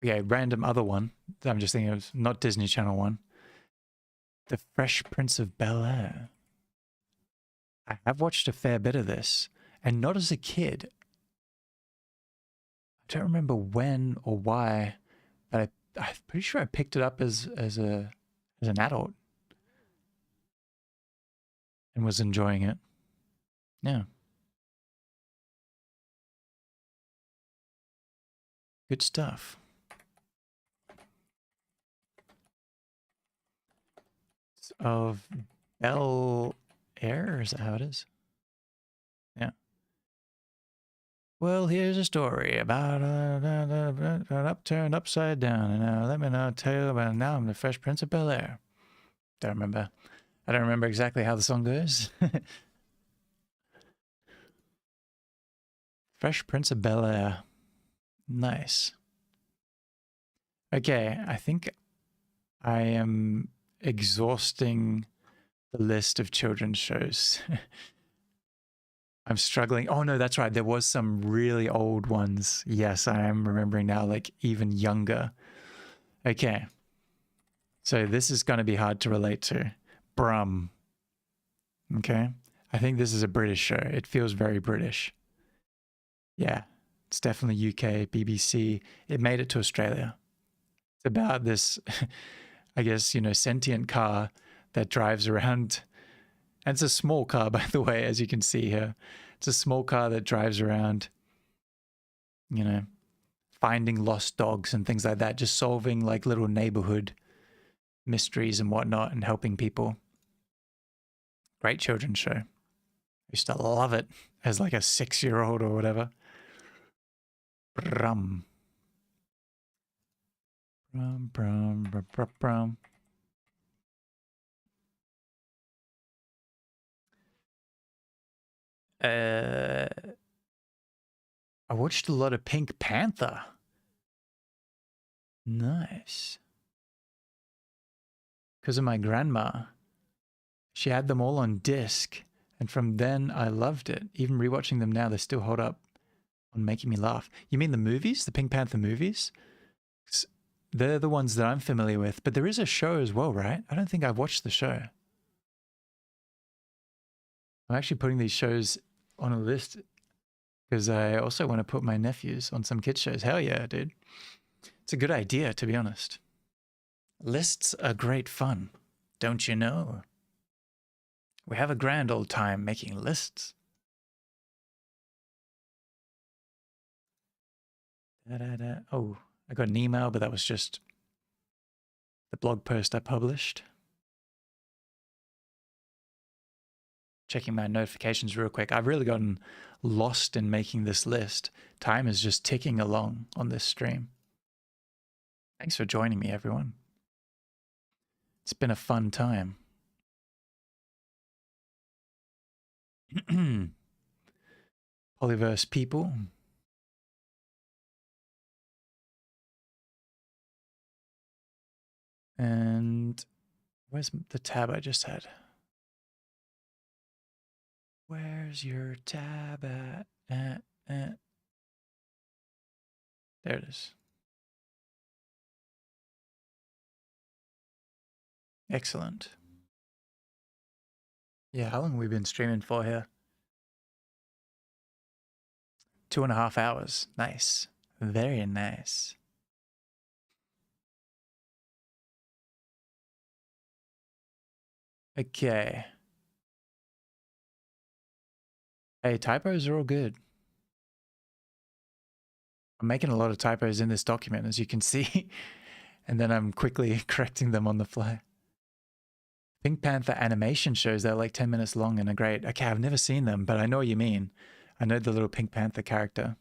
Okay, random other one. I'm just thinking of not Disney Channel one. The Fresh Prince of Bel-Air. I have watched a fair bit of this, and not as a kid. I don't remember when or why, but I'm pretty sure I picked it up as an adult and was enjoying it. Yeah. Good stuff. Of Bel Air, is that how it is? Yeah. Well, here's a story about an upturned upside down, and let me now tell you about now I'm the Fresh Prince of Bel-Air. Don't remember. I don't remember exactly how the song goes. Fresh Prince of Bel-Air. Nice. Okay, I think I am exhausting the list of children's shows. I'm struggling. Oh no, that's right. There was some really old ones. Yes, I am remembering now, like even younger. Okay. So this is going to be hard to relate to. Brum. Okay. I think this is a British show. It feels very British. Yeah. It's definitely UK, BBC. It made it to Australia. It's about this, I guess, sentient car that drives around. And it's a small car, by the way, as you can see here. It's a small car that drives around, finding lost dogs and things like that, just solving like little neighborhood mysteries and whatnot and helping people. Great children's show. I used to love it as like a 6-year-old or whatever. Brum. Brum, brum, brum, brum, brum. I watched a lot of Pink Panther. Nice. Because of my grandma. She had them all on disc. And from then, I loved it. Even rewatching them now, they still hold up on making me laugh. You mean the movies? The Pink Panther movies? They're the ones that I'm familiar with. But there is a show as well, right? I don't think I've watched the show. I'm actually putting these shows on a list because I also want to put my nephews on some kids shows. Hell yeah, dude. It's a good idea, to be honest. Lists are great fun, don't you know? We have a grand old time making lists. Oh, I got an email, but that was just the blog post I published. Checking my notifications real quick. I've really gotten lost in making this list. Time is just ticking along on this stream. Thanks for joining me, everyone. It's been a fun time. Polyverse people. And where's the tab I just had? Where's your tab at? There it is. Excellent. Yeah, how long have we been streaming for here? 2.5 hours. Nice. Very nice. Okay. Hey, typos are all good. I'm making a lot of typos in this document, as you can see, and then I'm quickly correcting them on the fly. Pink Panther animation shows that are like 10 minutes long and are great. Okay, I've never seen them, but I know what you mean. I know the little Pink Panther character.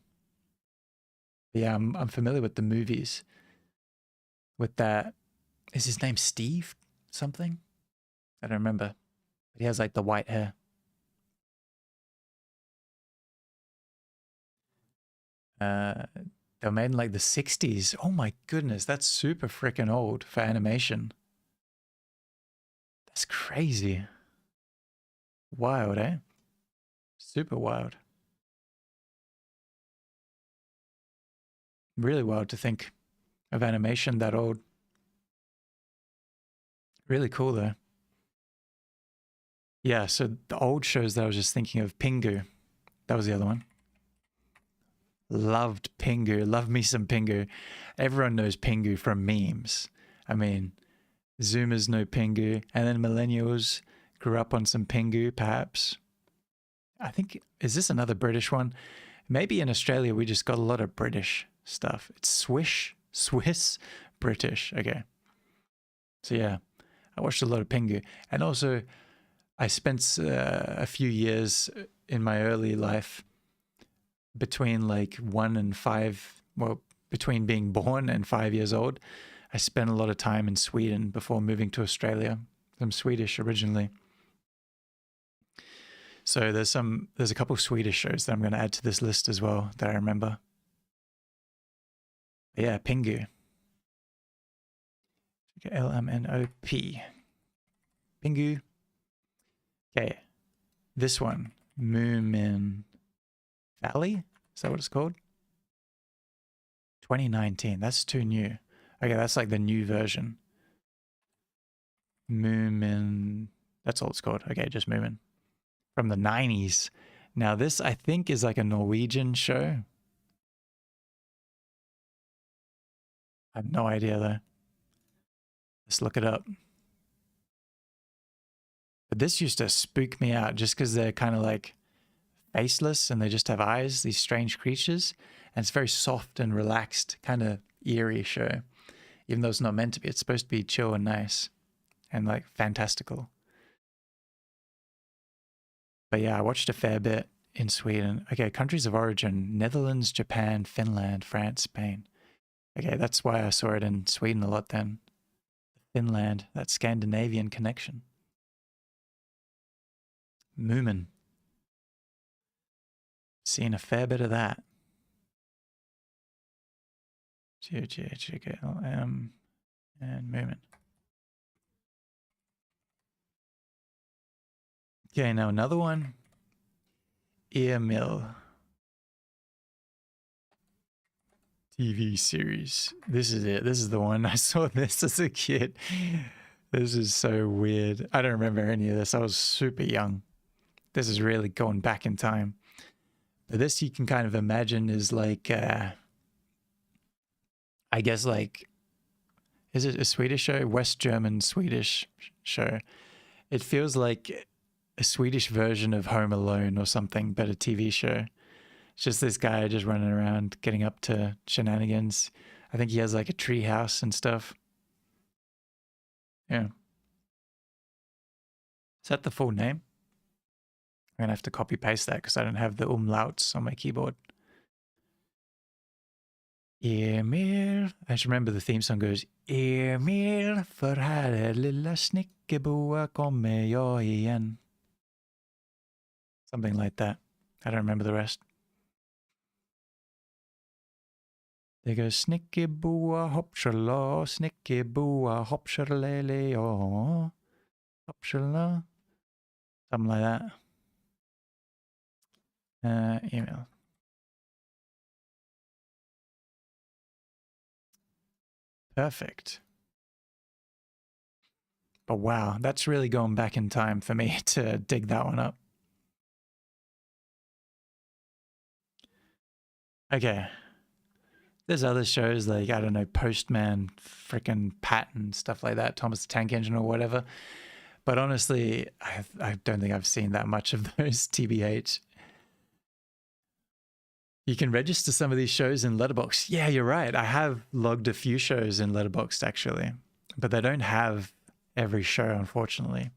Yeah, I'm familiar with the movies. With that, is his name Steve something? I don't remember. But he has like the white hair. They were made in like the 60s. Oh my goodness, that's super freaking old for animation. That's crazy. Wild, eh? Super wild. Really wild to think of animation that old. Really cool though. Yeah, so the old shows that I was just thinking of, Pingu. That was the other one. Loved Pingu. Love me some Pingu. Everyone knows Pingu from memes. I mean, Zoomers know Pingu, and then millennials grew up on some Pingu, perhaps. I think, is this another British one? Maybe in Australia we just got a lot of British stuff. It's Swiss, British. Okay. So yeah, I watched a lot of Pingu. And also, I spent a few years in my early life between like 1 and 5, well, between being born and 5 years old. I spent a lot of time in Sweden before moving to Australia. I'm Swedish originally. So there's a couple of Swedish shows that I'm going to add to this list as well that I remember. But yeah, Pingu. LMNOP. Pingu. Okay. This one. Moomin Valley? Is that what it's called? 2019. That's too new. Okay, that's like the new version. Moomin. That's all it's called. Okay, just Moomin. From the 90s. Now this, I think, is like a Norwegian show. I have no idea though. Let's look it up. But this used to spook me out just because they're kind of like faceless and they just have eyes, these strange creatures. And it's very soft and relaxed, kind of eerie show. Even though it's not meant to be, it's supposed to be chill and nice and like fantastical. But yeah, I watched a fair bit in Sweden. Okay, countries of origin: Netherlands, Japan, Finland, France, Spain. Okay, that's why I saw it in Sweden a lot then. Finland, that Scandinavian connection. Moomin. Seen a fair bit of that. GGLM and Moomin. Okay, now another one. Earmill. TV series. This is it. This is the one. I saw this as a kid. This is so weird. I don't remember any of this. I was super young. This is really going back in time. But this you can kind of imagine is like, I guess like, is it a Swedish show? West German Swedish show. It feels like a Swedish version of Home Alone or something, but a TV show. It's just this guy just running around, getting up to shenanigans. I think he has like a tree house and stuff. Yeah. Is that the full name? I'm gonna have to copy paste that because I don't have the umlauts on my keyboard. Emil. I just remember the theme song goes Emil, för här är lilla snickerboa kommer jag igen. Something like that. I don't remember the rest. They go snickerboa hoppshala, snickerboa hoppshalele, ja, hoppshala. Something like that. Email. Perfect. But wow, that's really going back in time for me to dig that one up. Okay. There's other shows like, I don't know, Postman, frickin' Pat and stuff like that, Thomas the Tank Engine or whatever. But honestly, I don't think I've seen that much of those, TBH. You can register some of these shows in Letterboxd. Yeah, you're right. I have logged a few shows in Letterboxd actually, but they don't have every show, unfortunately.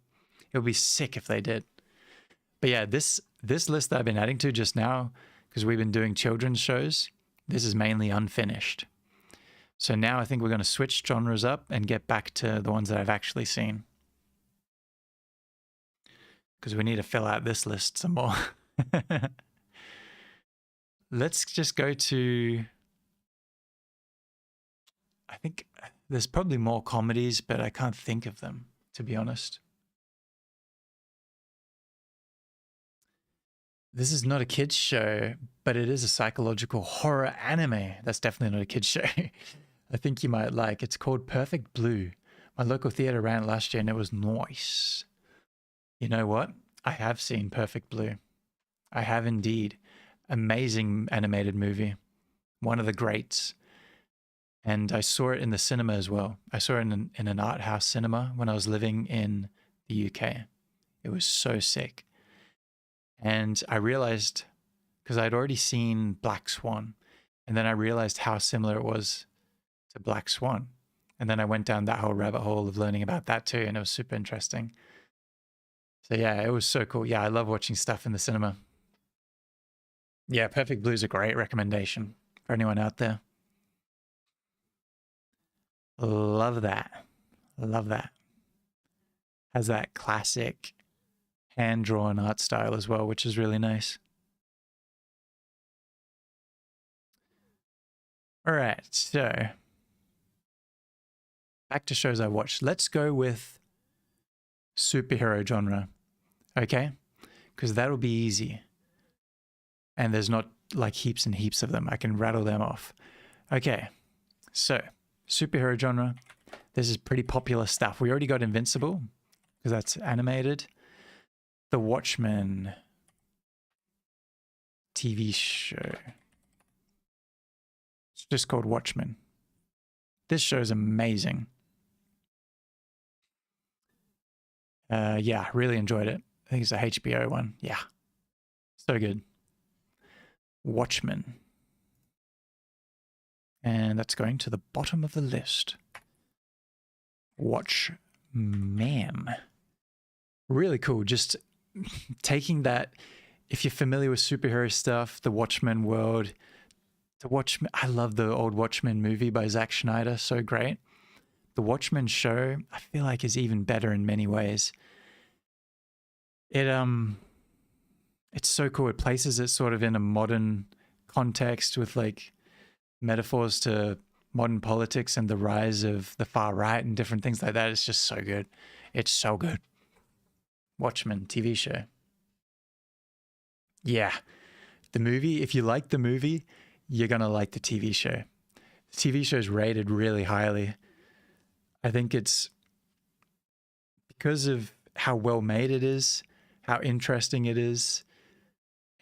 It would be sick if they did. But yeah, this list that I've been adding to just now, because we've been doing children's shows, this is mainly unfinished. So now I think we're going to switch genres up and get back to the ones that I've actually seen. Because we need to fill out this list some more. Let's just go to, I think there's probably more comedies, but I can't think of them, to be honest. This is not a kids show, but it is a psychological horror anime. That's definitely not a kids show. I think you might like. It's called Perfect Blue. My local theater ran it last year and it was nice. You know what? I have seen Perfect Blue. I have indeed. Amazing animated movie. One of the greats. And I saw it in the cinema as well. I saw it in an art house cinema when I was living in the UK. It was so sick. And I realized, because I'd already seen Black Swan, and then I realized how similar it was to Black Swan. And then I went down that whole rabbit hole of learning about that too, and it was super interesting. So yeah, it was so cool. Yeah, I love watching stuff in the cinema. Yeah, Perfect Blue is a great recommendation for anyone out there. Love that. Love that. Has that classic hand-drawn art style as well, which is really nice. All right, so back to shows I watched. Let's go with superhero genre, okay? Because that'll be easy. And there's not like heaps and heaps of them. I can rattle them off. Okay, so superhero genre. This is pretty popular stuff. We already got Invincible, because that's animated. The Watchmen TV show. It's just called Watchmen. This show is amazing. Yeah, really enjoyed it. I think it's a HBO one. Yeah, so good. Watchmen. And that's going to the bottom of the list. Watchmen. Really cool. Just taking that, if you're familiar with superhero stuff, the Watchmen world, the Watchmen, I love the old Watchmen movie by Zack Schneider, so great. The Watchmen show, I feel like, is even better in many ways. It's so cool. It places it sort of in a modern context with like metaphors to modern politics and the rise of the far right and different things like that. It's just so good. It's so good. Watchmen TV show. Yeah. The movie, if you like the movie, you're going to like the TV show. The TV show is rated really highly. I think it's because of how well made it is, how interesting it is,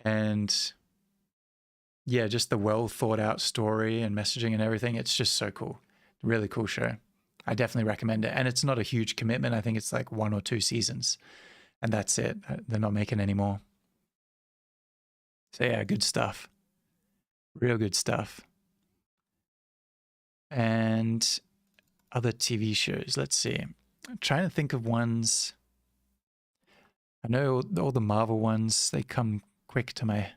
and yeah, just the well thought out story and messaging and everything. It's just so cool. Really cool show. I definitely recommend it. And it's not a huge commitment. I think it's like 1 or 2 seasons and that's it. They're not making any more. So yeah, good stuff. Real good stuff. And other TV shows. Let's see. I'm trying to think of ones. I know all the Marvel ones, they come quick to my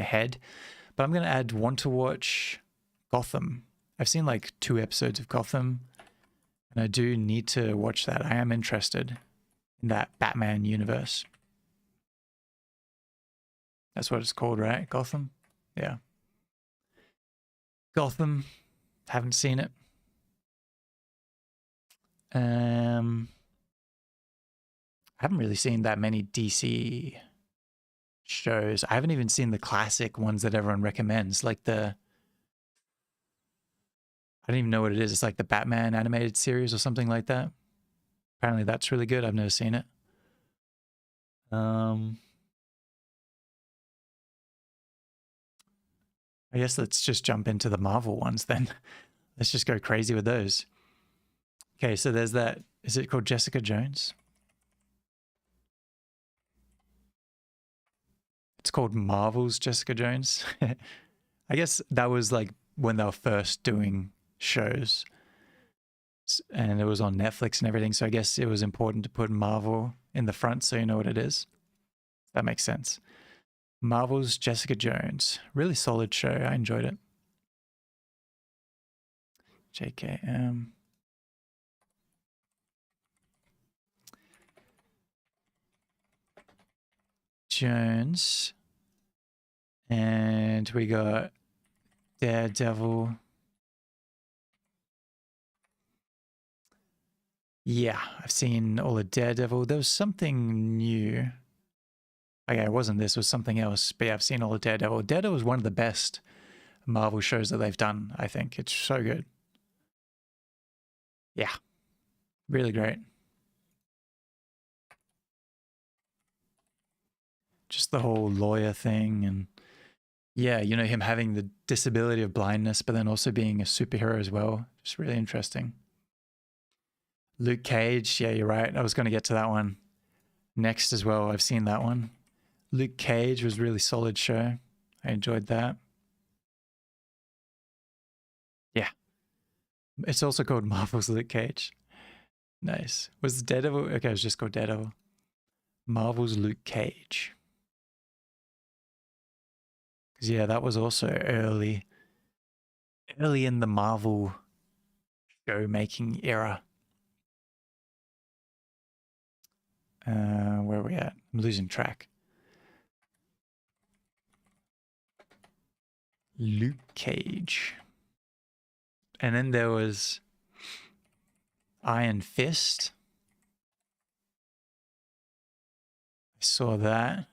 head. But I'm going to add Want to Watch Gotham. I've seen like 2 episodes of Gotham, and I do need to watch that. I am interested in that Batman universe. That's what it's called, right? Gotham? Yeah. Gotham. Haven't seen it. I haven't really seen that many DC shows. I haven't even seen the classic ones that everyone recommends, like I don't even know what it is. It's like the Batman animated series or something like that. Apparently that's really good. I've never seen it. I guess let's just jump into the Marvel ones then. Let's just go crazy with those. Okay, so there's that. Is it called Jessica Jones? It's called Marvel's Jessica Jones. I guess that was like when they were first doing shows. And it was on Netflix and everything. So I guess it was important to put Marvel in the front so you know what it is. That makes sense. Marvel's Jessica Jones. Really solid show. I enjoyed it. JKM. Jones. And we got Daredevil. Yeah, I've seen all of Daredevil. There was something new. Okay, it wasn't this, it was something else. But yeah, I've seen all of Daredevil. Daredevil is one of the best Marvel shows that they've done, I think. It's so good. Yeah, really great. Just the whole lawyer thing, and yeah, you know, him having the disability of blindness, but then also being a superhero as well. Just really interesting. Luke Cage, yeah, you're right. I was going to get to that one next as well. I've seen that one. Luke Cage was a really solid show. I enjoyed that. Yeah. It's also called Marvel's Luke Cage. Nice. Was Daredevil? Okay, it was just called Daredevil. Marvel's Luke Cage. Because yeah, that was also early in the Marvel show making era. Where are we at? I'm losing track. Luke Cage. And then there was Iron Fist. I saw that.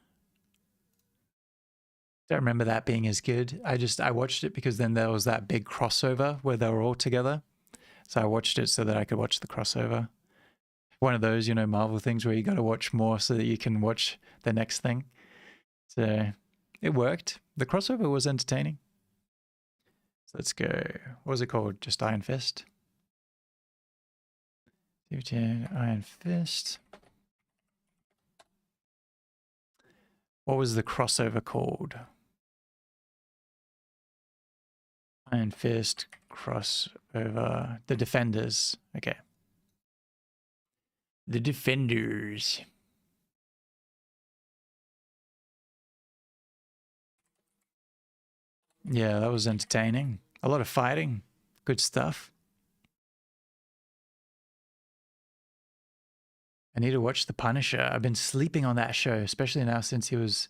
Don't remember that being as good. I watched it because then there was that big crossover where they were all together. So I watched it so that I could watch the crossover. One of those, you know, Marvel things where you got to watch more so that you can watch the next thing. So it worked. The crossover was entertaining. So let's go. What was it called? Just Iron Fist? Iron Fist. What was the crossover called? Iron Fist crossover. The Defenders. Okay. The Defenders. Yeah, that was entertaining. A lot of fighting. Good stuff. I need to watch The Punisher. I've been sleeping on that show, especially now since he was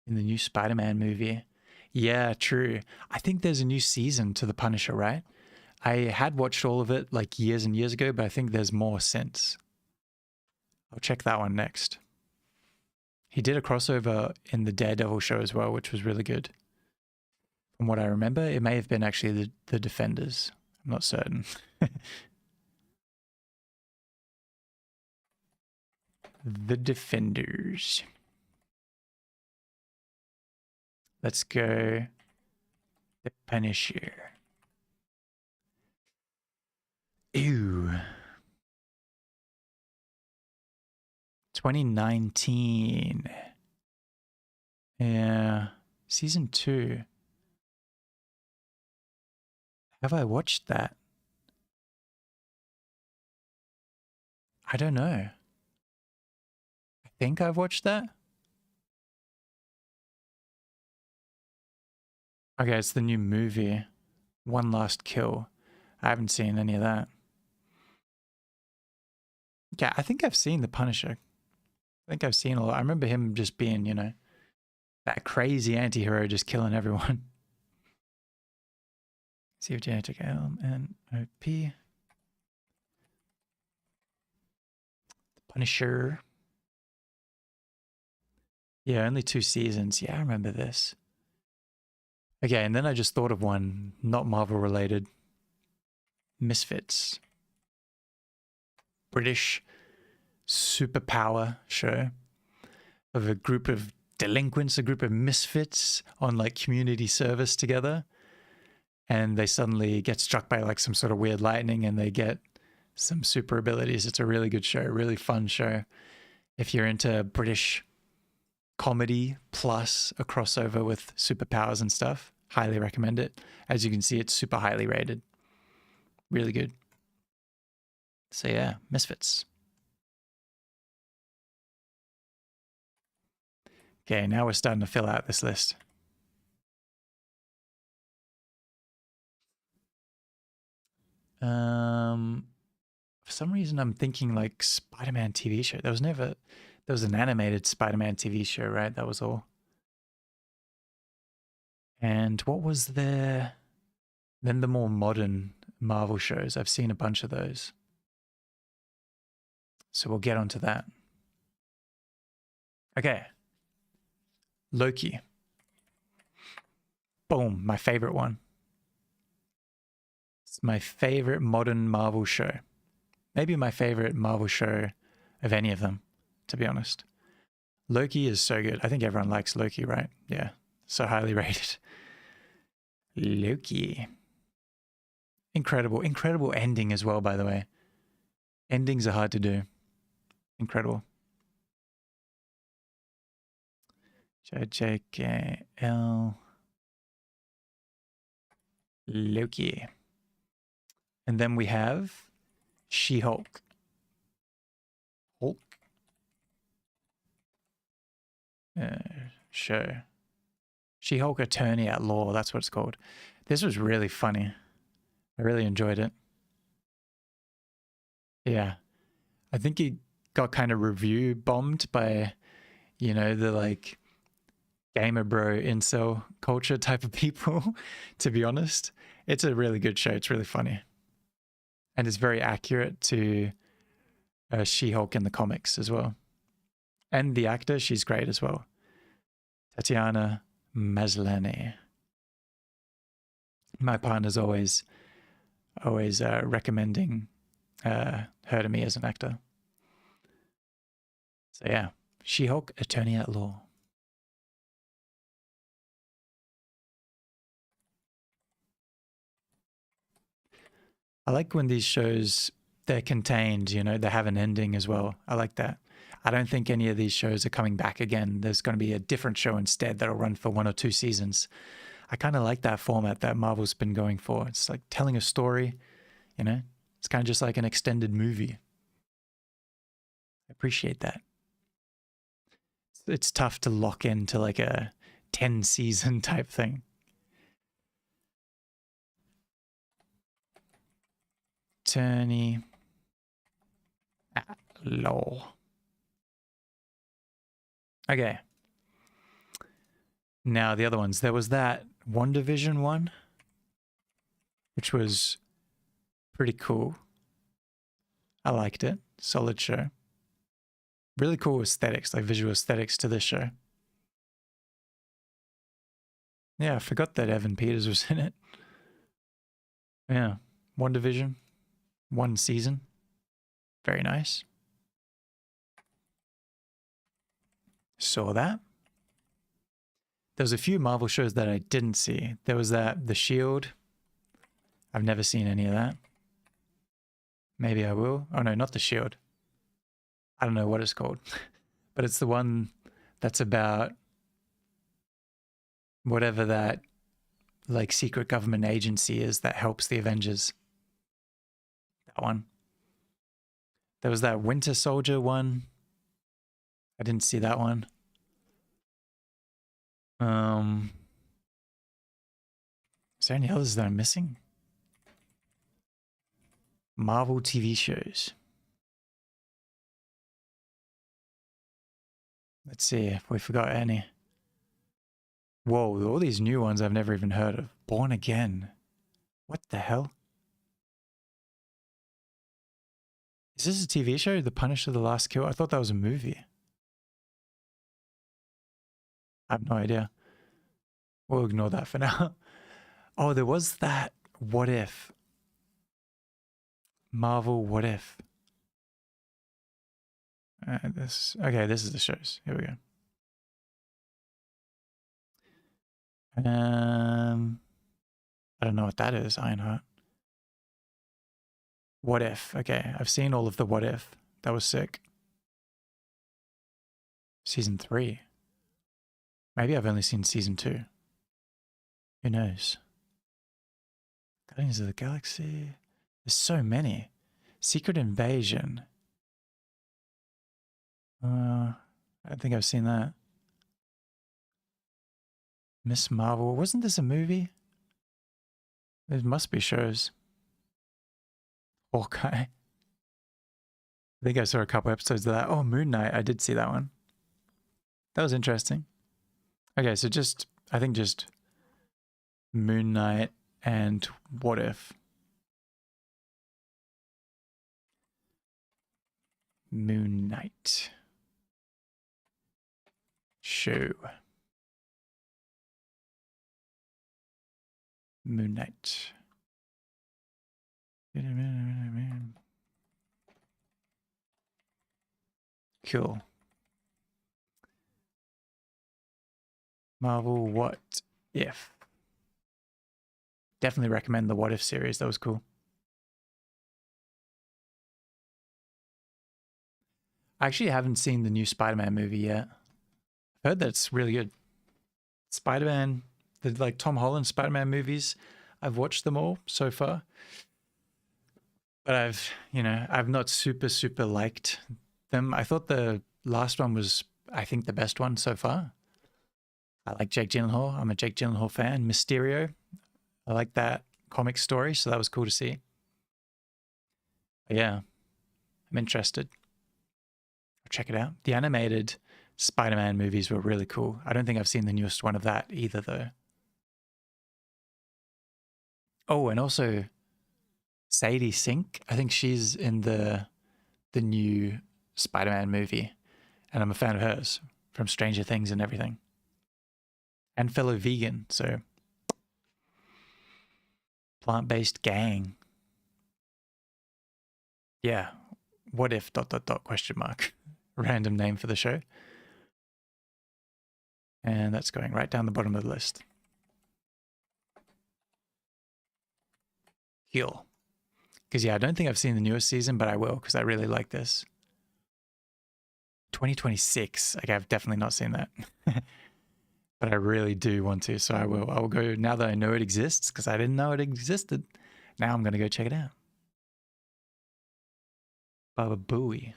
in the new Spider-Man movie. Yeah, true. I think there's a new season to The Punisher, right? I had watched all of it like years and years ago, but I think there's more since. I'll check that one next. He did a crossover in the Daredevil show as well, which was really good. From what I remember, it may have been actually the Defenders. I'm not certain. The Defenders. Let's go. The Punisher. Ew. 2019. Yeah. Season 2. Have I watched that? I don't know. I think I've watched that. Okay, it's the new movie. One Last Kill. I haven't seen any of that. Yeah, I think I've seen The Punisher. I think I've seen a lot. I remember him just being, you know, that crazy anti-hero just killing everyone. CFG LMNOP. Punisher. Yeah, only 2 seasons. Yeah, I remember this. Okay, and then I just thought of one, not Marvel related. Misfits. British superpower show of a group of delinquents, a group of misfits on like community service together. And they suddenly get struck by like some sort of weird lightning and they get some super abilities. It's a really good show, really fun show. If you're into British comedy plus a crossover with superpowers and stuff, highly recommend it. As you can see, it's super highly rated. Really good. So yeah, Misfits. Okay, now we're starting to fill out this list. For some reason, I'm thinking like Spider-Man TV show. There was an animated Spider-Man TV show, right? That was all. And what was there? Then the more modern Marvel shows. I've seen a bunch of those. So we'll get onto that. Okay. Loki. Boom, my favorite one. It's my favorite modern Marvel show. Maybe my favorite Marvel show of any of them, to be honest. Loki is so good. I think everyone likes Loki, right? Yeah, so highly rated. Loki. Incredible. Incredible ending as well, by the way. Endings are hard to do. Incredible. JJKL. Loki. And then we have She-Hulk. Hulk? Show. She-Hulk Attorney at Law, that's what it's called. This was really funny. I really enjoyed it. Yeah. I think it got kind of review bombed by, you know, the like gamer bro incel culture type of people, to be honest. It's a really good show. It's really funny. And it's very accurate to She-Hulk in the comics as well. And the actor, she's great as well. Tatiana Maslany. My partner's always recommending her to me as an actor. So yeah, She-Hulk Attorney at Law. I like when these shows, they're contained, you know, they have an ending as well. I like that. I don't think any of these shows are coming back again. There's going to be a different show instead that'll run for 1 or 2 seasons. I kind of like that format that Marvel's been going for. It's like telling a story, you know? It's kind of just like an extended movie. I appreciate that. It's tough to lock into like a 10 season type thing. Attorney at Law. Okay. Now the other ones. There was that WandaVision one, which was pretty cool. I liked it. Solid show. Really cool aesthetics, like visual aesthetics to this show. Yeah, I forgot that Evan Peters was in it. Yeah. WandaVision. 1 season. Very nice. Saw that. There was a few Marvel shows that I didn't see. There was that The Shield. I've never seen any of that. Maybe I will. Oh no, not The Shield. I don't know what it's called. But it's the one that's about whatever that like secret government agency is that helps the Avengers. That one. There was that Winter Soldier one. I didn't see that one. Is there any others that I'm missing? Marvel TV shows. Let's see if we forgot any. Whoa, all these new ones I've never even heard of. Born Again. What the hell? Is this a TV show? The Punisher, The Last Kill? I thought that was a movie. I have no idea. We'll ignore that for now. Oh, there was that What If. Marvel What If. Okay, this is the shows. Here we go. I don't know what that is, Ironheart. What If. Okay, I've seen all of the What If. That was sick. Season 3. Maybe I've only seen season 2. Who knows? Guardians of the Galaxy. There's so many. Secret Invasion. I don't think I've seen that. Miss Marvel. Wasn't this a movie? There must be shows. Hawkeye. I think I saw a couple episodes of that. Oh, Moon Knight. I did see that one. That was interesting. Okay, so I think just Moon Knight and What If. Moon Knight. Show. Moon Knight. Cool. Marvel What If. Definitely recommend the What If series. That was cool. I actually haven't seen the new Spider-Man movie yet. I heard that's really good. Spider-Man, the like Tom Holland Spider-Man movies, I've watched them all so far. But I've not super liked them. I thought the last one was, I think, the best one so far. I like Jake Gyllenhaal. I'm a Jake Gyllenhaal fan. Mysterio, I like that comic story, so that was cool to see. But yeah, I'm interested. I'll check it out. The animated Spider-Man movies were really cool. I don't think I've seen the newest one of that either, though. Oh, and also Sadie Sink. I think she's in the new Spider-Man movie, and I'm a fan of hers from Stranger Things and everything. And fellow vegan, so plant-based gang. Yeah. What if ... question mark. Random name for the show. And that's going right down the bottom of the list. Heal. Because yeah, I don't think I've seen the newest season, but I will because I really like this. 2026. Okay, I've definitely not seen that. But I really do want to, so I will. I will go now that I know it exists, because I didn't know it existed. Now I'm going to go check it out. Baba Booey.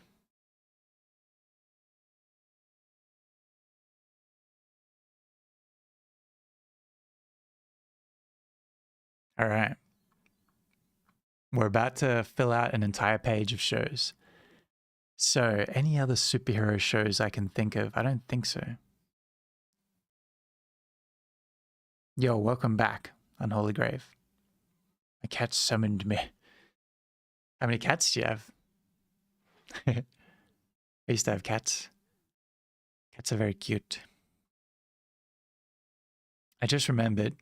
All right. We're about to fill out an entire page of shows. So, any other superhero shows I can think of? I don't think so. Yo, welcome back, Unholy Grave. My cat summoned me. How many cats do you have? I used to have cats. Cats are very cute. I just remembered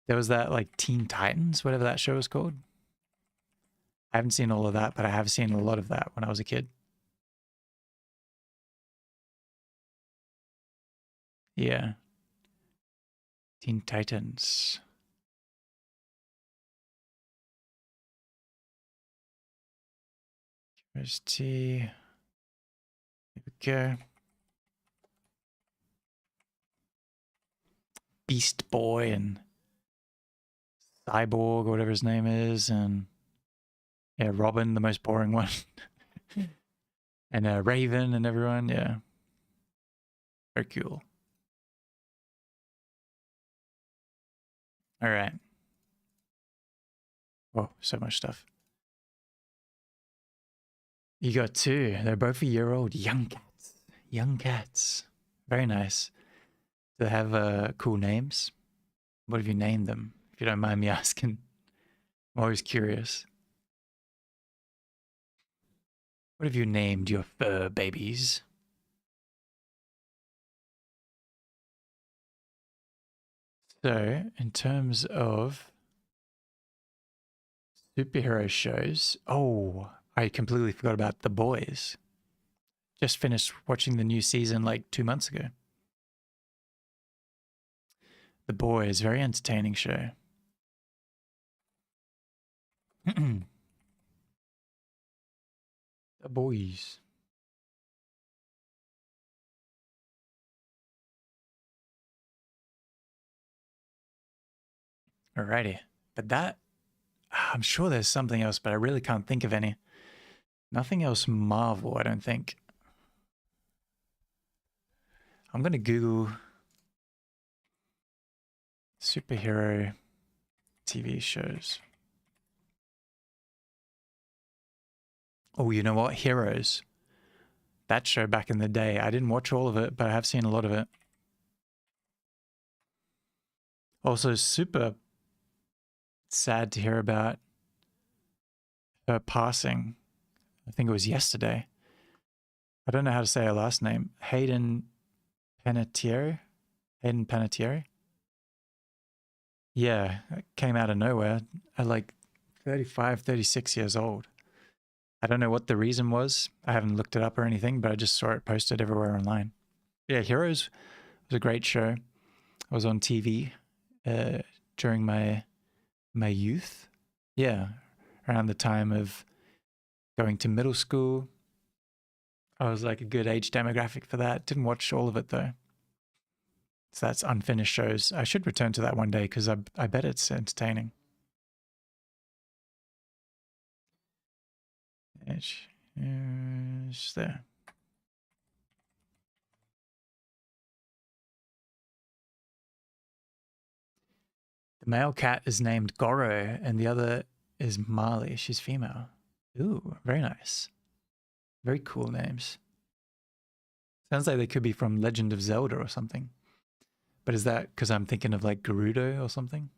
there was that like Teen Titans, whatever that show was called. I haven't seen all of that, but I have seen a lot of that when I was a kid. Yeah. Teen Titans. Where's T? Here we go. Beast Boy and Cyborg, or whatever his name is, and yeah, Robin, the most boring one, and Raven and everyone. Yeah, very cool. All right. Oh, so much stuff. You got two. They're both a year old. Young cats. Young cats. Very nice. Do they have cool names? What have you named them? If you don't mind me asking. I'm always curious. What have you named your fur babies? So, in terms of superhero shows, oh, I completely forgot about The Boys. Just finished watching the new season like 2 months ago. The Boys, very entertaining show. The Boys. Alrighty. But that, I'm sure there's something else, but I really can't think of any. Nothing else Marvel, I don't think. I'm going to Google superhero TV shows. Oh, you know what? Heroes. That show back in the day. I didn't watch all of it, but I have seen a lot of it. Also, super sad to hear about her passing. I think it was yesterday. I don't know how to say her last name. Hayden Panettiere? Hayden Panettiere? Yeah, it came out of nowhere at like 35, 36 years old. I don't know what the reason was. I haven't looked it up or anything, but I just saw it posted everywhere online. Yeah, Heroes was a great show. I was on TV during my youth. Yeah, around the time of going to middle school. I was like a good age demographic for that. Didn't watch all of it though. So that's unfinished shows. I should return to that one day because I bet it's entertaining. Edge is there. The male cat is named Goro and the other is Marley. She's female. Ooh, very nice. Very cool names. Sounds like they could be from Legend of Zelda or something. But is that because I'm thinking of like Gerudo or something?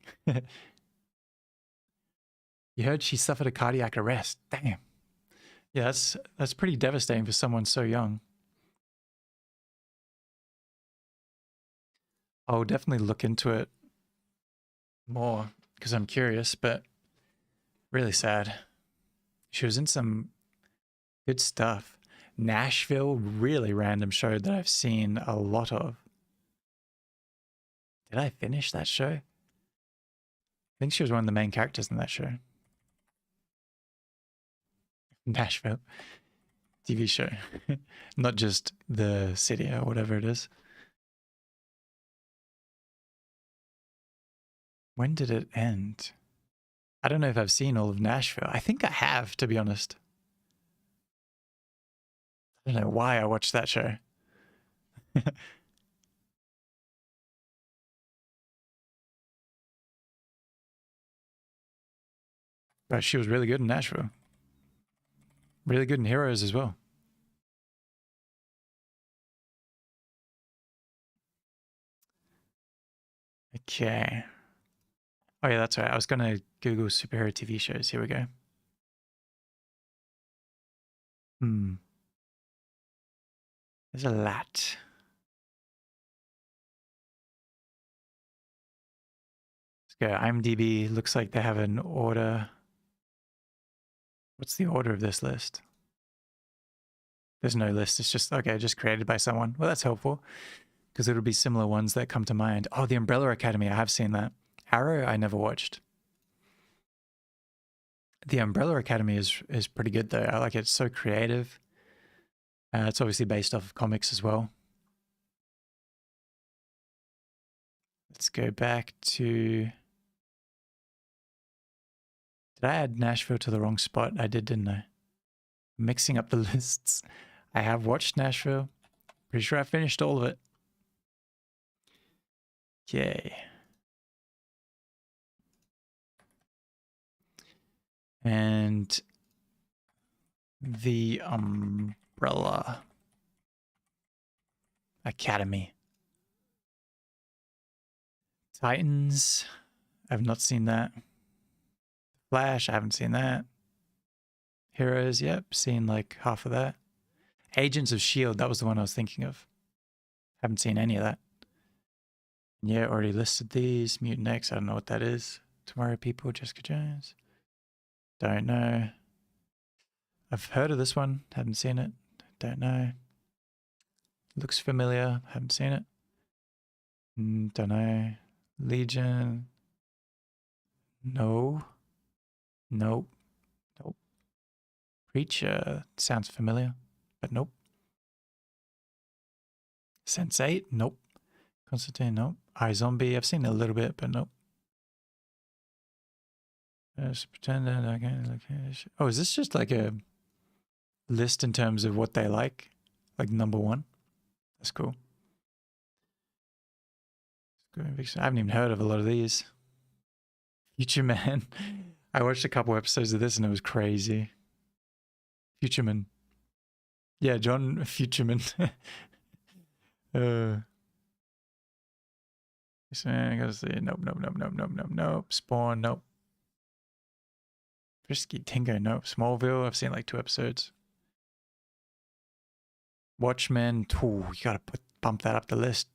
You heard she suffered a cardiac arrest. Damn. Yeah, that's pretty devastating for someone so young. I'll definitely look into it more because I'm curious, but really sad. She was in some good stuff. Nashville, really random show that I've seen a lot of. Did I finish that show? I think she was one of the main characters in that show. Nashville TV show, not just the city or whatever it is. When did it end? I don't know if I've seen all of Nashville. I think I have, to be honest. I don't know why I watched that show. But she was really good in Nashville. Really good in Heroes as well. Okay. Oh yeah, that's right. I was going to Google superhero TV shows. Here we go. There's a lot. Let's go. IMDb looks like they have an order. What's the order of this list? There's no list. It's just, okay, just created by someone. Well, that's helpful because it'll be similar ones that come to mind. Oh, The Umbrella Academy. I have seen that. Arrow, I never watched. The Umbrella Academy is pretty good though. I like it. It's so creative. It's obviously based off of comics as well. Let's go back to... Did I add Nashville to the wrong spot? I did, didn't I? Mixing up the lists. I have watched Nashville. Pretty sure I finished all of it. Okay. And the Umbrella Academy. Titans. I've not seen that. Flash, I haven't seen that. Heroes, yep, seen like half of that. Agents of S.H.I.E.L.D., that was the one I was thinking of. Haven't seen any of that. Yeah, already listed these. Mutant X, I don't know what that is. Tomorrow People, Jessica Jones. Don't know. I've heard of this one, haven't seen it. Don't know. Looks familiar, haven't seen it. Don't know. Legion. No. Nope. Nope. Preacher sounds familiar, but nope. Sense8? Nope. Constantine? Nope. iZombie? I've seen it a little bit, but nope. Just pretend that I can. Oh, is this just like a list in terms of what they like? Like number one? That's cool. I haven't even heard of a lot of these. Future Man. I watched a couple episodes of this and it was crazy. Futureman. Yeah, John Futureman. I gotta see. Nope, nope, nope, nope, nope, nope, nope. Spawn, nope. Frisky Tingo, nope. Smallville, I've seen like 2 episodes. Watchmen, ooh, you gotta bump that up the list.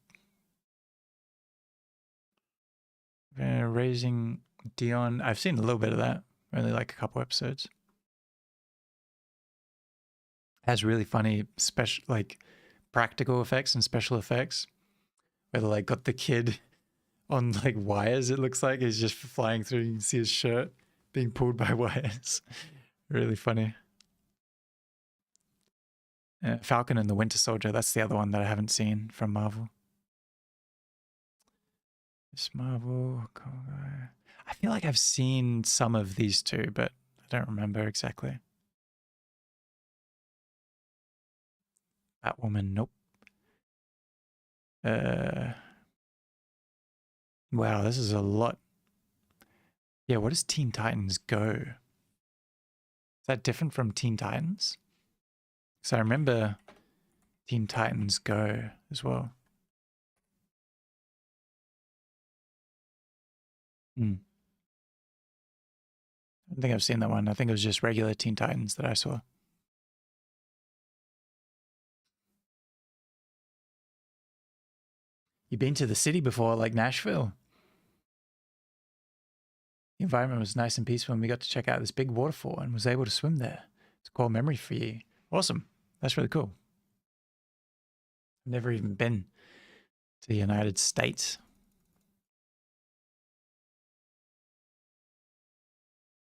Raising Dion. I've seen a little bit of that. Only like a couple episodes. Has really funny special, like practical effects and special effects. Where they like got the kid on like wires. It looks like he's just flying through. You can see his shirt being pulled by wires. Really funny. Falcon and the Winter Soldier. That's the other one that I haven't seen from Marvel. This Marvel. I feel like I've seen some of these two, but I don't remember exactly. Batwoman, nope. Wow, this is a lot. Yeah, what does Teen Titans Go? Is that different from Teen Titans? So I remember Teen Titans Go as well. I don't think I've seen that one. I think it was just regular Teen Titans that I saw. You been to the city before, like Nashville? The environment was nice and peaceful, and we got to check out this big waterfall and was able to swim there. It's a core memory for you. Awesome. That's really cool. I've never even been to the United States.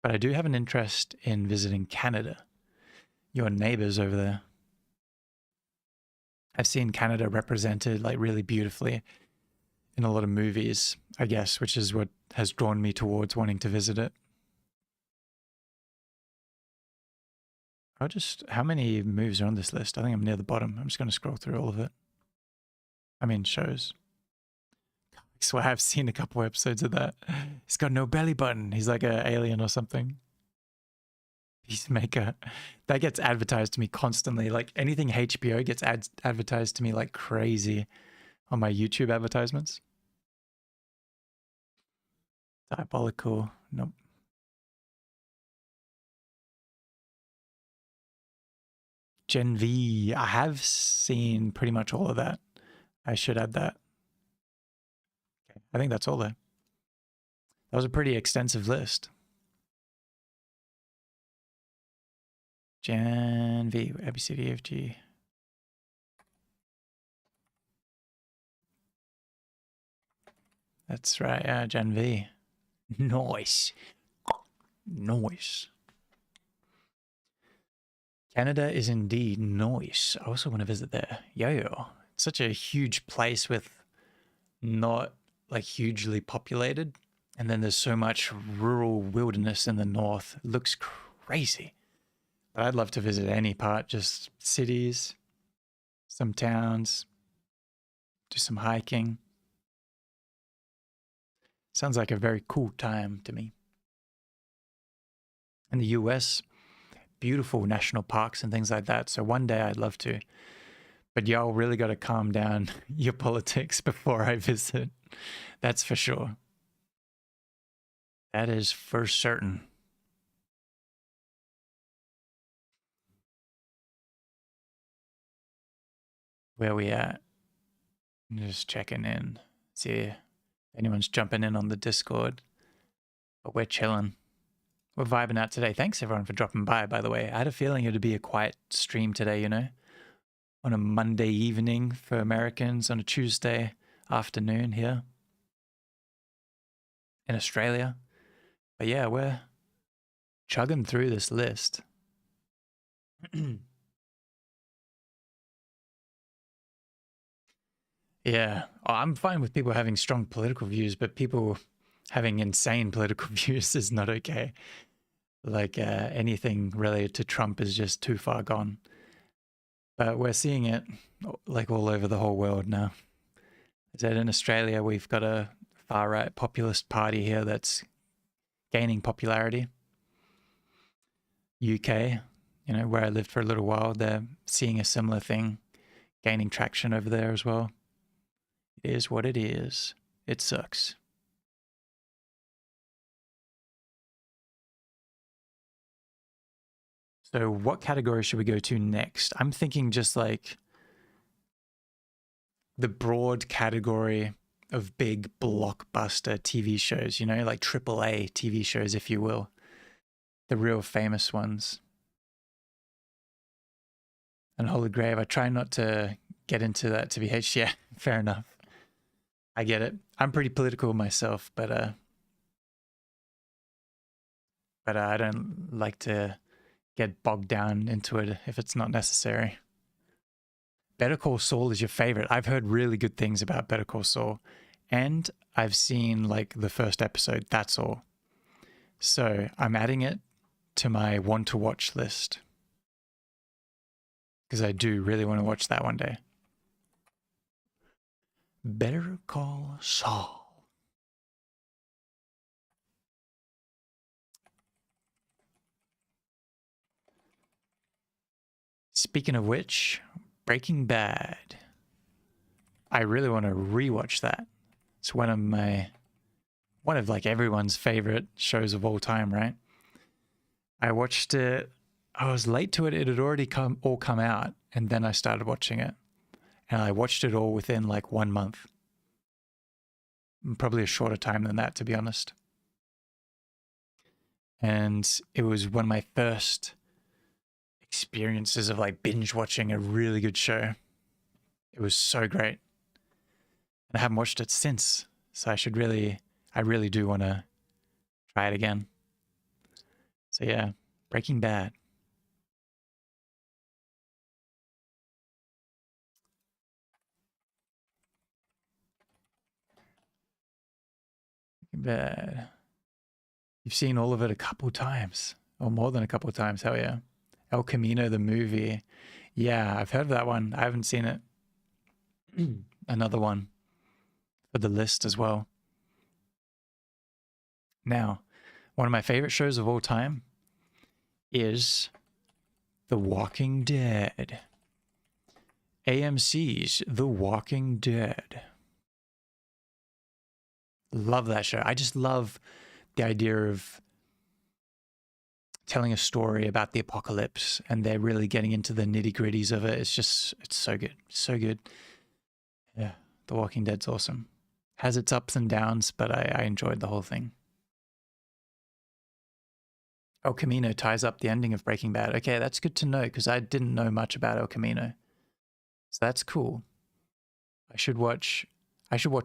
But I do have an interest in visiting Canada. Your neighbors over there. I've seen Canada represented like really beautifully in a lot of movies, I guess, which is what has drawn me towards wanting to visit it. How many movies are on this list? I think I'm near the bottom. I'm just going to scroll through all of it. I mean, shows. I swear I've seen a couple episodes of that. He's got no belly button. He's like an alien or something. Peacemaker. That gets advertised to me constantly. Like anything HBO gets advertised to me like crazy on my YouTube advertisements. Diabolical. Nope. Gen V. I have seen pretty much all of that. I should add that. Okay. I think that's all there. That was a pretty extensive list. Gen V, A, B, C, D, F, G. That's right, yeah, Gen V. Nice. Nice. Canada is indeed nice. I also want to visit there. Yeah. It's such a huge place with not like hugely populated. And then there's so much rural wilderness in the north. It looks crazy. But I'd love to visit any part, just cities, some towns, do some hiking. Sounds like a very cool time to me. In the US, beautiful national parks and things like that. So one day I'd love to. But y'all really got to calm down your politics before I visit. That's for sure. That is for certain. Where we at? I'm just checking in. See if anyone's jumping in on the Discord. But we're chilling. We're vibing out today. Thanks everyone for dropping by the way. I had a feeling it would be a quiet stream today, you know? On a Monday evening for Americans, on a Tuesday afternoon here in Australia. But yeah, we're chugging through this list. Yeah, I'm fine with people having strong political views, but people having insane political views is not okay. Like anything related to Trump is just too far gone. But we're seeing it like all over the whole world now. Is that in Australia, we've got a far-right populist party here that's gaining popularity. UK, you know, where I lived for a little while, they're seeing a similar thing, gaining traction over there as well. It is what it is. It sucks. So what category should we go to next? I'm thinking just like the broad category of big blockbuster TV shows, you know, like AAA TV shows, if you will. The real famous ones. And Holy Grave, I try not to get into that, to be yeah, fair enough. I get it. I'm pretty political myself, but I don't like to get bogged down into it if it's not necessary. Better Call Saul is your favorite. I've heard really good things about Better Call Saul, and I've seen like the first episode, that's all. So I'm adding it to my want to watch list because I do really want to watch that one day. Better Call Saul. Speaking of which, Breaking Bad. I really want to rewatch that. It's one of like everyone's favorite shows of all time, right? I watched it. I was late to it. It had already all come out, and then I started watching it, and I watched it all within like 1 month. Probably a shorter time than that, to be honest. And it was one of my first experiences of like binge watching a really good show. It was so great. And I haven't watched it since. So I really do want to try it again. So yeah, Breaking Bad. Breaking Bad. You've seen all of it a couple times, or more than a couple times. Hell yeah. El Camino, the movie. Yeah, I've heard of that one. I haven't seen it. Another one for the list as well. Now, one of my favorite shows of all time is The Walking Dead. AMC's The Walking Dead. Love that show. I just love the idea of telling a story about the apocalypse, and they're really getting into the nitty-gritties of it. It's so good. So good. Yeah, The Walking Dead's awesome. Has its ups and downs, but I enjoyed the whole thing. El Camino ties up the ending of Breaking Bad. Okay, that's good to know because I didn't know much about El Camino. So that's cool. I should watch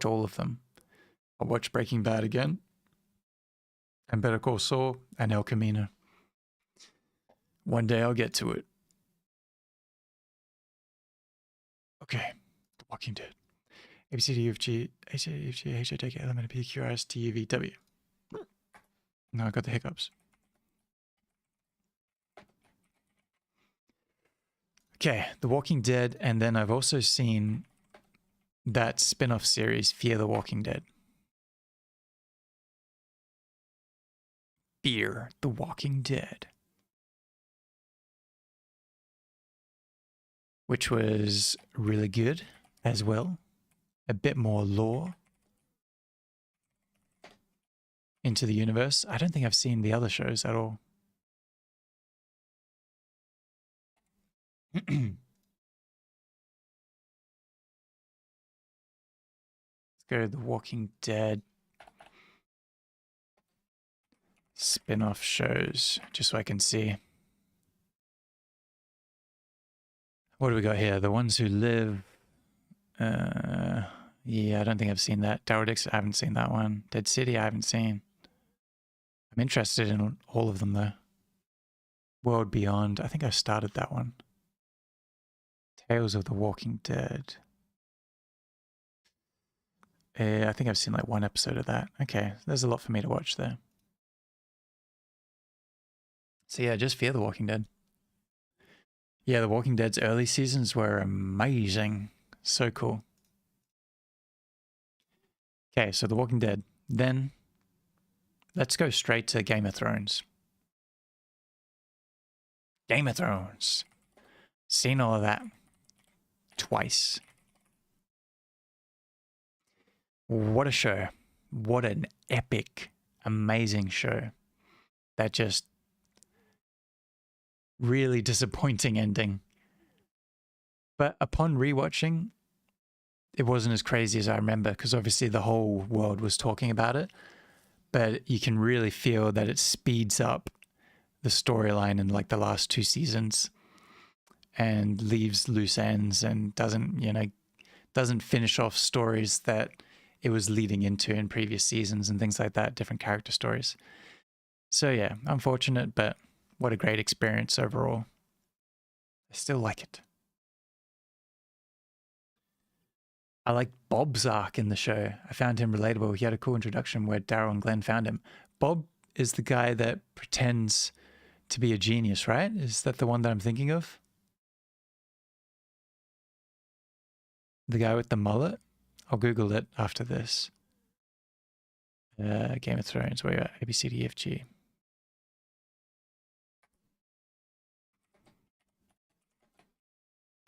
all of them. I'll watch Breaking Bad again, and Better Call Saul, and El Camino. One day I'll get to it. Okay, The Walking Dead. A B C D U F G H I F G H I J K L M N P Q R S T U V W. No, I got the hiccups. Okay, The Walking Dead, and then I've also seen that spin-off series, Fear the Walking Dead. Fear the Walking Dead. Which was really good as well. A bit more lore into the universe. I don't think I've seen the other shows at all. Let's go to The Walking Dead spin-off shows, just so I can see. What do we got here? The Ones Who Live. Yeah, I don't think I've seen that. Daryl Dixon, I haven't seen that one. Dead City, I haven't seen. I'm interested in all of them, though. World Beyond, I think I started that one. Tales of the Walking Dead. I think I've seen like one episode of that. Okay, there's a lot for me to watch there. So yeah, just Fear the Walking Dead. Yeah, The Walking Dead's early seasons were amazing. So cool. Okay, so The Walking Dead. Then let's go straight to Game of Thrones. Game of Thrones. Seen all of that twice. What a show. What an epic, amazing show. That just really disappointing ending. But upon rewatching, it wasn't as crazy as I remember, because obviously the whole world was talking about it, but you can really feel that it speeds up the storyline in like the last 2 seasons and leaves loose ends and doesn't finish off stories that it was leading into in previous seasons and things like that, different character stories. So yeah, unfortunate, but what a great experience overall. I still like it. I like Bob's arc in the show. I found him relatable. He had a cool introduction where Daryl and Glenn found him. Bob is the guy that pretends to be a genius, right? Is that the one that I'm thinking of? The guy with the mullet? I'll Google it after this. Game of Thrones, where you at? A, B, C, D, E, F, G.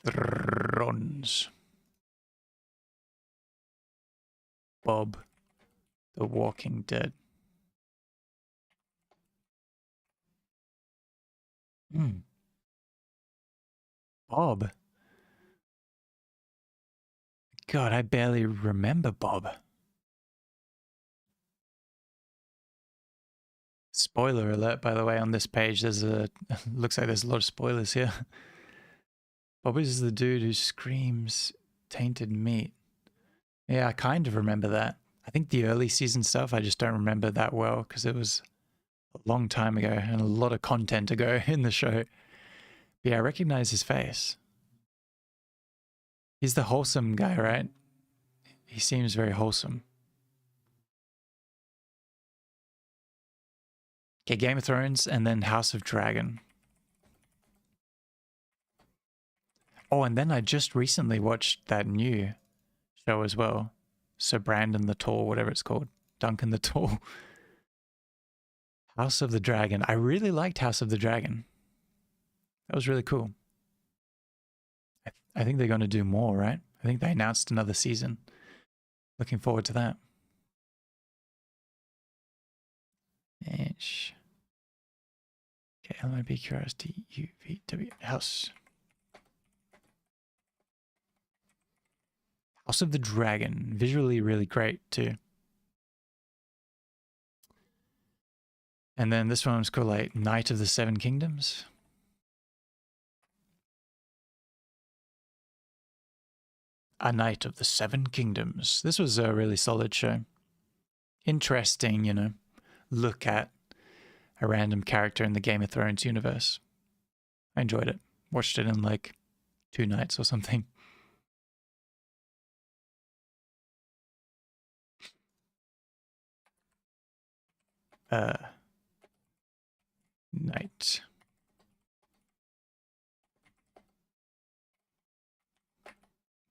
Thrones. Bob, The Walking Dead. Bob. God, I barely remember Bob. Spoiler alert, by the way, on this page. There's looks like there's a lot of spoilers here. Bob is the dude who screams tainted meat. Yeah, I kind of remember that. I think the early season stuff, I just don't remember that well because it was a long time ago and a lot of content ago in the show. But yeah, I recognize his face. He's the wholesome guy, right? He seems very wholesome. Okay, Game of Thrones and then House of Dragon. Oh, and then I just recently watched that new show as well. Sir Brandon the Tall, whatever it's called. Duncan the Tall. House of the Dragon. I really liked House of the Dragon. That was really cool. I think they're going to do more, right? I think they announced another season. Looking forward to that. H. Okay, LIBQRSTUVW. House. House of the Dragon. Visually really great too. And then this one was called like Knight of the Seven Kingdoms. A Knight of the Seven Kingdoms. This was a really solid show. Interesting, you know, look at a random character in the Game of Thrones universe. I enjoyed it. Watched it in like 2 nights or something. Knight.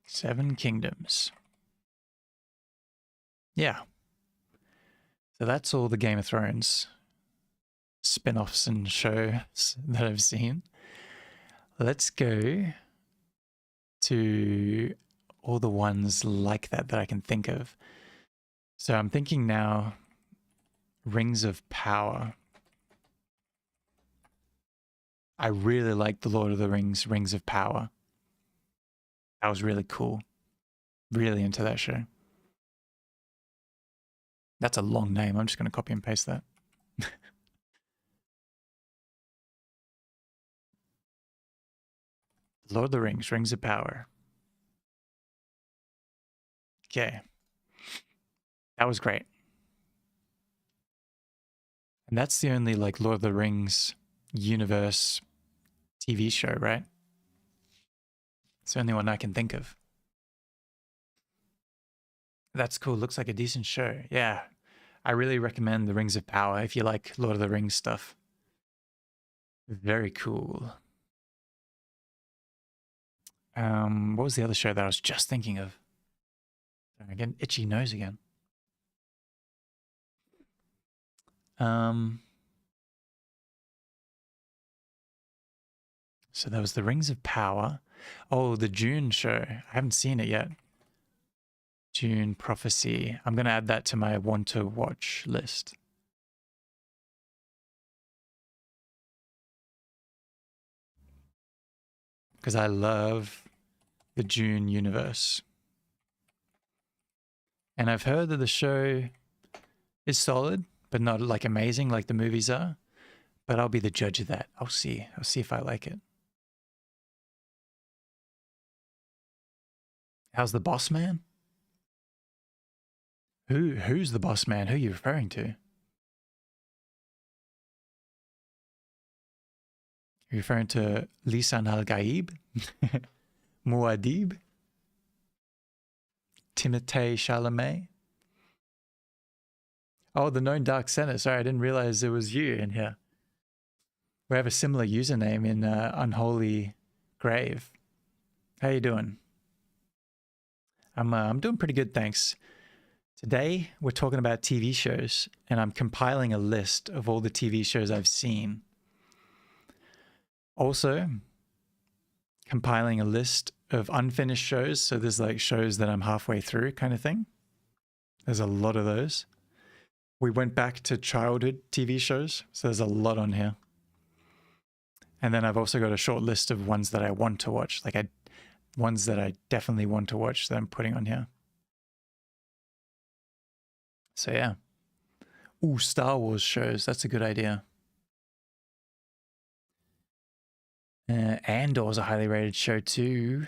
Seven Kingdoms. Yeah. So that's all the Game of Thrones spin-offs and shows that I've seen. Let's go to all the ones like that I can think of. So I'm thinking now Rings of Power. I really like the Lord of the Rings, Rings of Power. That was really cool. Really into that show. That's a long name. I'm just going to copy and paste that. Lord of the Rings, Rings of Power. Okay. That was great. And that's the only like Lord of the Rings universe TV show, right? It's the only one I can think of. That's cool. Looks like a decent show. Yeah. I really recommend the Rings of Power if you like Lord of the Rings stuff. Very cool. What was the other show that I was just thinking of? Sorry, I'm getting itchy nose again. So there was the Rings of Power. Oh, the Dune show. I haven't seen it yet. Dune Prophecy. I'm going to add that to my want to watch list. Because I love the Dune universe. And I've heard that the show is solid, but not like amazing like the movies are. But I'll be the judge of that. I'll see. I'll see if I like it. How's the boss man? Who's the boss man? Who are you referring to? Are you referring to Lisan al-Gaib? Muad'Dib? Timothée Chalamet? Oh, the known Dark Senate. Sorry, I didn't realize it was you in here. We have a similar username in Unholy Grave. How you doing? I'm doing pretty good, thanks. Today, we're talking about TV shows, and I'm compiling a list of all the TV shows I've seen. Also, compiling a list of unfinished shows, so there's like shows that I'm halfway through kind of thing. There's a lot of those. We went back to childhood TV shows, so there's a lot on here. And then I've also got a short list of ones that I want to watch, ones that I definitely want to watch that I'm putting on here. So yeah. Ooh, Star Wars shows. That's a good idea. Andor's a highly rated show too.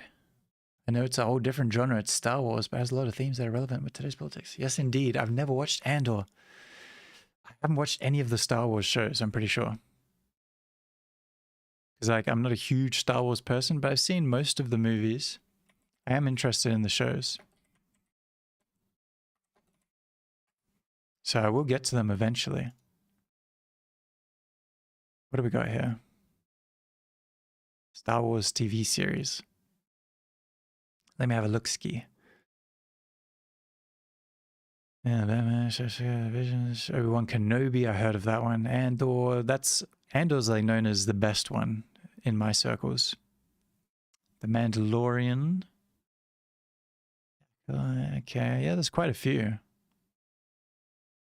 I know it's a whole different genre. It's Star Wars, but it has a lot of themes that are relevant with today's politics. Yes, indeed. I've never watched Andor. I haven't watched any of the Star Wars shows, I'm pretty sure. Because like, I'm not a huge Star Wars person, but I've seen most of the movies. I am interested in the shows. So I will get to them eventually. What do we got here? Star Wars TV series. Let me have a look-ski. Yeah, Batman, Visions, Obi-Wan Kenobi, I heard of that one. Andor's like known as the best one in my circles. The Mandalorian. Okay, yeah, there's quite a few.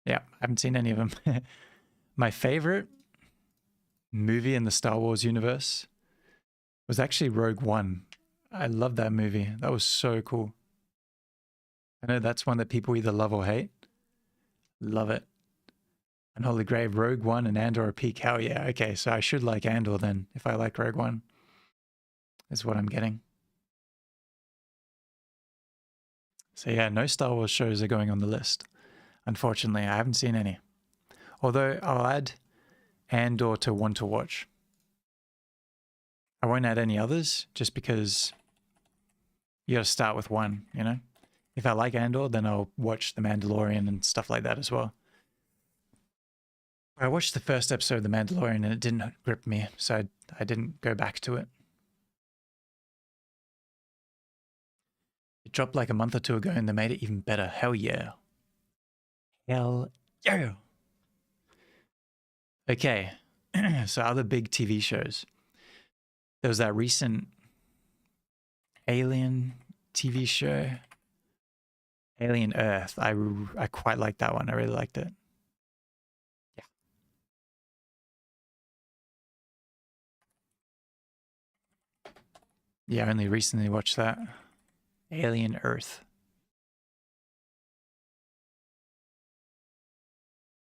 Yeah, I haven't seen any of them. My favorite movie in the Star Wars universe was actually Rogue One. I love that movie. That was so cool. I know that's one that people either love or hate. Love it. Unholy Grave, Rogue One, and Andor are peak. Hell yeah. Okay, so I should like Andor then, if I like Rogue One. Is what I'm getting. So yeah, no Star Wars shows are going on the list. Unfortunately, I haven't seen any. Although I'll add Andor to want to watch. I won't add any others just because you gotta start with one, you know? If I like Andor, then I'll watch The Mandalorian and stuff like that as well. I watched the first episode of The Mandalorian and it didn't grip me, so I didn't go back to it. It dropped like a month or two ago and they made it even better. Hell yeah. Hell yeah. Okay, so other big TV shows. There was that recent Alien TV show, Alien Earth. I quite liked that one. I really liked it. Yeah. Yeah, I only recently watched that. Alien Earth.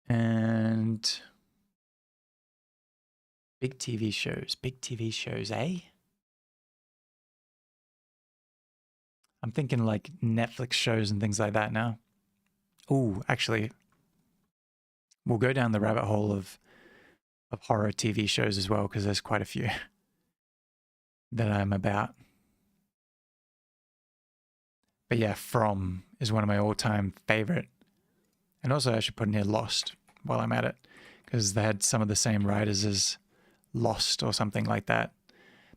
And big TV shows, eh? I'm thinking like Netflix shows and things like that now. Ooh, actually, we'll go down the rabbit hole of horror TV shows as well, because there's quite a few that I'm about. But yeah, From is one of my all-time favorite. And also I should put in here Lost while I'm at it, because they had some of the same writers as Lost or something like that.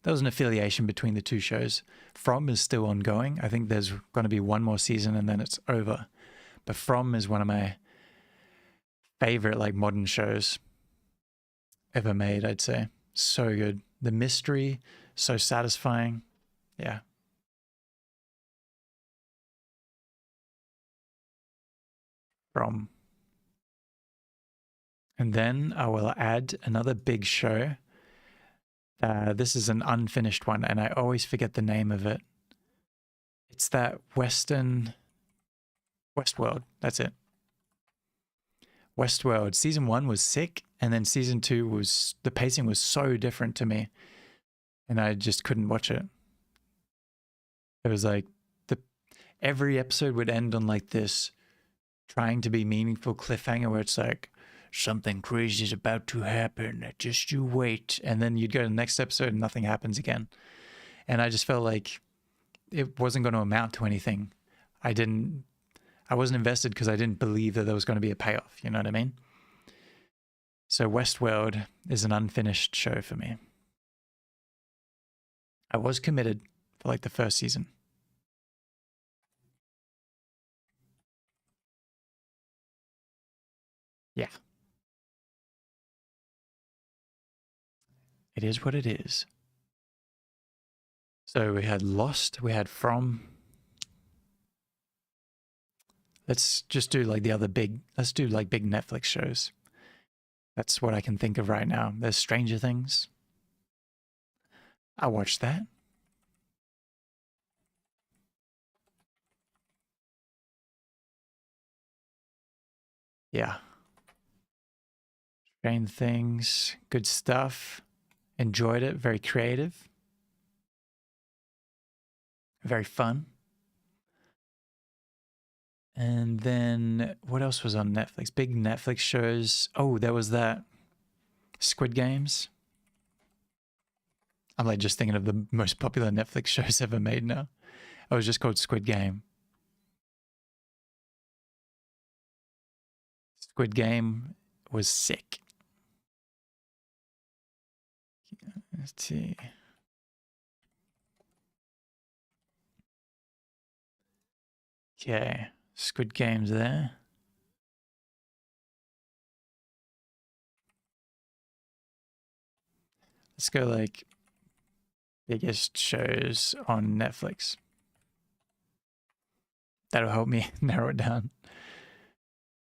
There was an affiliation between the two shows. From is still ongoing. I think there's going to be one more season and then it's over. But From is one of my favorite like modern shows ever made, I'd say. So good. The mystery, so satisfying. Yeah. From. And then I will add another big show. This is an unfinished one, and I always forget the name of it. It's that Western Westworld. That's it. Westworld. Season 1 was sick, and then season 2 was, the pacing was so different to me, and I just couldn't watch it. It was like every episode would end on like this trying to be meaningful cliffhanger where it's like, something crazy is about to happen, just you wait. And then you'd go to the next episode and nothing happens again. And I just felt like it wasn't going to amount to anything. I wasn't invested because I didn't believe that there was going to be a payoff. You know what I mean? So Westworld is an unfinished show for me. I was committed for like the first season. Yeah. It is what it is. So we had Lost, we had From. Let's just do like the other let's do like big Netflix shows. That's what I can think of right now. There's Stranger Things. I watched that. Yeah. Stranger Things, good stuff. Enjoyed it. Very creative. Very fun. And then what else was on Netflix? Big Netflix shows. Oh, there was that Squid Games. I'm like just thinking of the most popular Netflix shows ever made now. It was just called Squid Game. Squid Game was sick. Let's see. Okay, Squid Game's there. Let's go like biggest shows on Netflix. That'll help me narrow it down.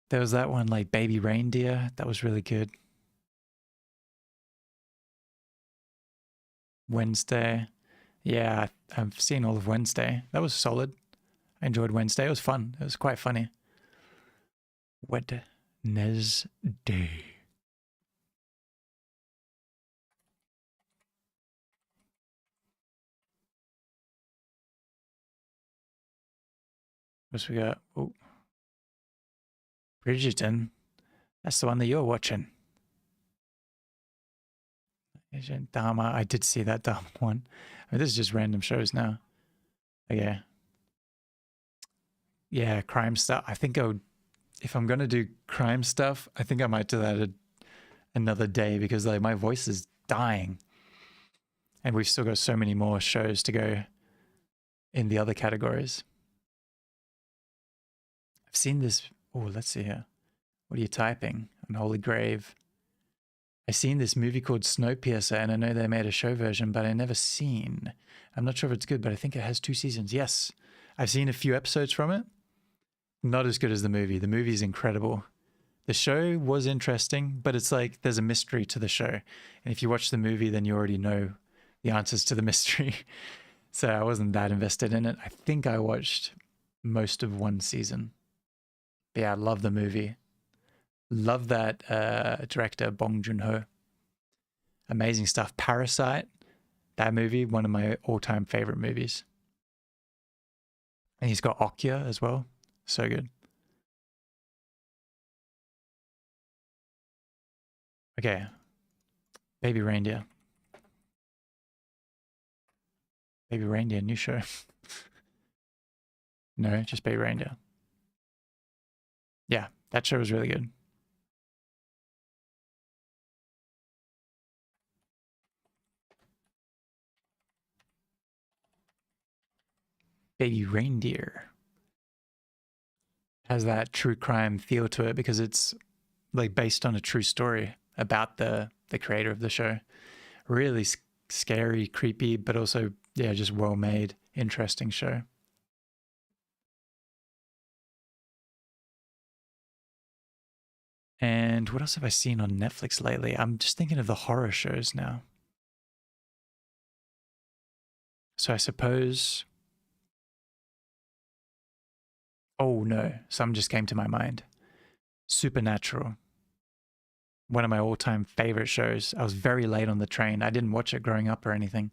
There was that one like Baby Reindeer. That was really good. Wednesday. Yeah, I've seen all of Wednesday. That was solid. I enjoyed Wednesday. It was fun. It was quite funny. Wednesday. What's we got? Oh, Bridgerton. That's the one that you're watching. Agent Dharma. I did see that Dharma one. I mean, this is just random shows now. Okay. Yeah, crime stuff. I think if I'm gonna do crime stuff, I think I might do that another day because like my voice is dying, and we've still got so many more shows to go in the other categories. I've seen this. Oh, let's see here. What are you typing? Unholy Grave. I've seen this movie called Snowpiercer, and I know they made a show version, but I never seen. I'm not sure if it's good, but I think it has 2 seasons. Yes, I've seen a few episodes from it. Not as good as the movie. The movie's incredible. The show was interesting, but it's like there's a mystery to the show. And if you watch the movie, then you already know the answers to the mystery. So I wasn't that invested in it. I think I watched most of 1 season. But yeah, I love the movie. Love that director, Bong Joon-ho. Amazing stuff. Parasite, that movie, one of my all-time favorite movies. And he's got Okja as well. So good. Okay. Baby Reindeer. Baby Reindeer, new show. No, just Baby Reindeer. Yeah, that show was really good. Baby Reindeer has that true crime feel to it because it's like based on a true story about the creator of the show. Really scary, creepy, but also, yeah, just well made, interesting show. And what else have I seen on Netflix lately? I'm just thinking of the horror shows now. So I suppose, Oh no, some just came to my mind. Supernatural. One of my all-time favorite shows. I was very late on the train. I didn't watch it growing up or anything.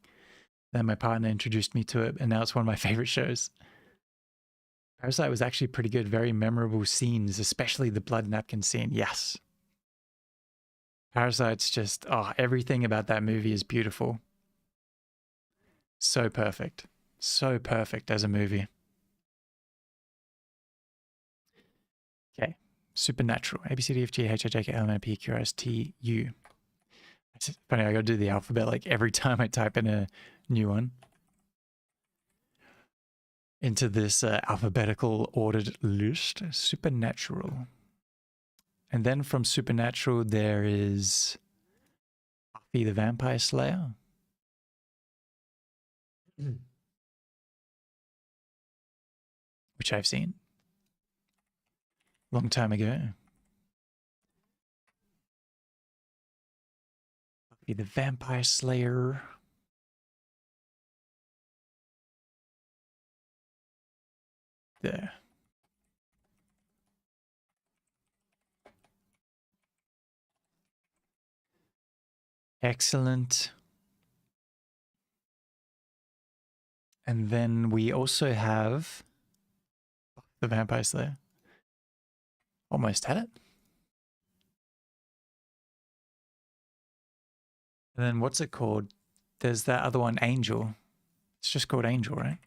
Then my partner introduced me to it, and now it's one of my favorite shows. Parasite was actually pretty good. Very memorable scenes, especially the blood napkin scene. Yes. Parasite's just, oh, everything about that movie is beautiful. So perfect. So perfect as a movie. Okay. Supernatural. A, B, C, D, F, G, H, I, J, K, L, M, N, P, Q, R, S, T, U. It's funny, I gotta do the alphabet like every time I type in a new one into this alphabetical ordered list. Supernatural. And then from Supernatural, there is Buffy the Vampire Slayer. Which I've seen. Long time ago. Buffy the Vampire Slayer. There. Excellent. And then we also have the Vampire Slayer. Almost had it. And then what's it called? There's that other one, Angel. It's just called Angel, right?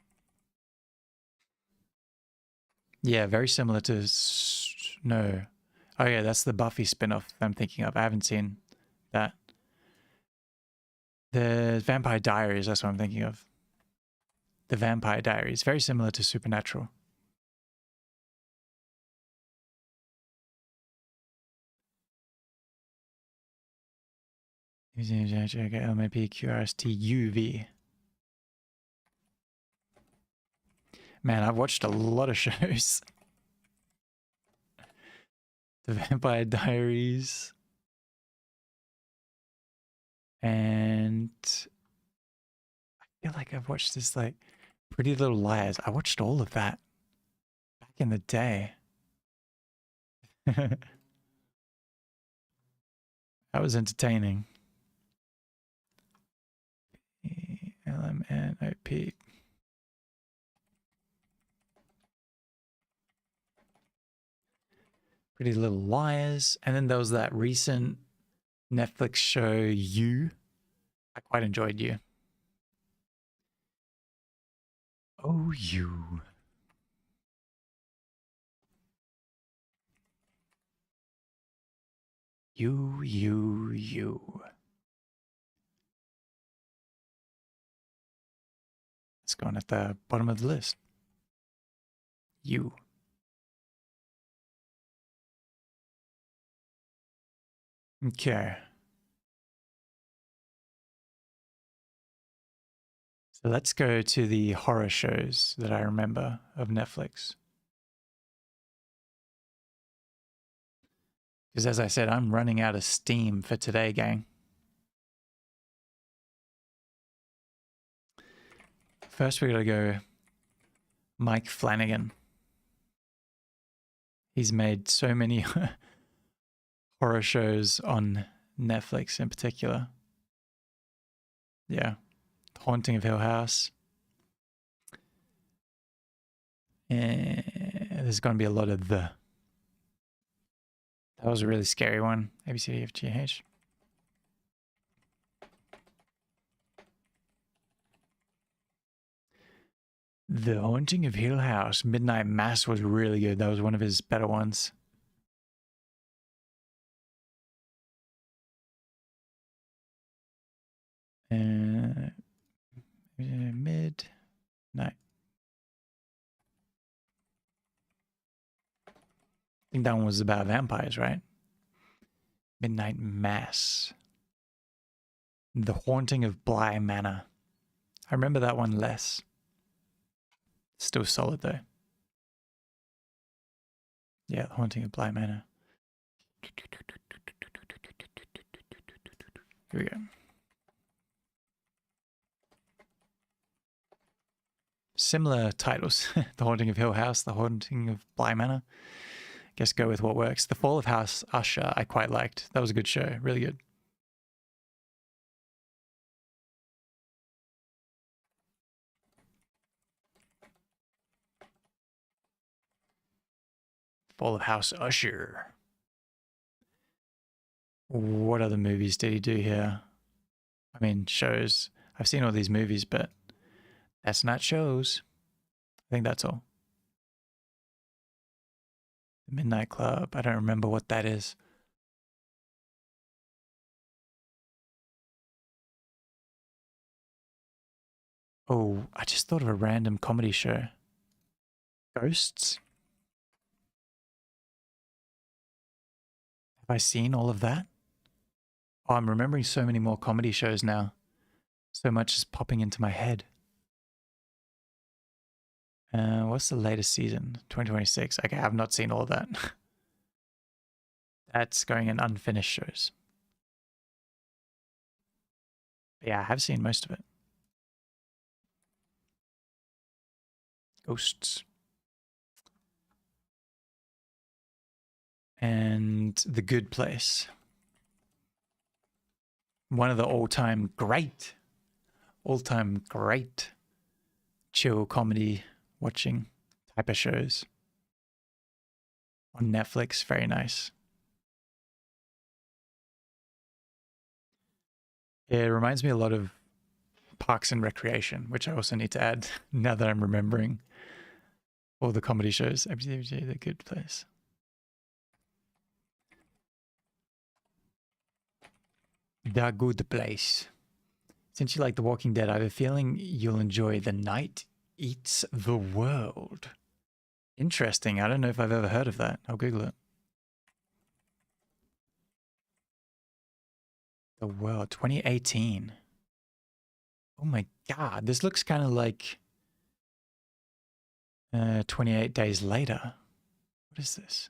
Yeah, very similar to... No. Oh yeah, that's the Buffy spin-off I'm thinking of. I haven't seen that. The Vampire Diaries, that's what I'm thinking of. The Vampire Diaries. Very similar to Supernatural. LMAPQRSTUV. Man, I've watched a lot of shows. The Vampire Diaries. And I feel like I've watched this like Pretty Little Liars. I watched all of that back in the day. That was entertaining. LMNOP. Pretty Little Liars. And then there was that recent Netflix show, You. I quite enjoyed You. Oh, You. You. It's going at the bottom of the list. You. Okay. So let's go to the horror shows that I remember of Netflix. Because as I said, I'm running out of steam for today, gang. First, we gotta go Mike Flanagan. He's made so many horror shows on Netflix in particular. Yeah. Haunting of Hill House. There's going to be a lot of the. That was a really scary one. A, B, C, D, F, G, H. The Haunting of Hill House. Midnight Mass was really good. That was one of his better ones. Midnight. I think that one was about vampires, right? Midnight Mass. The Haunting of Bly Manor. I remember that one less. Still solid though. Yeah, The Haunting of Bly Manor. Here we go. similar titles. The Haunting of Hill House, The Haunting of Bly Manor. Guess go with what works. The Fall of House Usher I quite liked. That was a good show. Really good. Fall of House Usher. What other movies did he do here? I mean, shows. I've seen all these movies, but that's not shows. I think that's all. The Midnight Club. I don't remember what that is. Oh, I just thought of a random comedy show. Ghosts? Have I seen all of that? Oh, I'm remembering so many more comedy shows now. So much is popping into my head. What's the latest season? 2026. Okay, I have not seen all of that. That's going in unfinished shows. But yeah, I have seen most of it. Ghosts. And The Good Place. One of the all-time great chill comedy watching type of shows on Netflix. Very nice. It reminds me a lot of Parks and Recreation, which I also need to add now that I'm remembering all the comedy shows. The Good Place. The Good Place. Since you like The Walking Dead, I have a feeling you'll enjoy The Night Eats the World. Interesting. I don't know if I've ever heard of that. I'll Google it. The World, 2018. Oh my God. This looks kind of like 28 Days Later. What is this?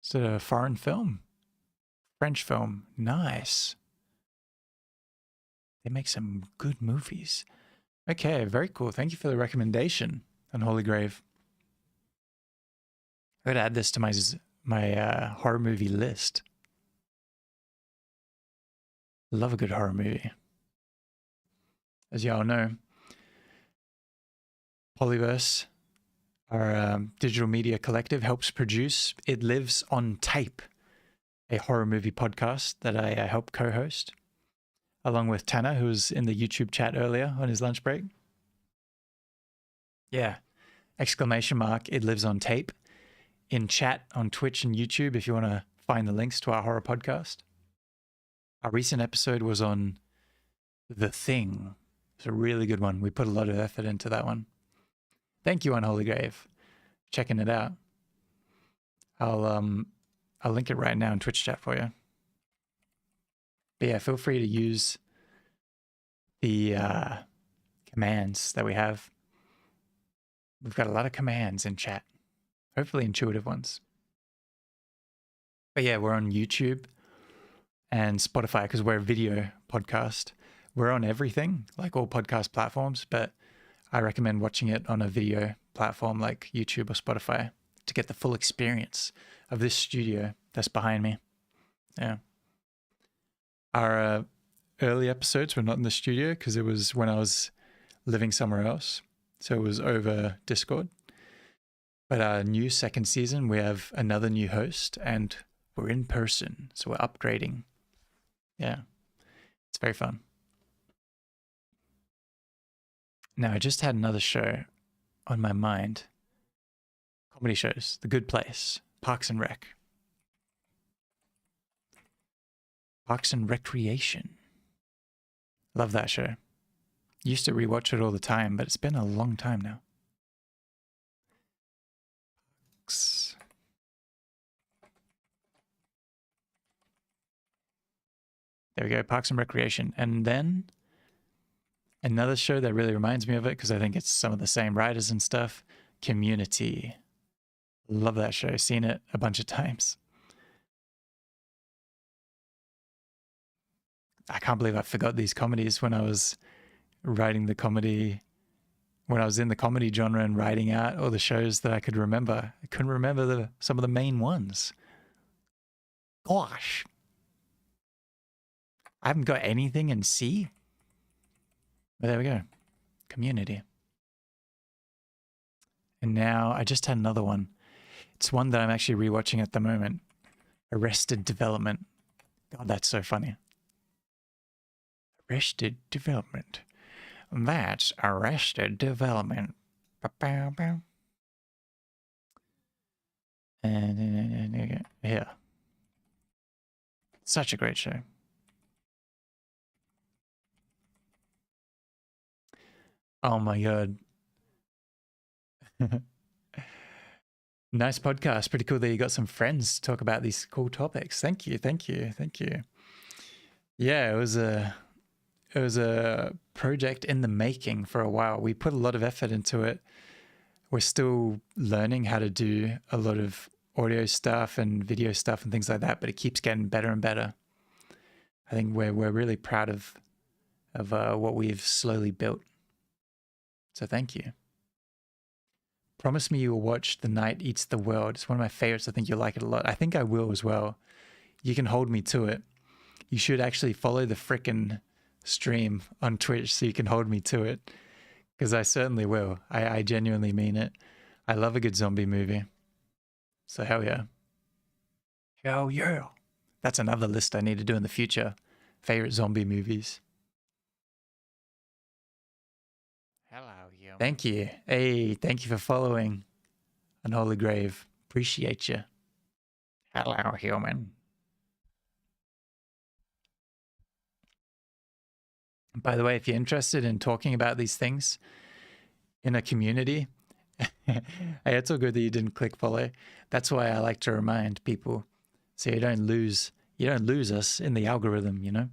Is it a foreign film? French film. Nice. They make some good movies. Okay, very cool. Thank you for the recommendation, Unholy Grave. I'm gonna add this to my horror movie list. Love a good horror movie. As y'all know, Pollyverse, our digital media collective, helps produce It Lives on Tape, a horror movie podcast that I help co-host, along with Tanner, who was in the YouTube chat earlier on his lunch break. Yeah, exclamation mark, It Lives on Tape, in chat on Twitch and YouTube if you want to find the links to our horror podcast. Our recent episode was on The Thing. It's a really good one. We put a lot of effort into that one. Thank you, Unholy Grave, checking it out. I'll link it right now in Twitch chat for you. But yeah, feel free to use the commands that we have. We've got a lot of commands in chat, hopefully intuitive ones. But yeah, we're on YouTube and Spotify because we're a video podcast. We're on everything, like all podcast platforms, but I recommend watching it on a video platform like YouTube or Spotify to get the full experience of this studio that's behind me. Yeah. Our early episodes were not in the studio because it was when I was living somewhere else. So it was over Discord. But our new second season, we have another new host and we're in person. So we're upgrading. Yeah. It's very fun. Now, I just had another show on my mind. Comedy shows. The Good Place. Parks and Rec. Parks and Recreation. Love that show. Used to rewatch it all the time, but it's been a long time now. There we go, Parks and Recreation. And then another show that really reminds me of it, because I think it's some of the same writers and stuff, Community. Love that show. Seen it a bunch of times. I can't believe I forgot these comedies when I was writing the comedy, when I was in the comedy genre and writing out all the shows that I could remember. I couldn't remember some of the main ones. Gosh. I haven't got anything in C. But there we go. Community. And now I just had another one. It's one that I'm actually rewatching at the moment. Arrested Development. God, that's so funny. Arrested Development. That's Arrested Development. Ba-bow-bow. And yeah. Such a great show. Oh my God. Nice podcast. Pretty cool that you got some friends to talk about these cool topics. Thank you. Yeah, it was a project in the making for a while. We put a lot of effort into it. We're still learning how to do a lot of audio stuff and video stuff and things like that, but it keeps getting better and better. I think we're really proud of what we've slowly built. So thank you. Promise me you will watch The Night Eats the World. It's one of my favorites. I think you'll like it a lot. I think I will as well. You can hold me to it. You should actually follow the frickin' stream on Twitch so you can hold me to it. Because I certainly will. I genuinely mean it. I love a good zombie movie. So hell yeah. Hell yeah. That's another list I need to do in the future. Favorite zombie movies.
Hello, you.
Thank you. Hey, thank you for following Unholy Grave. Appreciate you.
Hello, human.
By the way, if you're interested in talking about these things in a community, hey, it's all good that you didn't click follow. That's why I like to remind people so you don't lose us in the algorithm, you know?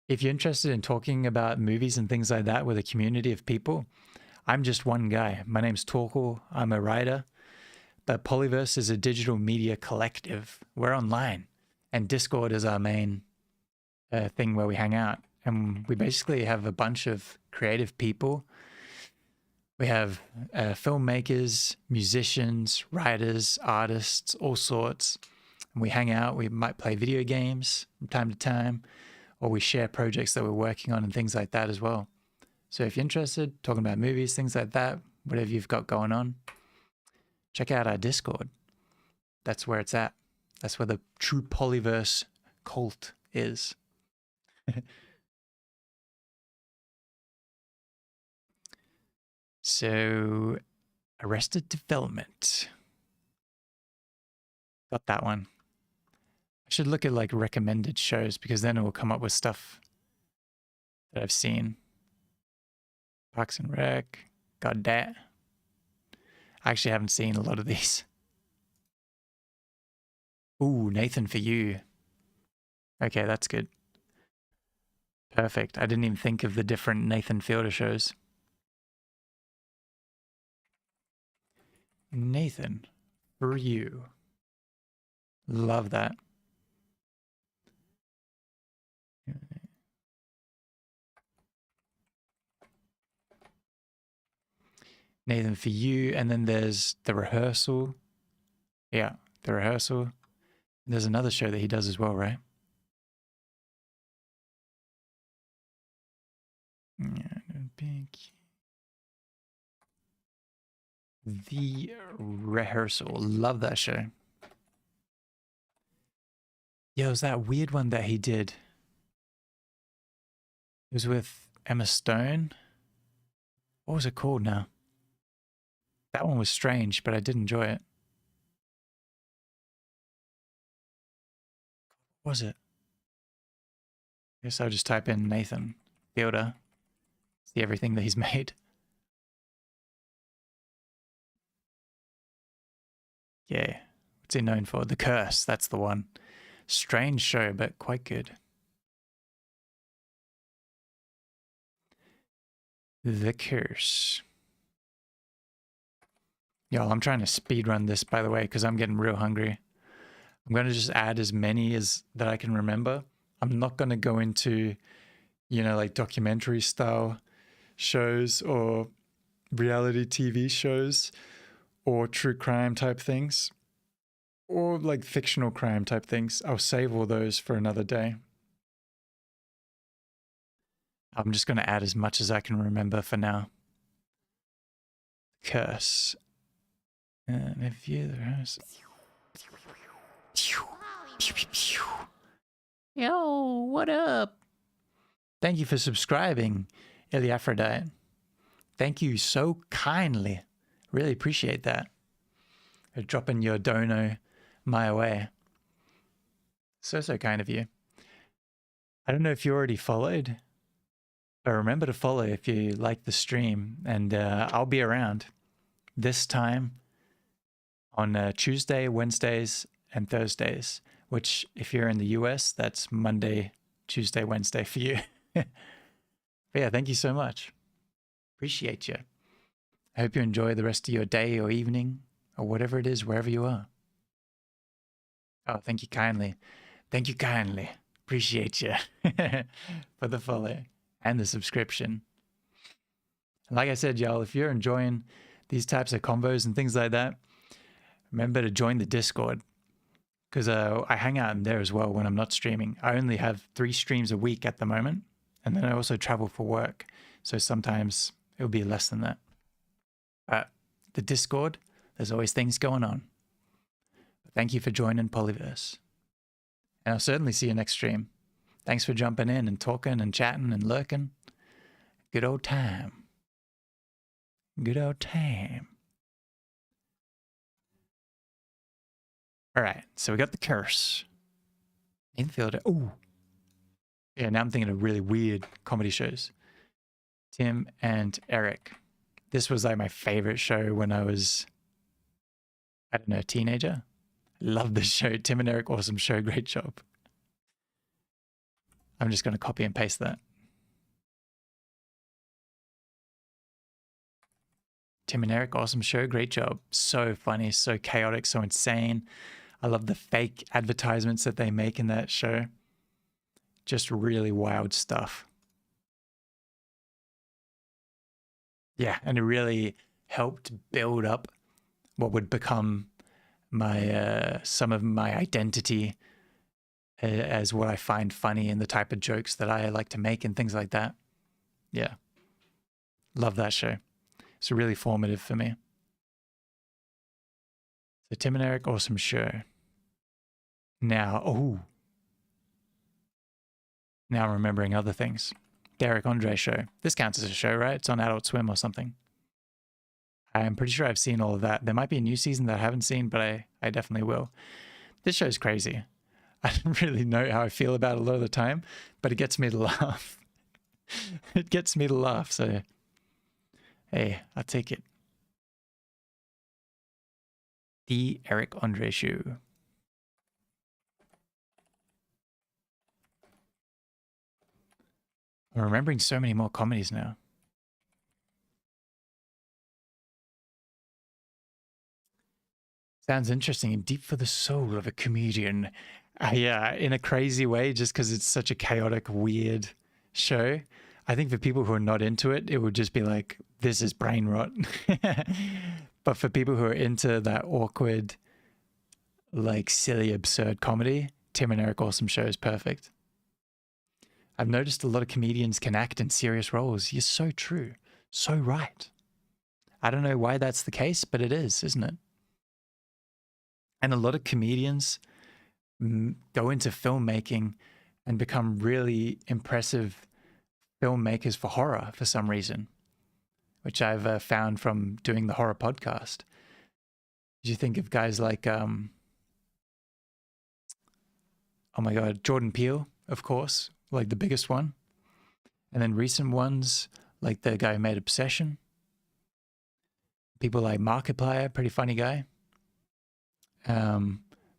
If you're interested in talking about movies and things like that with a community of people, I'm just one guy. My name's Torkel. I'm a writer. But Pollyverse is a digital media collective. We're online. And Discord is our main thing where we hang out. And we basically have a bunch of creative people. We have filmmakers, musicians, writers, artists, all sorts. And we hang out. We might play video games from time to time, or we share projects that we're working on and things like that as well. So if you're interested, talking about movies, things like that, whatever you've got going on, check out our Discord. That's where it's at. That's where the true Pollyverse cult is. So, Arrested Development. Got that one. I should look at like recommended shows because then it will come up with stuff that I've seen. Parks and Rec. Got that. I actually haven't seen a lot of these. Ooh, Nathan For You. Okay, that's good. Perfect. I didn't even think of the different Nathan Fielder shows. Nathan For You. Love that. Nathan For You, and then there's The Rehearsal. Yeah, The Rehearsal. There's another show that he does as well, right? The Rehearsal. Love that show. Yeah, it was that weird one that he did. It was with Emma Stone. What was it called now? That one was strange, but I did enjoy it. What was it? I guess I'll just type in Nathan Fielder. See everything that he's made. Yeah. What's he known for? The Curse. That's the one. Strange show, but quite good. The Curse. Yo, I'm trying to speed run this, by the way, because I'm getting real hungry. I'm going to just add as many as that I can remember. I'm not going to go into, you know, like documentary style shows or reality TV shows or true crime type things or like fictional crime type things. I'll save all those for another day. I'm just going to add as much as I can remember for now. Curse. And if you the house. Yo, what up? Thank you for subscribing, Iliaphrodite. Thank you so kindly. Really appreciate that. For dropping your dono my way. So kind of you. I don't know if you already followed, but remember to follow if you like the stream, and I'll be around this time on Tuesday, Wednesdays, and Thursdays, which if you're in the US, that's Monday, Tuesday, Wednesday for you. But yeah, thank you so much. Appreciate you. I hope you enjoy the rest of your day or evening or whatever it is, wherever you are. Oh, thank you kindly. Thank you kindly. Appreciate you for the follow and the subscription. And like I said, y'all, if you're enjoying these types of combos and things like that, remember to join the Discord, because I hang out in there as well when I'm not streaming. I only have 3 streams a week at the moment, and then I also travel for work, so sometimes it'll be less than that. But the Discord, there's always things going on. Thank you for joining Pollyverse. And I'll certainly see you next stream. Thanks for jumping in and talking and chatting and lurking. Good old time. Good old time. All right, so we got the curse. Infielder. Ooh. Yeah, now I'm thinking of really weird comedy shows. Tim and Eric. This was like my favorite show when I was, I don't know, a teenager. Love this show. Tim and Eric, awesome show. Great job. I'm just going to copy and paste that. Tim and Eric, awesome show. Great job. So funny, so chaotic, so insane. I love the fake advertisements that they make in that show. Just really wild stuff. Yeah, and it really helped build up what would become my some of my identity as what I find funny and the type of jokes that I like to make and things like that. Yeah. Love that show. It's really formative for me. So Tim and Eric, awesome show. Now, now I'm remembering other things. Derek Andre show. This counts as a show, right? It's on Adult Swim or something. I'm pretty sure I've seen all of that. There might be a new season that I haven't seen, but I definitely will. This show's crazy. I don't really know how I feel about it a lot of the time, but it gets me to laugh. It gets me to laugh, so hey, I'll take it. The Eric Andre show. I'm remembering so many more comedies now. Sounds interesting and deep for the soul of a comedian. Yeah, in a crazy way, just because it's such a chaotic, weird show. I think for people who are not into it, it would just be like, this is brain rot. But for people who are into that awkward, like silly, absurd comedy, Tim and Eric Awesome Show is perfect. I've noticed a lot of comedians can act in serious roles. You're so true. So right. I don't know why that's the case, but it is, isn't it? And a lot of comedians go into filmmaking and become really impressive filmmakers for horror for some reason, which I've found from doing the horror podcast. Did you think of guys like, oh my God, Jordan Peele, of course, like the biggest one. And then recent ones, like the guy who made Obsession. People like Markiplier, pretty funny guy.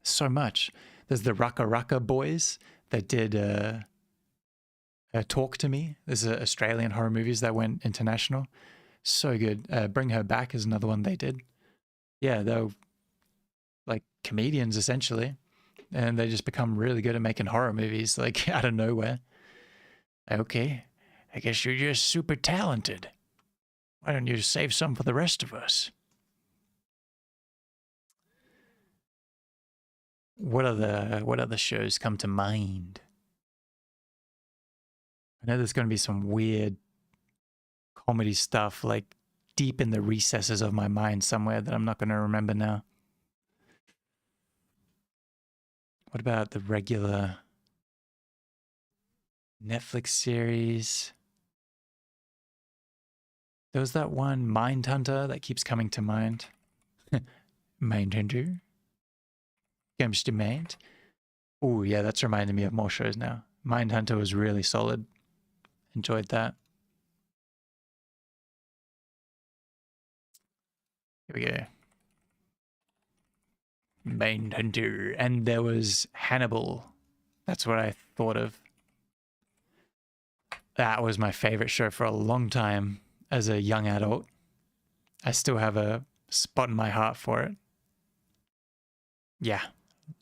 So much. There's the Rucka Rucka boys that did Talk to Me. There's Australian horror movies that went international. So good. Bring Her Back is another one they did. Yeah, they're like comedians essentially, and they just become really good at making horror movies like out of nowhere.
Okay, I guess you're just super talented. Why don't you save some for the rest of us?
What other shows come to mind? I know there's going to be some weird comedy stuff like deep in the recesses of my mind somewhere that I'm not going to remember now. What about the regular Netflix series? There was that one Mindhunter that keeps coming to mind. Mindhunter? Comes to mind. Oh, yeah, that's reminding me of more shows now. Mindhunter was really solid. Enjoyed that. Here we go. Mindhunter. And there was Hannibal. That's what I thought of. That was my favorite show for a long time as a young adult. I still have a spot in my heart for it. Yeah,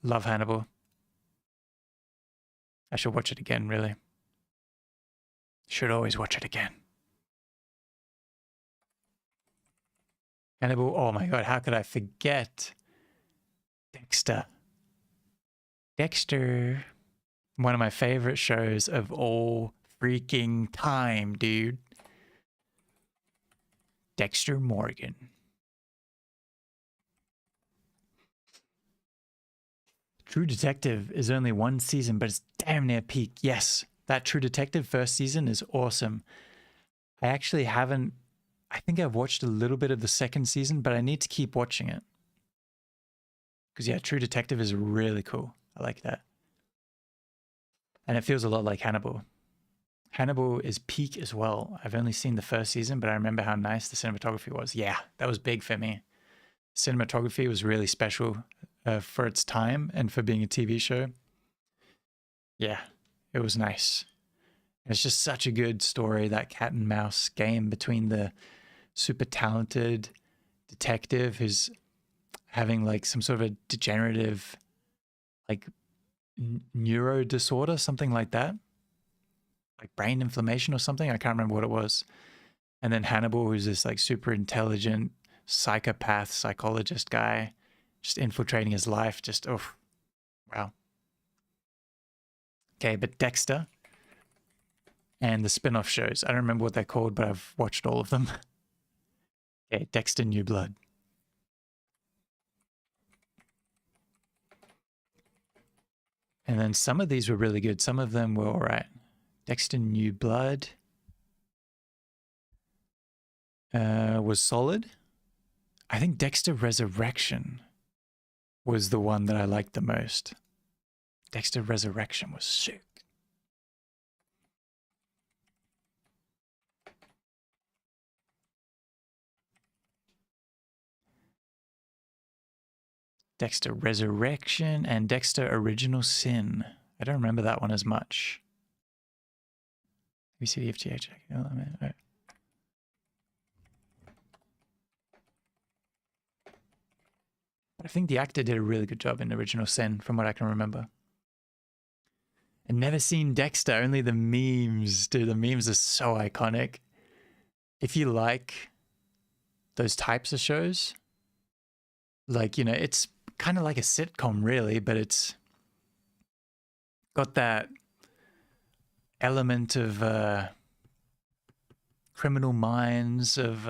love Hannibal. I should watch it again, really. Should always watch it again. Hannibal, oh my god, how could I forget? Dexter. Dexter. One of my favorite shows of all freaking time, dude. Dexter Morgan. True Detective is only one season, but it's damn near peak. Yes, that True Detective first season is awesome. I actually haven't, I think I've watched a little bit of the second season, but I need to keep watching it. Because yeah, True Detective is really cool. I like that. And it feels a lot like Hannibal. Hannibal is peak as well. I've only seen the first season, but I remember how nice the cinematography was. Yeah, that was big for me. Cinematography was really special for its time and for being a TV show. Yeah, it was nice. It's just such a good story, that cat and mouse game between the super talented detective who's having like some sort of a degenerative like neuro disorder, something like that, like brain inflammation or something. I can't remember what it was. And then Hannibal, who's this like super intelligent psychopath psychologist guy, just infiltrating his life. Just, oh, wow. Okay, but Dexter and the spin-off shows. I don't remember what they're called, but I've watched all of them. Okay, Dexter New Blood. And then some of these were really good. Some of them were all right. Dexter New Blood was solid. I think Dexter Resurrection was the one that I liked the most. Dexter Resurrection was sick. Dexter Resurrection and Dexter Original Sin. I don't remember that one as much. ABCDFGH. But I think the actor did a really good job in Original Sin, from what I can remember. I've never seen Dexter, only the memes. Dude, the memes are so iconic. If you like those types of shows, like, you know, it's kind of like a sitcom, really, but it's got that element of Criminal Minds, of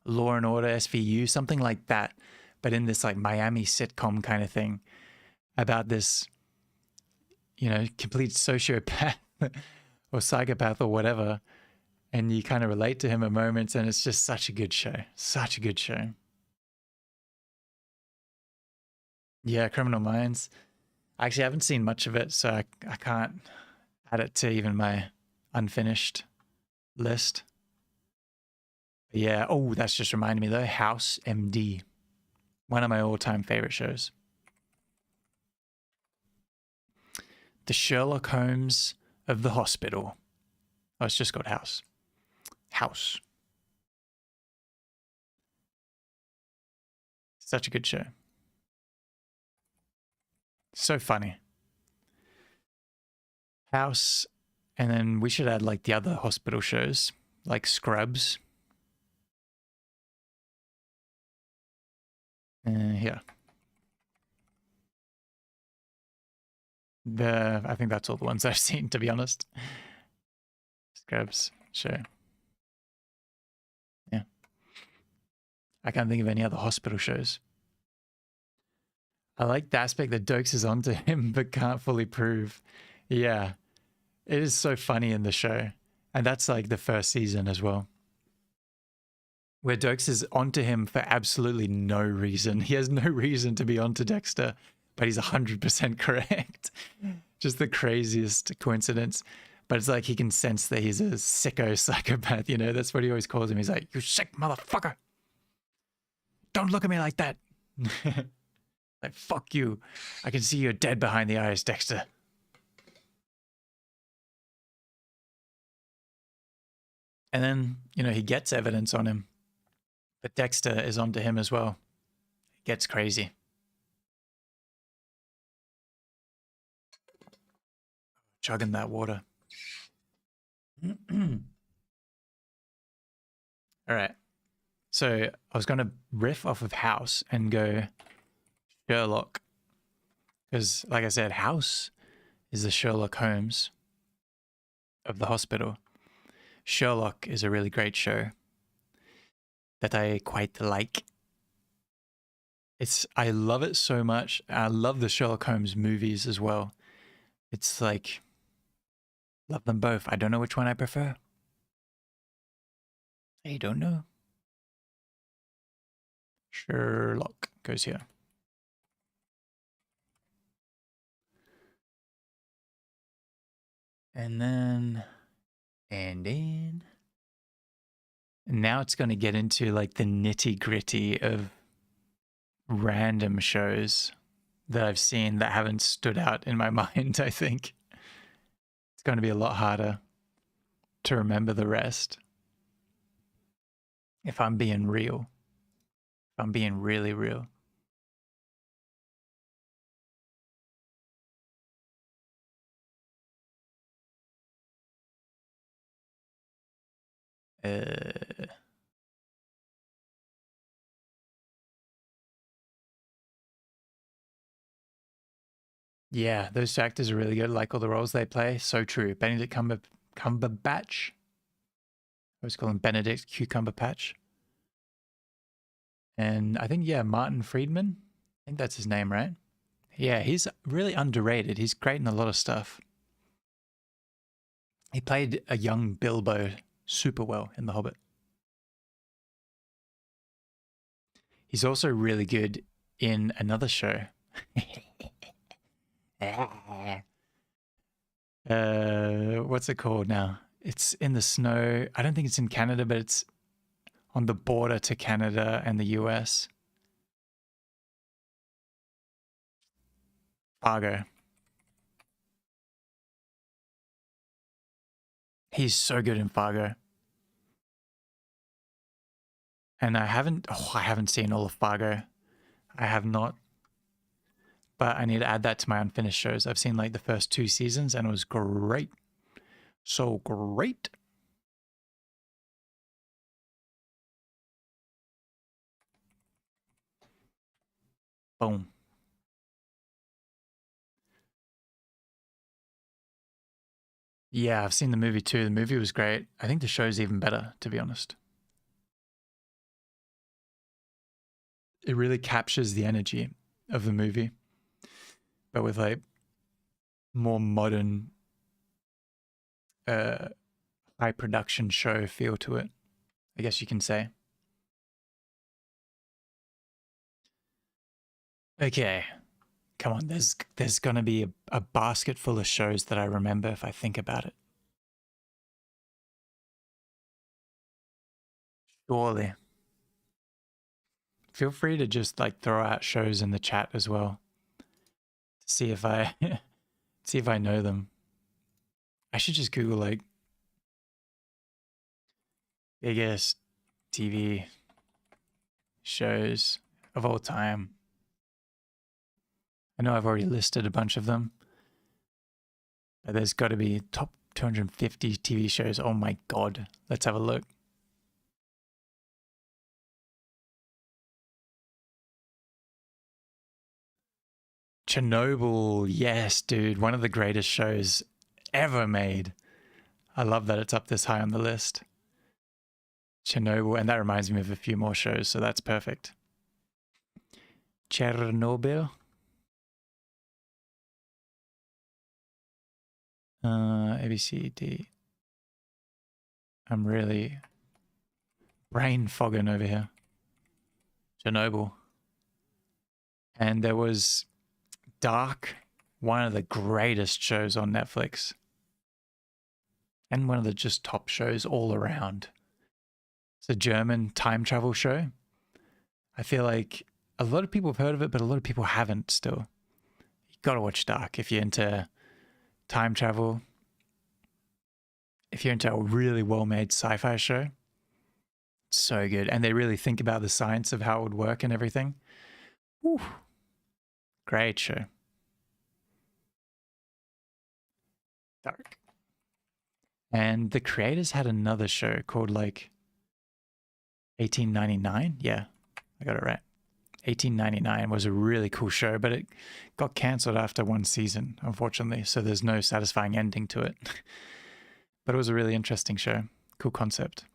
Law and Order, SVU, something like that, but in this like Miami sitcom kind of thing about this, you know, complete sociopath or psychopath or whatever, and you kind of relate to him at moments, and it's just such a good show. Such a good show. Yeah, Criminal Minds. I actually haven't seen much of it, so I can't add it to even my unfinished list. But yeah, oh, that's just reminded me though. House MD. One of my all-time favorite shows. The Sherlock Holmes of the hospital. Oh, it's just called House. House. Such a good show. So funny. House And then we should add like the other hospital shows, like Scrubs. Yeah. I think that's all the ones I've seen, to be honest. Scrubs, show. Yeah. I can't think of any other hospital shows. I like the aspect that Dokes is onto him, but can't fully prove. Yeah. It is so funny in the show. And that's like the first season as well, where Dokes is onto him for absolutely no reason. He has no reason to be onto Dexter, but he's 100% correct. Just the craziest coincidence. But it's like he can sense that he's a sicko psychopath, you know? That's what he always calls him. He's like, "You sick motherfucker. Don't look at me like that." Like, fuck you. I can see you're dead behind the eyes, Dexter. And then, you know, he gets evidence on him. But Dexter is onto him as well. It gets crazy. Chugging that water. All right. So I was going to riff off of House and go Sherlock. Because, like I said, House is the Sherlock Holmes of the hospital. Sherlock is a really great show that I quite like. I love it so much. I love the Sherlock Holmes movies as well. It's like, love them both. I don't know which one I prefer. I don't know. Sherlock goes here. And then, and now it's going to get into like the nitty gritty of random shows that I've seen that haven't stood out in my mind, I think. It's going to be a lot harder to remember the rest. If I'm being real. If I'm being really real. Yeah, those actors are really good. Like all the roles they play. So true. Benedict Cumberbatch. I always call him Benedict Cucumber Patch. And I think, yeah, Martin Friedman. I think that's his name, right? Yeah, he's really underrated. He's great in a lot of stuff. He played a young Bilbo super well in The Hobbit. He's also really good in another show. What's it called now? It's in the snow. I don't think it's in Canada, but it's on the border to Canada and the US. Fargo. He's so good in Fargo. And I haven't seen all of Fargo. I have not. But I need to add that to my unfinished shows. I've seen like the first 2 seasons and it was great. So great. Boom. Yeah, I've seen the movie too. The movie was great. I think the show's even better, to be honest. It really captures the energy of the movie, but with like more modern, high production show feel to it, I guess you can say. Okay, come on. There's gonna be a basket full of shows that I remember if I think about it. Surely. Feel free to just like throw out shows in the chat as well to see if I see if I know them. I should just Google like biggest TV shows of all time. I know I've already listed a bunch of them, but there's got to be top 250 TV shows. Oh my god. Let's have a look. Chernobyl. Yes, dude. One of the greatest shows ever made. I love that it's up this high on the list. Chernobyl. And that reminds me of a few more shows, so that's perfect. Chernobyl. ABCD. I'm really brain fogging over here. Chernobyl. And there was Dark, one of the greatest shows on Netflix. And one of the just top shows all around. It's a German time travel show. I feel like a lot of people have heard of it, but a lot of people haven't still. You gotta watch Dark if you're into time travel. If you're into a really well-made sci-fi show. It's so good. And they really think about the science of how it would work and everything. Whew. Great show. Dark. And the creators had another show called like 1899. Yeah, I got it right. 1899 was a really cool show, but it got cancelled after one season, unfortunately. So there's no satisfying ending to it. But it was a really interesting show. Cool concept.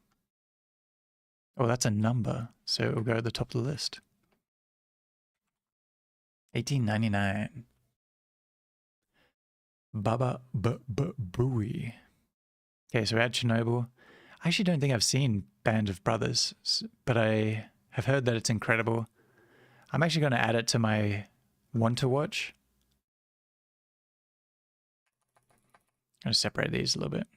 Oh, that's a number. So it'll go at the top of the list. 1899. Baba Booey. Okay, so we had Chernobyl. I actually don't think I've seen Band of Brothers, but I have heard that it's incredible. I'm actually going to add it to my want to watch. I'm going to separate these a little bit.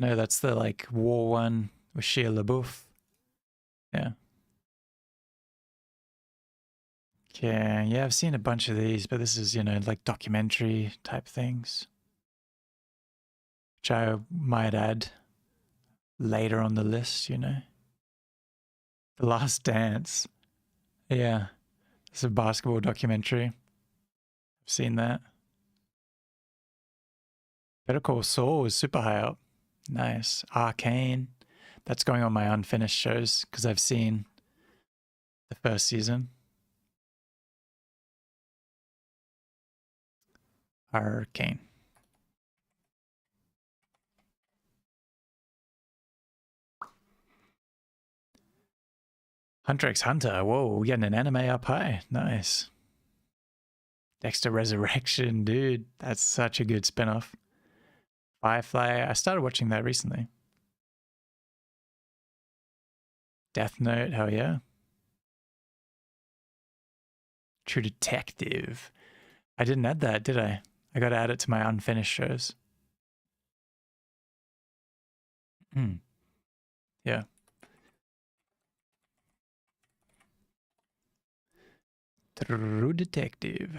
No, that's the like war one with Shia LaBeouf. Yeah. Okay, yeah, I've seen a bunch of these, but this is, you know, like documentary type things. Which I might add later on the list, you know. The Last Dance. Yeah. It's a basketball documentary. I've seen that. Better Call Saul is super high up. Nice. Arcane. That's going on my unfinished shows because I've seen the first season. Arcane. Hunter x Hunter. Whoa, we're getting an anime up high. Nice. Dexter Resurrection, dude. That's such a good spinoff. Firefly. I started watching that recently. Death Note. Hell yeah. True Detective. I didn't add that, did I? I got to add it to my unfinished shows. Yeah. True Detective.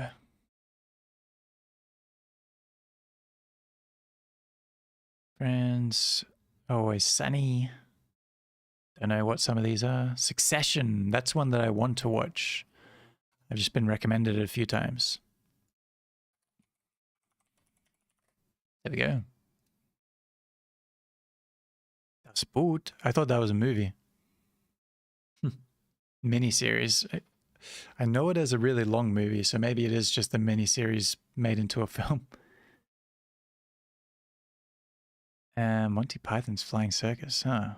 Friends. Always Sunny. Don't know what some of these are. Succession. That's one that I want to watch. I've just been recommended it a few times. There we go. Das Boot. I thought that was a movie. Miniseries. I know it as a really long movie, so maybe it is just a miniseries made into a film. Monty Python's Flying Circus, huh?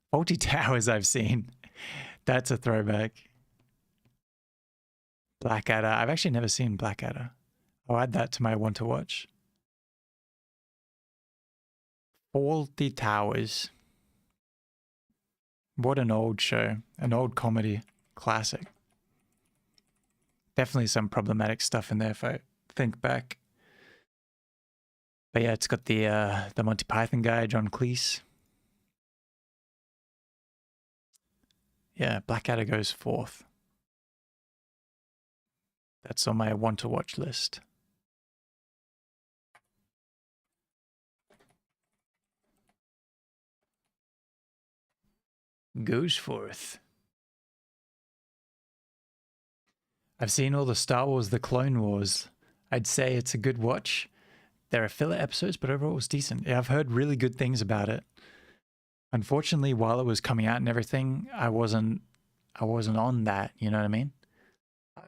Faulty Towers I've seen. That's a throwback. Blackadder. I've actually never seen Blackadder. I'll add that to my want to watch. Faulty Towers. What an old show. An old comedy. Classic. Definitely some problematic stuff in there if I think back. But yeah, it's got the Monty Python guy, John Cleese. Yeah, Blackadder goes fourth. That's on my want to watch list. Goes forth. I've seen all the Star Wars, the Clone Wars. I'd say it's a good watch. There are filler episodes, but overall it was decent. Yeah, I've heard really good things about it. Unfortunately, while it was coming out and everything, I wasn't on that, you know what I mean?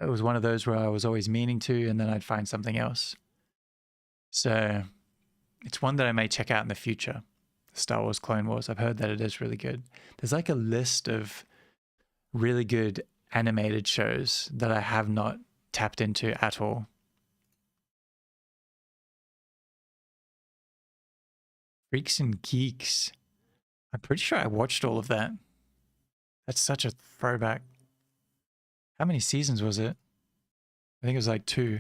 It was one of those where I was always meaning to, and then I'd find something else. So it's one that I may check out in the future. Star Wars Clone Wars. I've heard that it is really good. There's like a list of really good animated shows that I have not tapped into at all. Freaks and Geeks. I'm pretty sure I watched all of that. That's such a throwback. How many seasons was it? I think it was like 2.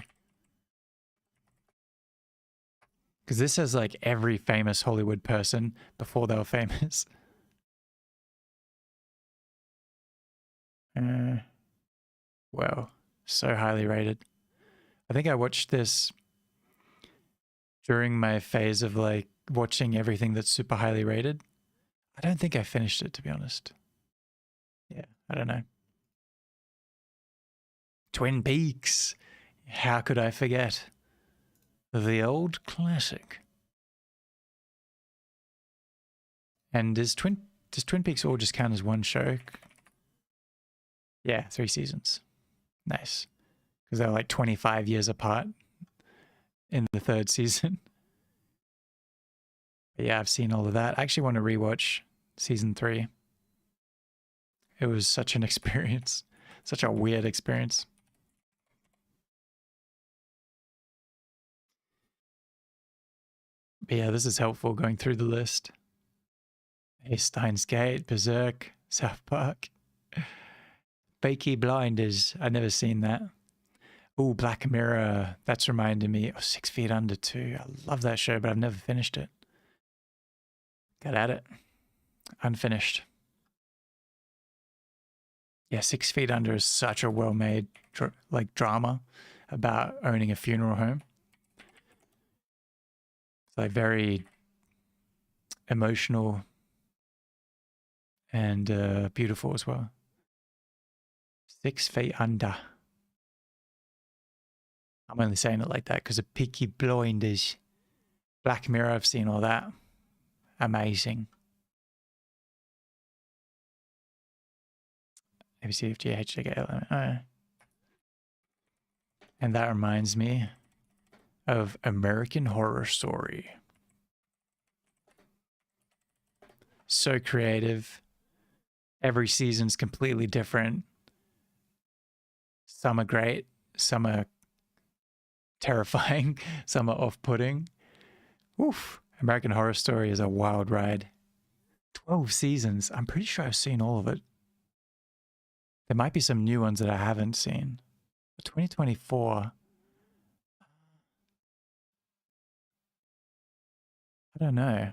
Because this has like every famous Hollywood person before they were famous. Wow, so highly rated. I think I watched this during my phase of like watching everything that's super highly rated. I don't think I finished it, to be honest. Yeah, I don't know. Twin Peaks. How could I forget? The old classic. And does Twin Peaks all just count as one show? Yeah, 3 seasons. Nice. Because they're like 25 years apart in the 3rd season. But yeah, I've seen all of that. I actually want to rewatch season 3. It was such an experience. Such a weird experience. But yeah, this is helpful going through the list. Hey, Steins Gate, Berserk, South Park. Peaky Blinders. I've never seen that. Oh, Black Mirror. That's reminded me of 6 Feet Under too. I love that show, but I've never finished it. Got at it. Unfinished. Yeah, 6 Feet Under is such a well-made drama about owning a funeral home. It's like very emotional and beautiful as well. 6 Feet Under. I'm only saying it like that because of Peaky Blinders. Black Mirror, I've seen all that. Amazing. ABCFGHJK. Oh. And that reminds me of American Horror Story. So creative. Every season's completely different. Some are great, some are terrifying, some are off-putting. Oof. American Horror Story is a wild ride. 12 seasons. I'm pretty sure I've seen all of it. There might be some new ones that I haven't seen. 2024. I don't know.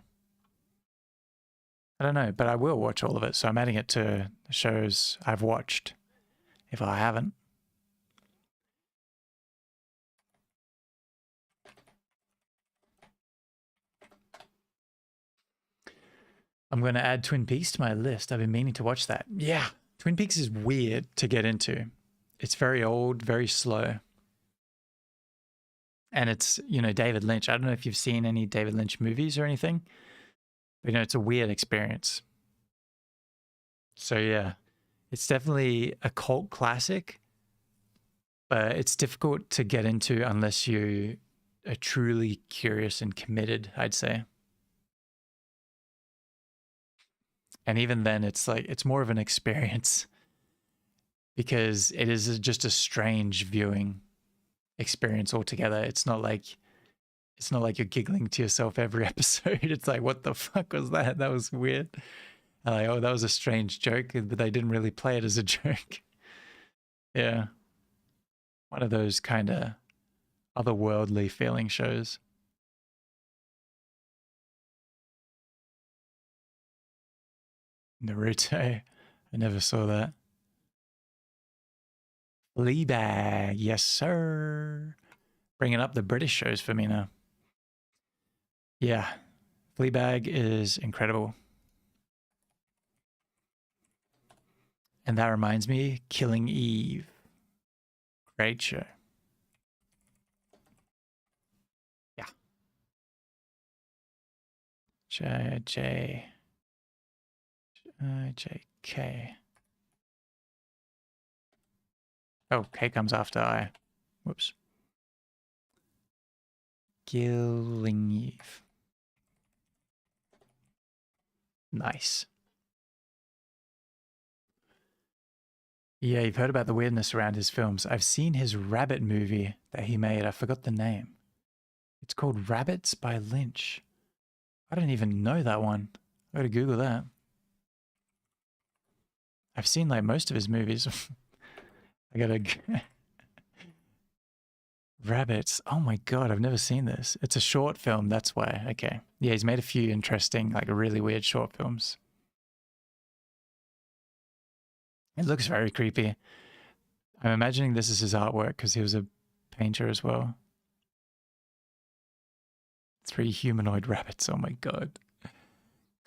But I will watch all of it. So I'm adding it to the shows I've watched if I haven't. I'm going to add Twin Peaks to my list. I've been meaning to watch that. Yeah, Twin Peaks is weird to get into. It's very old, very slow. And it's, you know, David Lynch. I don't know if you've seen any David Lynch movies or anything, but, you know, it's a weird experience. So, yeah, it's definitely a cult classic, but it's difficult to get into unless you are truly curious and committed, I'd say. And even then, it's like, it's more of an experience because it is just a strange viewing experience altogether. It's not like you're giggling to yourself every episode. It's like, what the fuck was that? That was weird. And like, oh, that was a strange joke, but they didn't really play it as a joke. Yeah. One of those kind of otherworldly feeling shows. Naruto. I never saw that. Fleabag. Yes, sir. Bringing up the British shows for me now. Yeah. Fleabag is incredible. And that reminds me, Killing Eve.
Great show. Yeah. K. Oh, K comes after I. Whoops. Killing Eve. Nice. Yeah, you've heard about the weirdness around his films. I've seen his rabbit movie that he made. I forgot the name. It's called Rabbits by Lynch. I don't even know that one. I gotta Google that. I've seen like most of his movies. I gotta... Rabbits. Oh my god, I've never seen this. It's a short film, that's why. Okay. Yeah, he's made a few interesting, like really weird short films. It looks very creepy. I'm imagining this is his artwork because he was a painter as well. 3 humanoid rabbits. Oh my god.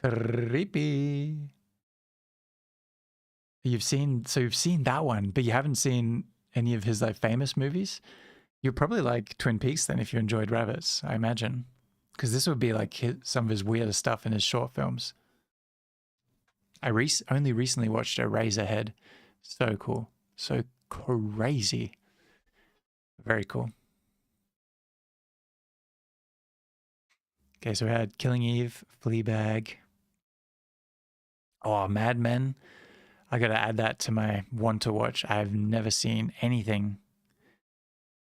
Creepy. You've seen that one, but you haven't seen any of his like famous movies? You're probably like Twin Peaks then if you enjoyed rabbits, I imagine. Because this would be like some of his weirder stuff in his short films. I only recently watched Eraserhead. So cool. So crazy. Very cool. Okay, so we had Killing Eve, Fleabag. Oh, Mad Men. I gotta add that to my want to watch. I've never seen anything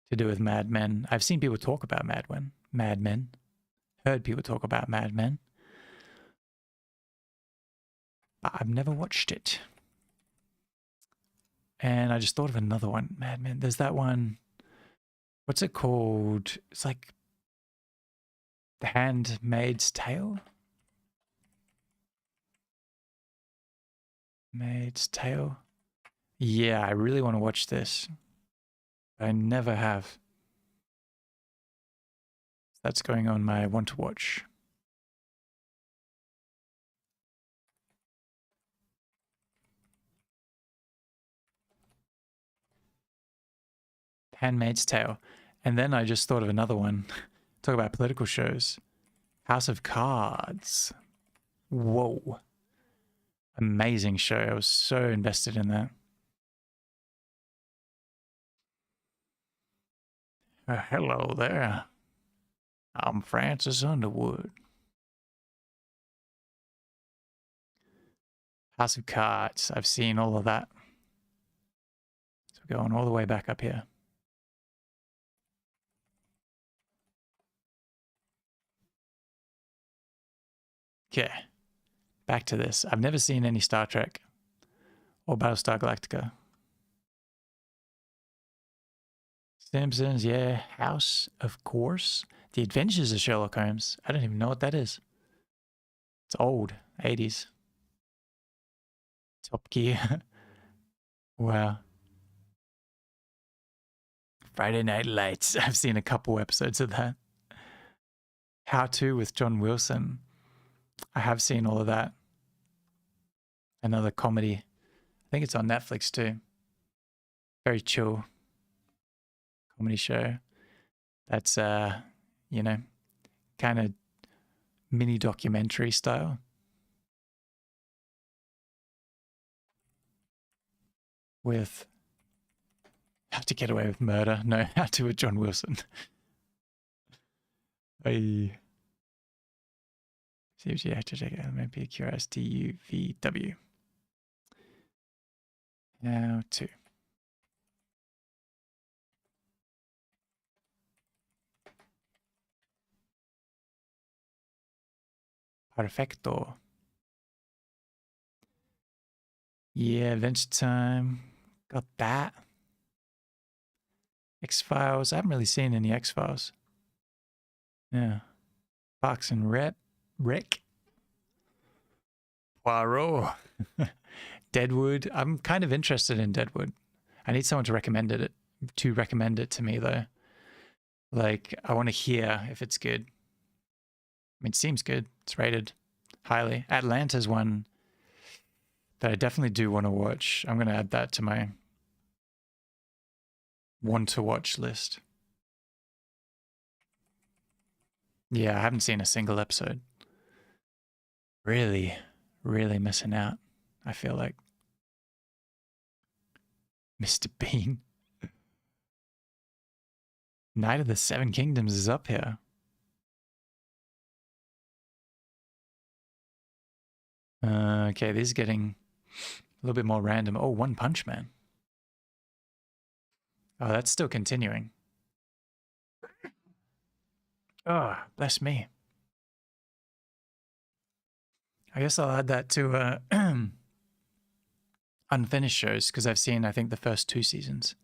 to do with Mad Men. I've seen people talk about Mad Men. Heard people talk about Mad Men. But I've never watched it. And I just thought of another one. Mad Men. There's that one. What's it called? It's like The Handmaid's Tale. Maid's Tale. Yeah, I really want to watch this. I never have. That's going on my want to watch. Handmaid's Tale. And then I just thought of another one. Talk about political shows. House of Cards. Whoa. Amazing show. I was so invested in that. Hello there. I'm Francis Underwood. House of Cards. I've seen all of that. So we're going all the way back up here. Okay. Back to this. I've never seen any Star Trek or Battlestar Galactica. Simpsons, yeah. House, of course. The Adventures of Sherlock Holmes. I don't even know what that is. It's old. 80s. Top Gear. Wow. Friday Night Lights. I've seen a couple episodes of that. How To with John Wilson. I have seen all of that. Another comedy. I think it's on Netflix too. Very chill comedy show. That's you know, kind of mini documentary style. With How to Get Away with Murder. No, How To with John Wilson. I see if you have to check it out. Maybe QRSTUVW. How to. Perfecto. Yeah, Adventure Time. Got that. X-Files. I haven't really seen any X-Files. Yeah. Parks and Rec. Poirot. Deadwood. I'm kind of interested in Deadwood. I need someone to recommend it to me though. Like, I want to hear if it's good. I mean, it seems good. It's rated highly. Atlanta's one that I definitely do want to watch. I'm going to add that to my
want to watch list. Yeah, I haven't seen a single episode. Really, really missing out, I feel like. Mr. Bean. Knight of the Seven Kingdoms is up here. Okay, this is getting a little bit more random. Oh, One Punch Man. Oh, that's still continuing. Oh, bless me. I guess I'll add that to unfinished shows because I've seen, I think, the first 2 seasons.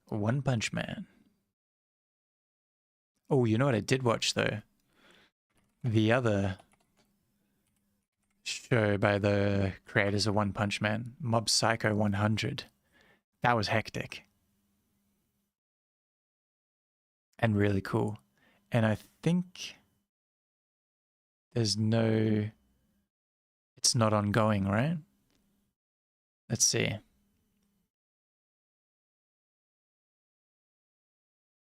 One Punch Man. Oh, you know what I did watch though? The other show by the creators of One Punch Man, Mob Psycho 100. That was hectic. And really cool. And I think there's no... It's not ongoing, right? Let's see.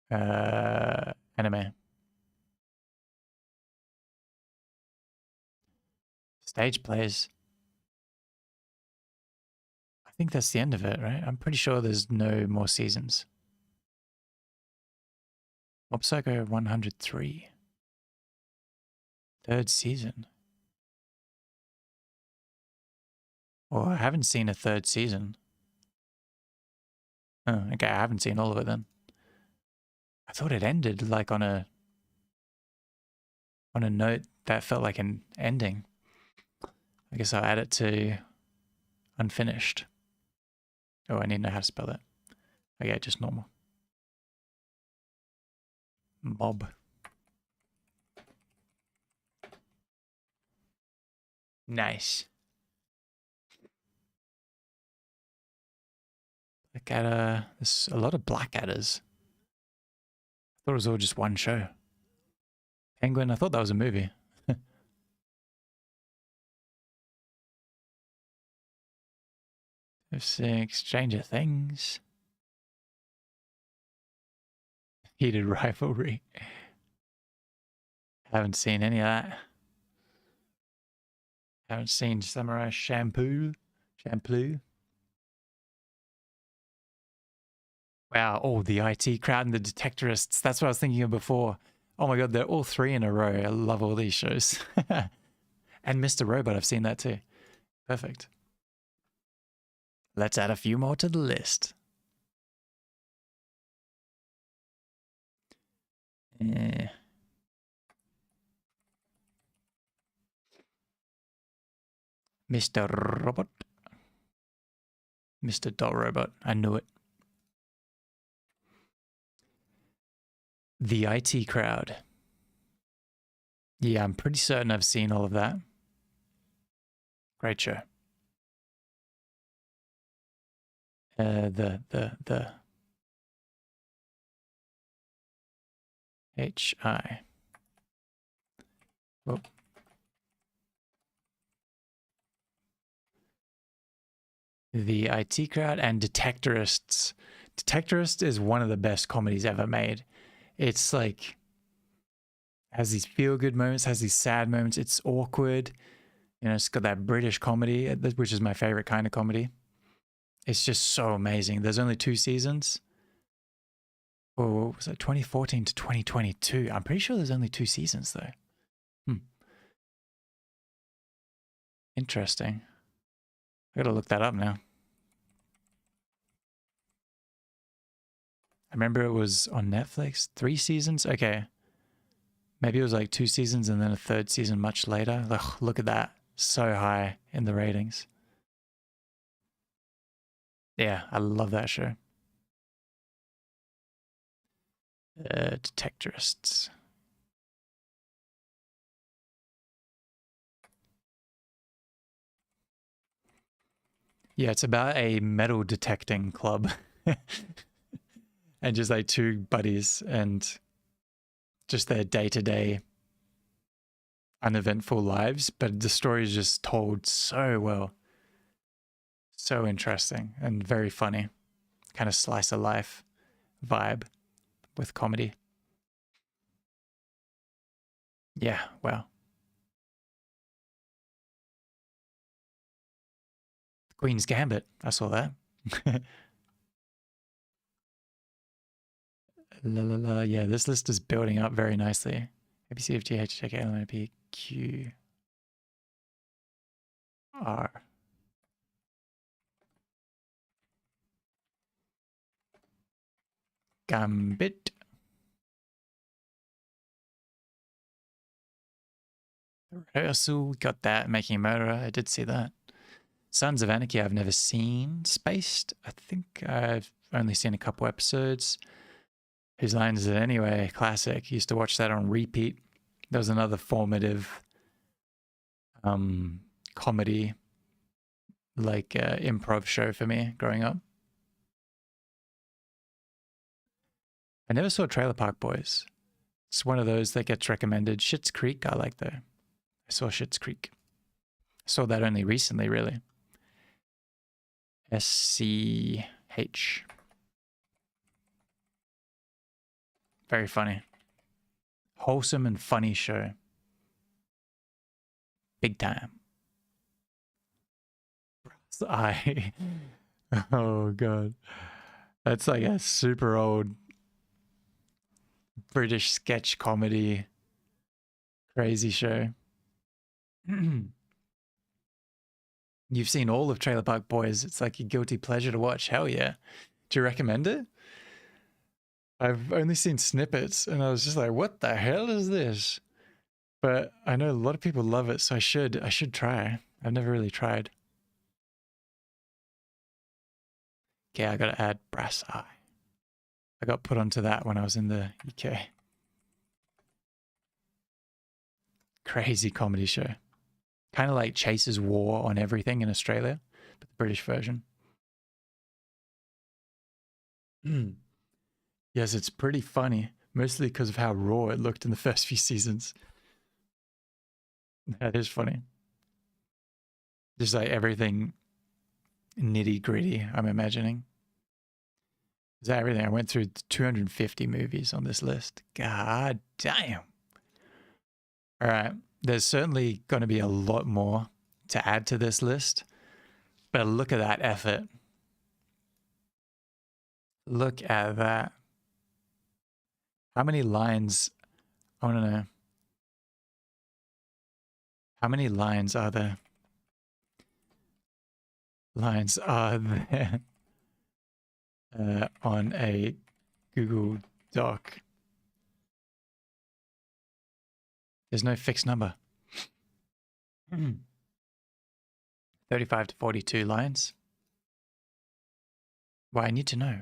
Anime. Stage plays. I think that's the end of it, right? I'm pretty sure there's no more seasons. Mob Psycho 103. 3rd season. Oh, I haven't seen a 3rd season. Oh, okay, I haven't seen all of it then. I thought it ended like on a note that felt like an ending. I guess I'll add it to unfinished. Oh, I need to know how to spell that. Okay, just normal. Mob. Nice. Blackadder. There's a lot of Blackadders. I thought it was all just one show. Penguin, I thought that was a movie. F6, Stranger Things. Heated Rivalry. Haven't seen any of that. Haven't seen Samurai Shampoo. Wow, oh, the IT crowd and the Detectorists. That's what I was thinking of before. Oh my god, they're all 3 in a row. I love all these shows. And Mr. Robot, I've seen that too. Perfect. Let's add a few more to the list. Mr. Robot. Mr. Dot Robot. I knew it. The IT crowd. Yeah, I'm pretty certain I've seen all of that. Great show. The HI. Oh. The IT crowd and Detectorists. Detectorist is one of the best comedies ever made. It's like, has these feel-good moments, has these sad moments. It's awkward. You know, it's got that British comedy, which is my favorite kind of comedy. It's just so amazing. There's only 2 seasons. Or what was it, 2014 to 2022? I'm pretty sure there's only 2 seasons though. Interesting. I gotta look that up now. I remember it was on Netflix. 3 seasons? Okay. Maybe it was like 2 seasons and then a 3rd season much later. Ugh, look at that. So high in the ratings. Yeah, I love that show. Detectorists. Yeah, it's about a metal detecting club. And just like 2 buddies and just their day-to-day uneventful lives, but the story is just told so well. So interesting and very funny. Kind of slice of life vibe with comedy. Yeah, wow. Queen's Gambit. I saw that. La la la. Yeah, this list is building up very nicely. ABCFG, HJK, LMNP, Q, R. Gambit. Rehearsal, got that. Making a Murderer, I did see that. Sons of Anarchy, I've never seen. Spaced, I think I've only seen a couple episodes. Whose Line Is It Anyway? Classic. Used to watch that on repeat. That was another formative comedy, like improv show for me growing up. I never saw Trailer Park Boys. It's one of those that gets recommended. Schitt's Creek, I like though. I saw Schitt's Creek. I saw that only recently, really. SCH. Very funny. Wholesome and funny show. Big time. I. Oh, God. That's like a super old British sketch comedy crazy show. You've seen all of Trailer Park Boys. It's like a guilty pleasure to watch. Hell yeah. Do you recommend it? I've only seen snippets and I was just like, what the hell is this? But I know a lot of people love it, so I should try. I've never really tried. Okay, I gotta add Brass Eye. I got put onto that when I was in the UK. Crazy comedy show. Kind of like Chase's War on Everything in Australia, but the British version. Yes, it's pretty funny, mostly because of how raw it looked in the first few seasons. That is funny. Just like everything nitty gritty, I'm imagining. Is that everything? I went through 250 movies on this list. God damn. All right. There's certainly going to be a lot more to add to this list, but look at that effort. Look at that. How many lines? I want to know. How many lines are there? Lines are there on a Google Doc? There's no fixed number. 35 to 42 lines. Well, I need to know.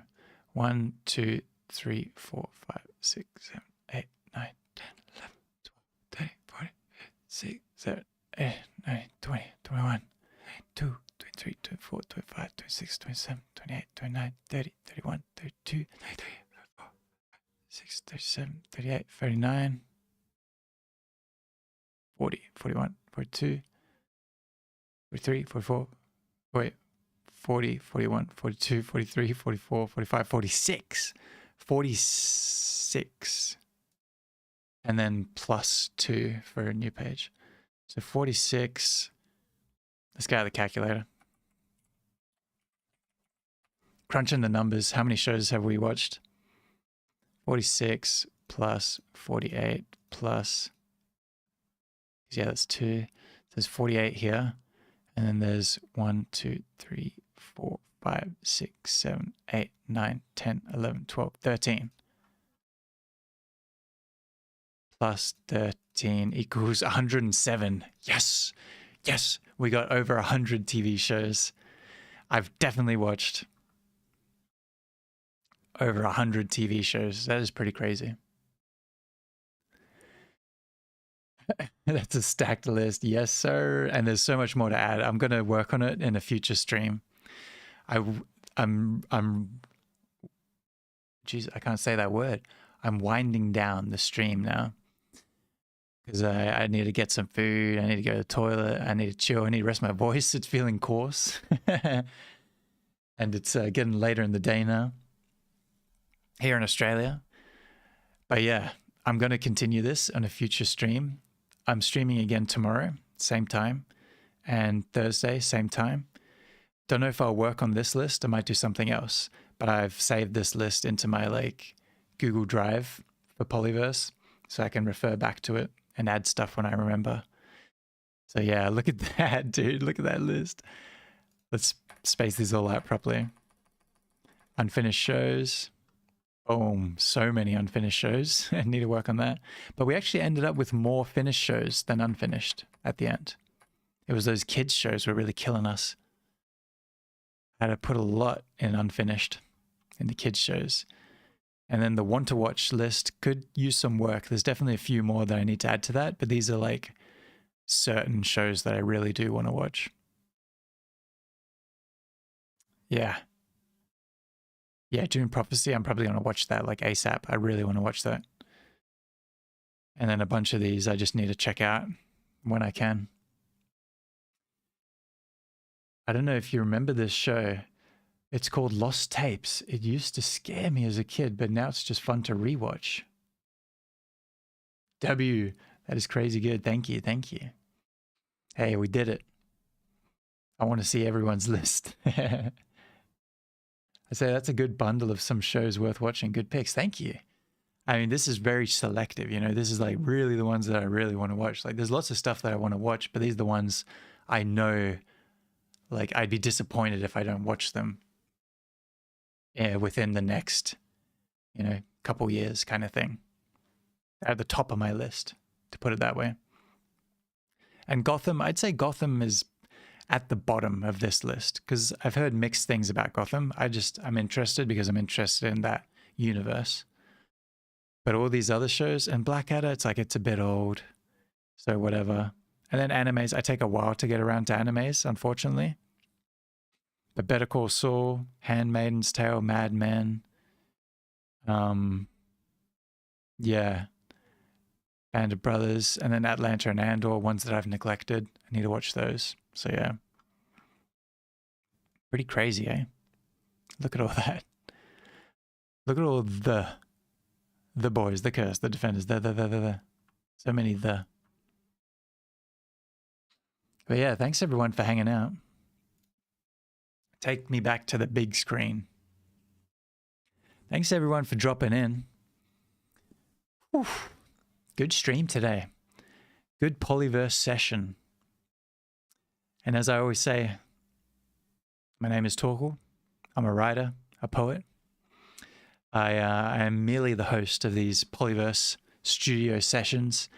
1, 2, 3, 4, 5, 6, 7, 8, 9, 10, 11, 12, 13, 14, 15, 16, 17, 18, 19, 20, 21, 22, 23, 24, 25, 26, 27, 28, 29, 30, 31, 32, 33, 34, 36, 37, 38, 39, 40, 41, 42, 43, 44, wait, 40, 41, 42, 43, 44, 45, 46. 46. And then plus 2 for a new page. So 46. Let's get out the calculator. Crunching the numbers. How many shows have we watched? 46 plus 48 plus... Yeah, that's 2. There's 48 here. And then there's 1, 2, 3, 4, 5, 6, 7, 8, 9, 10, 11, 12, 13. Plus 13 equals 107. Yes. Yes. We got over 100 TV shows. I've definitely watched over 100 TV shows. That is pretty crazy. That's a stacked list. Yes, sir. And there's so much more to add. I'm going to work on it in a future stream. Geez, I can't say that word. I'm winding down the stream now.
because I need to get some food. I need to go to the toilet. I need to chill. I need to rest my voice. It's feeling coarse. And it's getting later in the day now here in Australia. But yeah, I'm going to continue this on a future stream. I'm streaming again tomorrow, same time, and Thursday, same time. Don't know if I'll work on this list. I might do something else, but I've saved this list into my like Google Drive for Pollyverse, so I can refer back to it and add stuff when I remember. So yeah, look at that, dude. Look at that list. Let's space these all out properly. Unfinished shows. Boom. So many unfinished shows. I need to work on that. But we actually ended up with more finished shows than unfinished at the end. It was those kids shows were really killing us. I had to put a lot in unfinished in the kids shows. And then the want to watch list could use some work. There's definitely a few more that I need to add to that, but these are like certain shows that I really do want to watch. Yeah. Yeah, Dune Prophecy, I'm probably going to watch that like ASAP. I really want to watch that. And then a bunch of these I just need to check out when I can. I don't know if you remember this show. It's called Lost Tapes. It used to scare me as a kid, but now it's just fun to rewatch. W, that is crazy good. Thank you. Thank you. Hey, we did it. I want to see everyone's list. I say that's a good bundle of some shows worth watching. Good picks. Thank you. I mean, this is very selective, you know, this is like really the ones that I really want to watch. Like there's lots of stuff that I want to watch, but these are the ones I know, like I'd be disappointed if I don't watch them within the next, you know, couple years kind of thing. They're at the top of my list, to put it that way. And Gotham, I'd say Gotham is at the bottom of this list because I've heard mixed things about Gotham. I'm interested because I'm interested in that universe. But all these other shows, and Blackadder, it's like it's a bit old, so whatever. And then animes, I take a while to get around to animes, unfortunately. But Better Call Saul, Handmaiden's Tale, Mad Men, yeah, Band of Brothers, and then Atlanta and Andor, ones that I've neglected. I need to watch those. So yeah, pretty crazy, eh? Look at all that. Look at all the boys, the curse, the defenders, the. So many the. But yeah, thanks everyone for hanging out. Take me back to the big screen. Thanks everyone for dropping in. Whew. Good stream today. Good Pollyverse session. And as I always say, my name is Torkel. I'm a writer, a poet. I am merely the host of these Pollyverse studio sessions.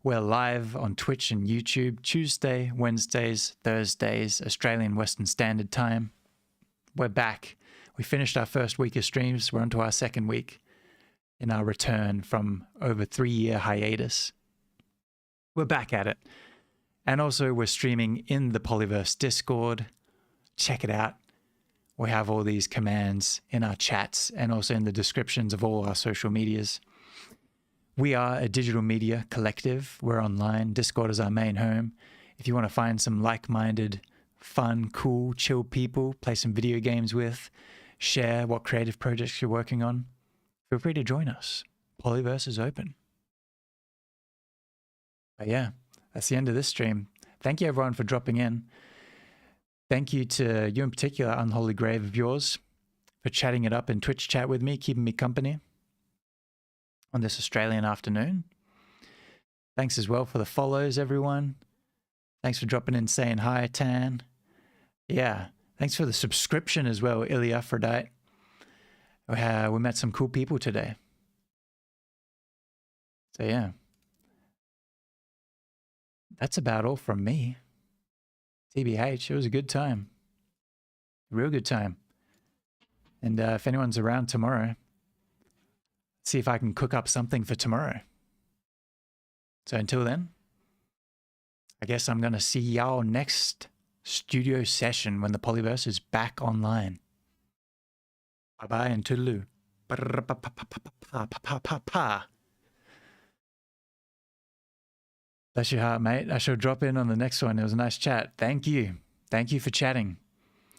We're live on Twitch and YouTube Tuesday, Wednesdays, Thursdays, Australian Western Standard Time. We're back. We finished our first week of streams. We're on to our second week in our return from over 3-year hiatus. We're back at it. And also we're streaming in the Pollyverse Discord. Check it out. We have all these commands in our chats and also in the descriptions of all our social medias. We are a digital media collective. We're online. Discord is our main home. If you want to find some like-minded, fun, cool, chill people, play some video games with, share what creative projects you're working on, feel free to join us. Pollyverse is open. But yeah, that's the end of this stream. Thank you everyone for dropping in. Thank you to you in particular, Unholy Grave of yours, for chatting it up in Twitch chat with me, keeping me company on this Australian afternoon. Thanks as well for the follows, everyone. Thanks for dropping in, saying hi, Tan. Yeah, thanks for the subscription as well, Ilya Aphrodite. We met some cool people today. So yeah, that's about all from me. TBH, it was a good time. A real good time. And if anyone's around tomorrow, see if I can cook up something for tomorrow. So until then, I guess I'm going to see y'all next studio session when the Pollyverse is back online. Bye-bye and toodaloo.
Bless your heart, mate. I shall drop in on the next one. It was a nice chat. Thank you. Thank you for chatting.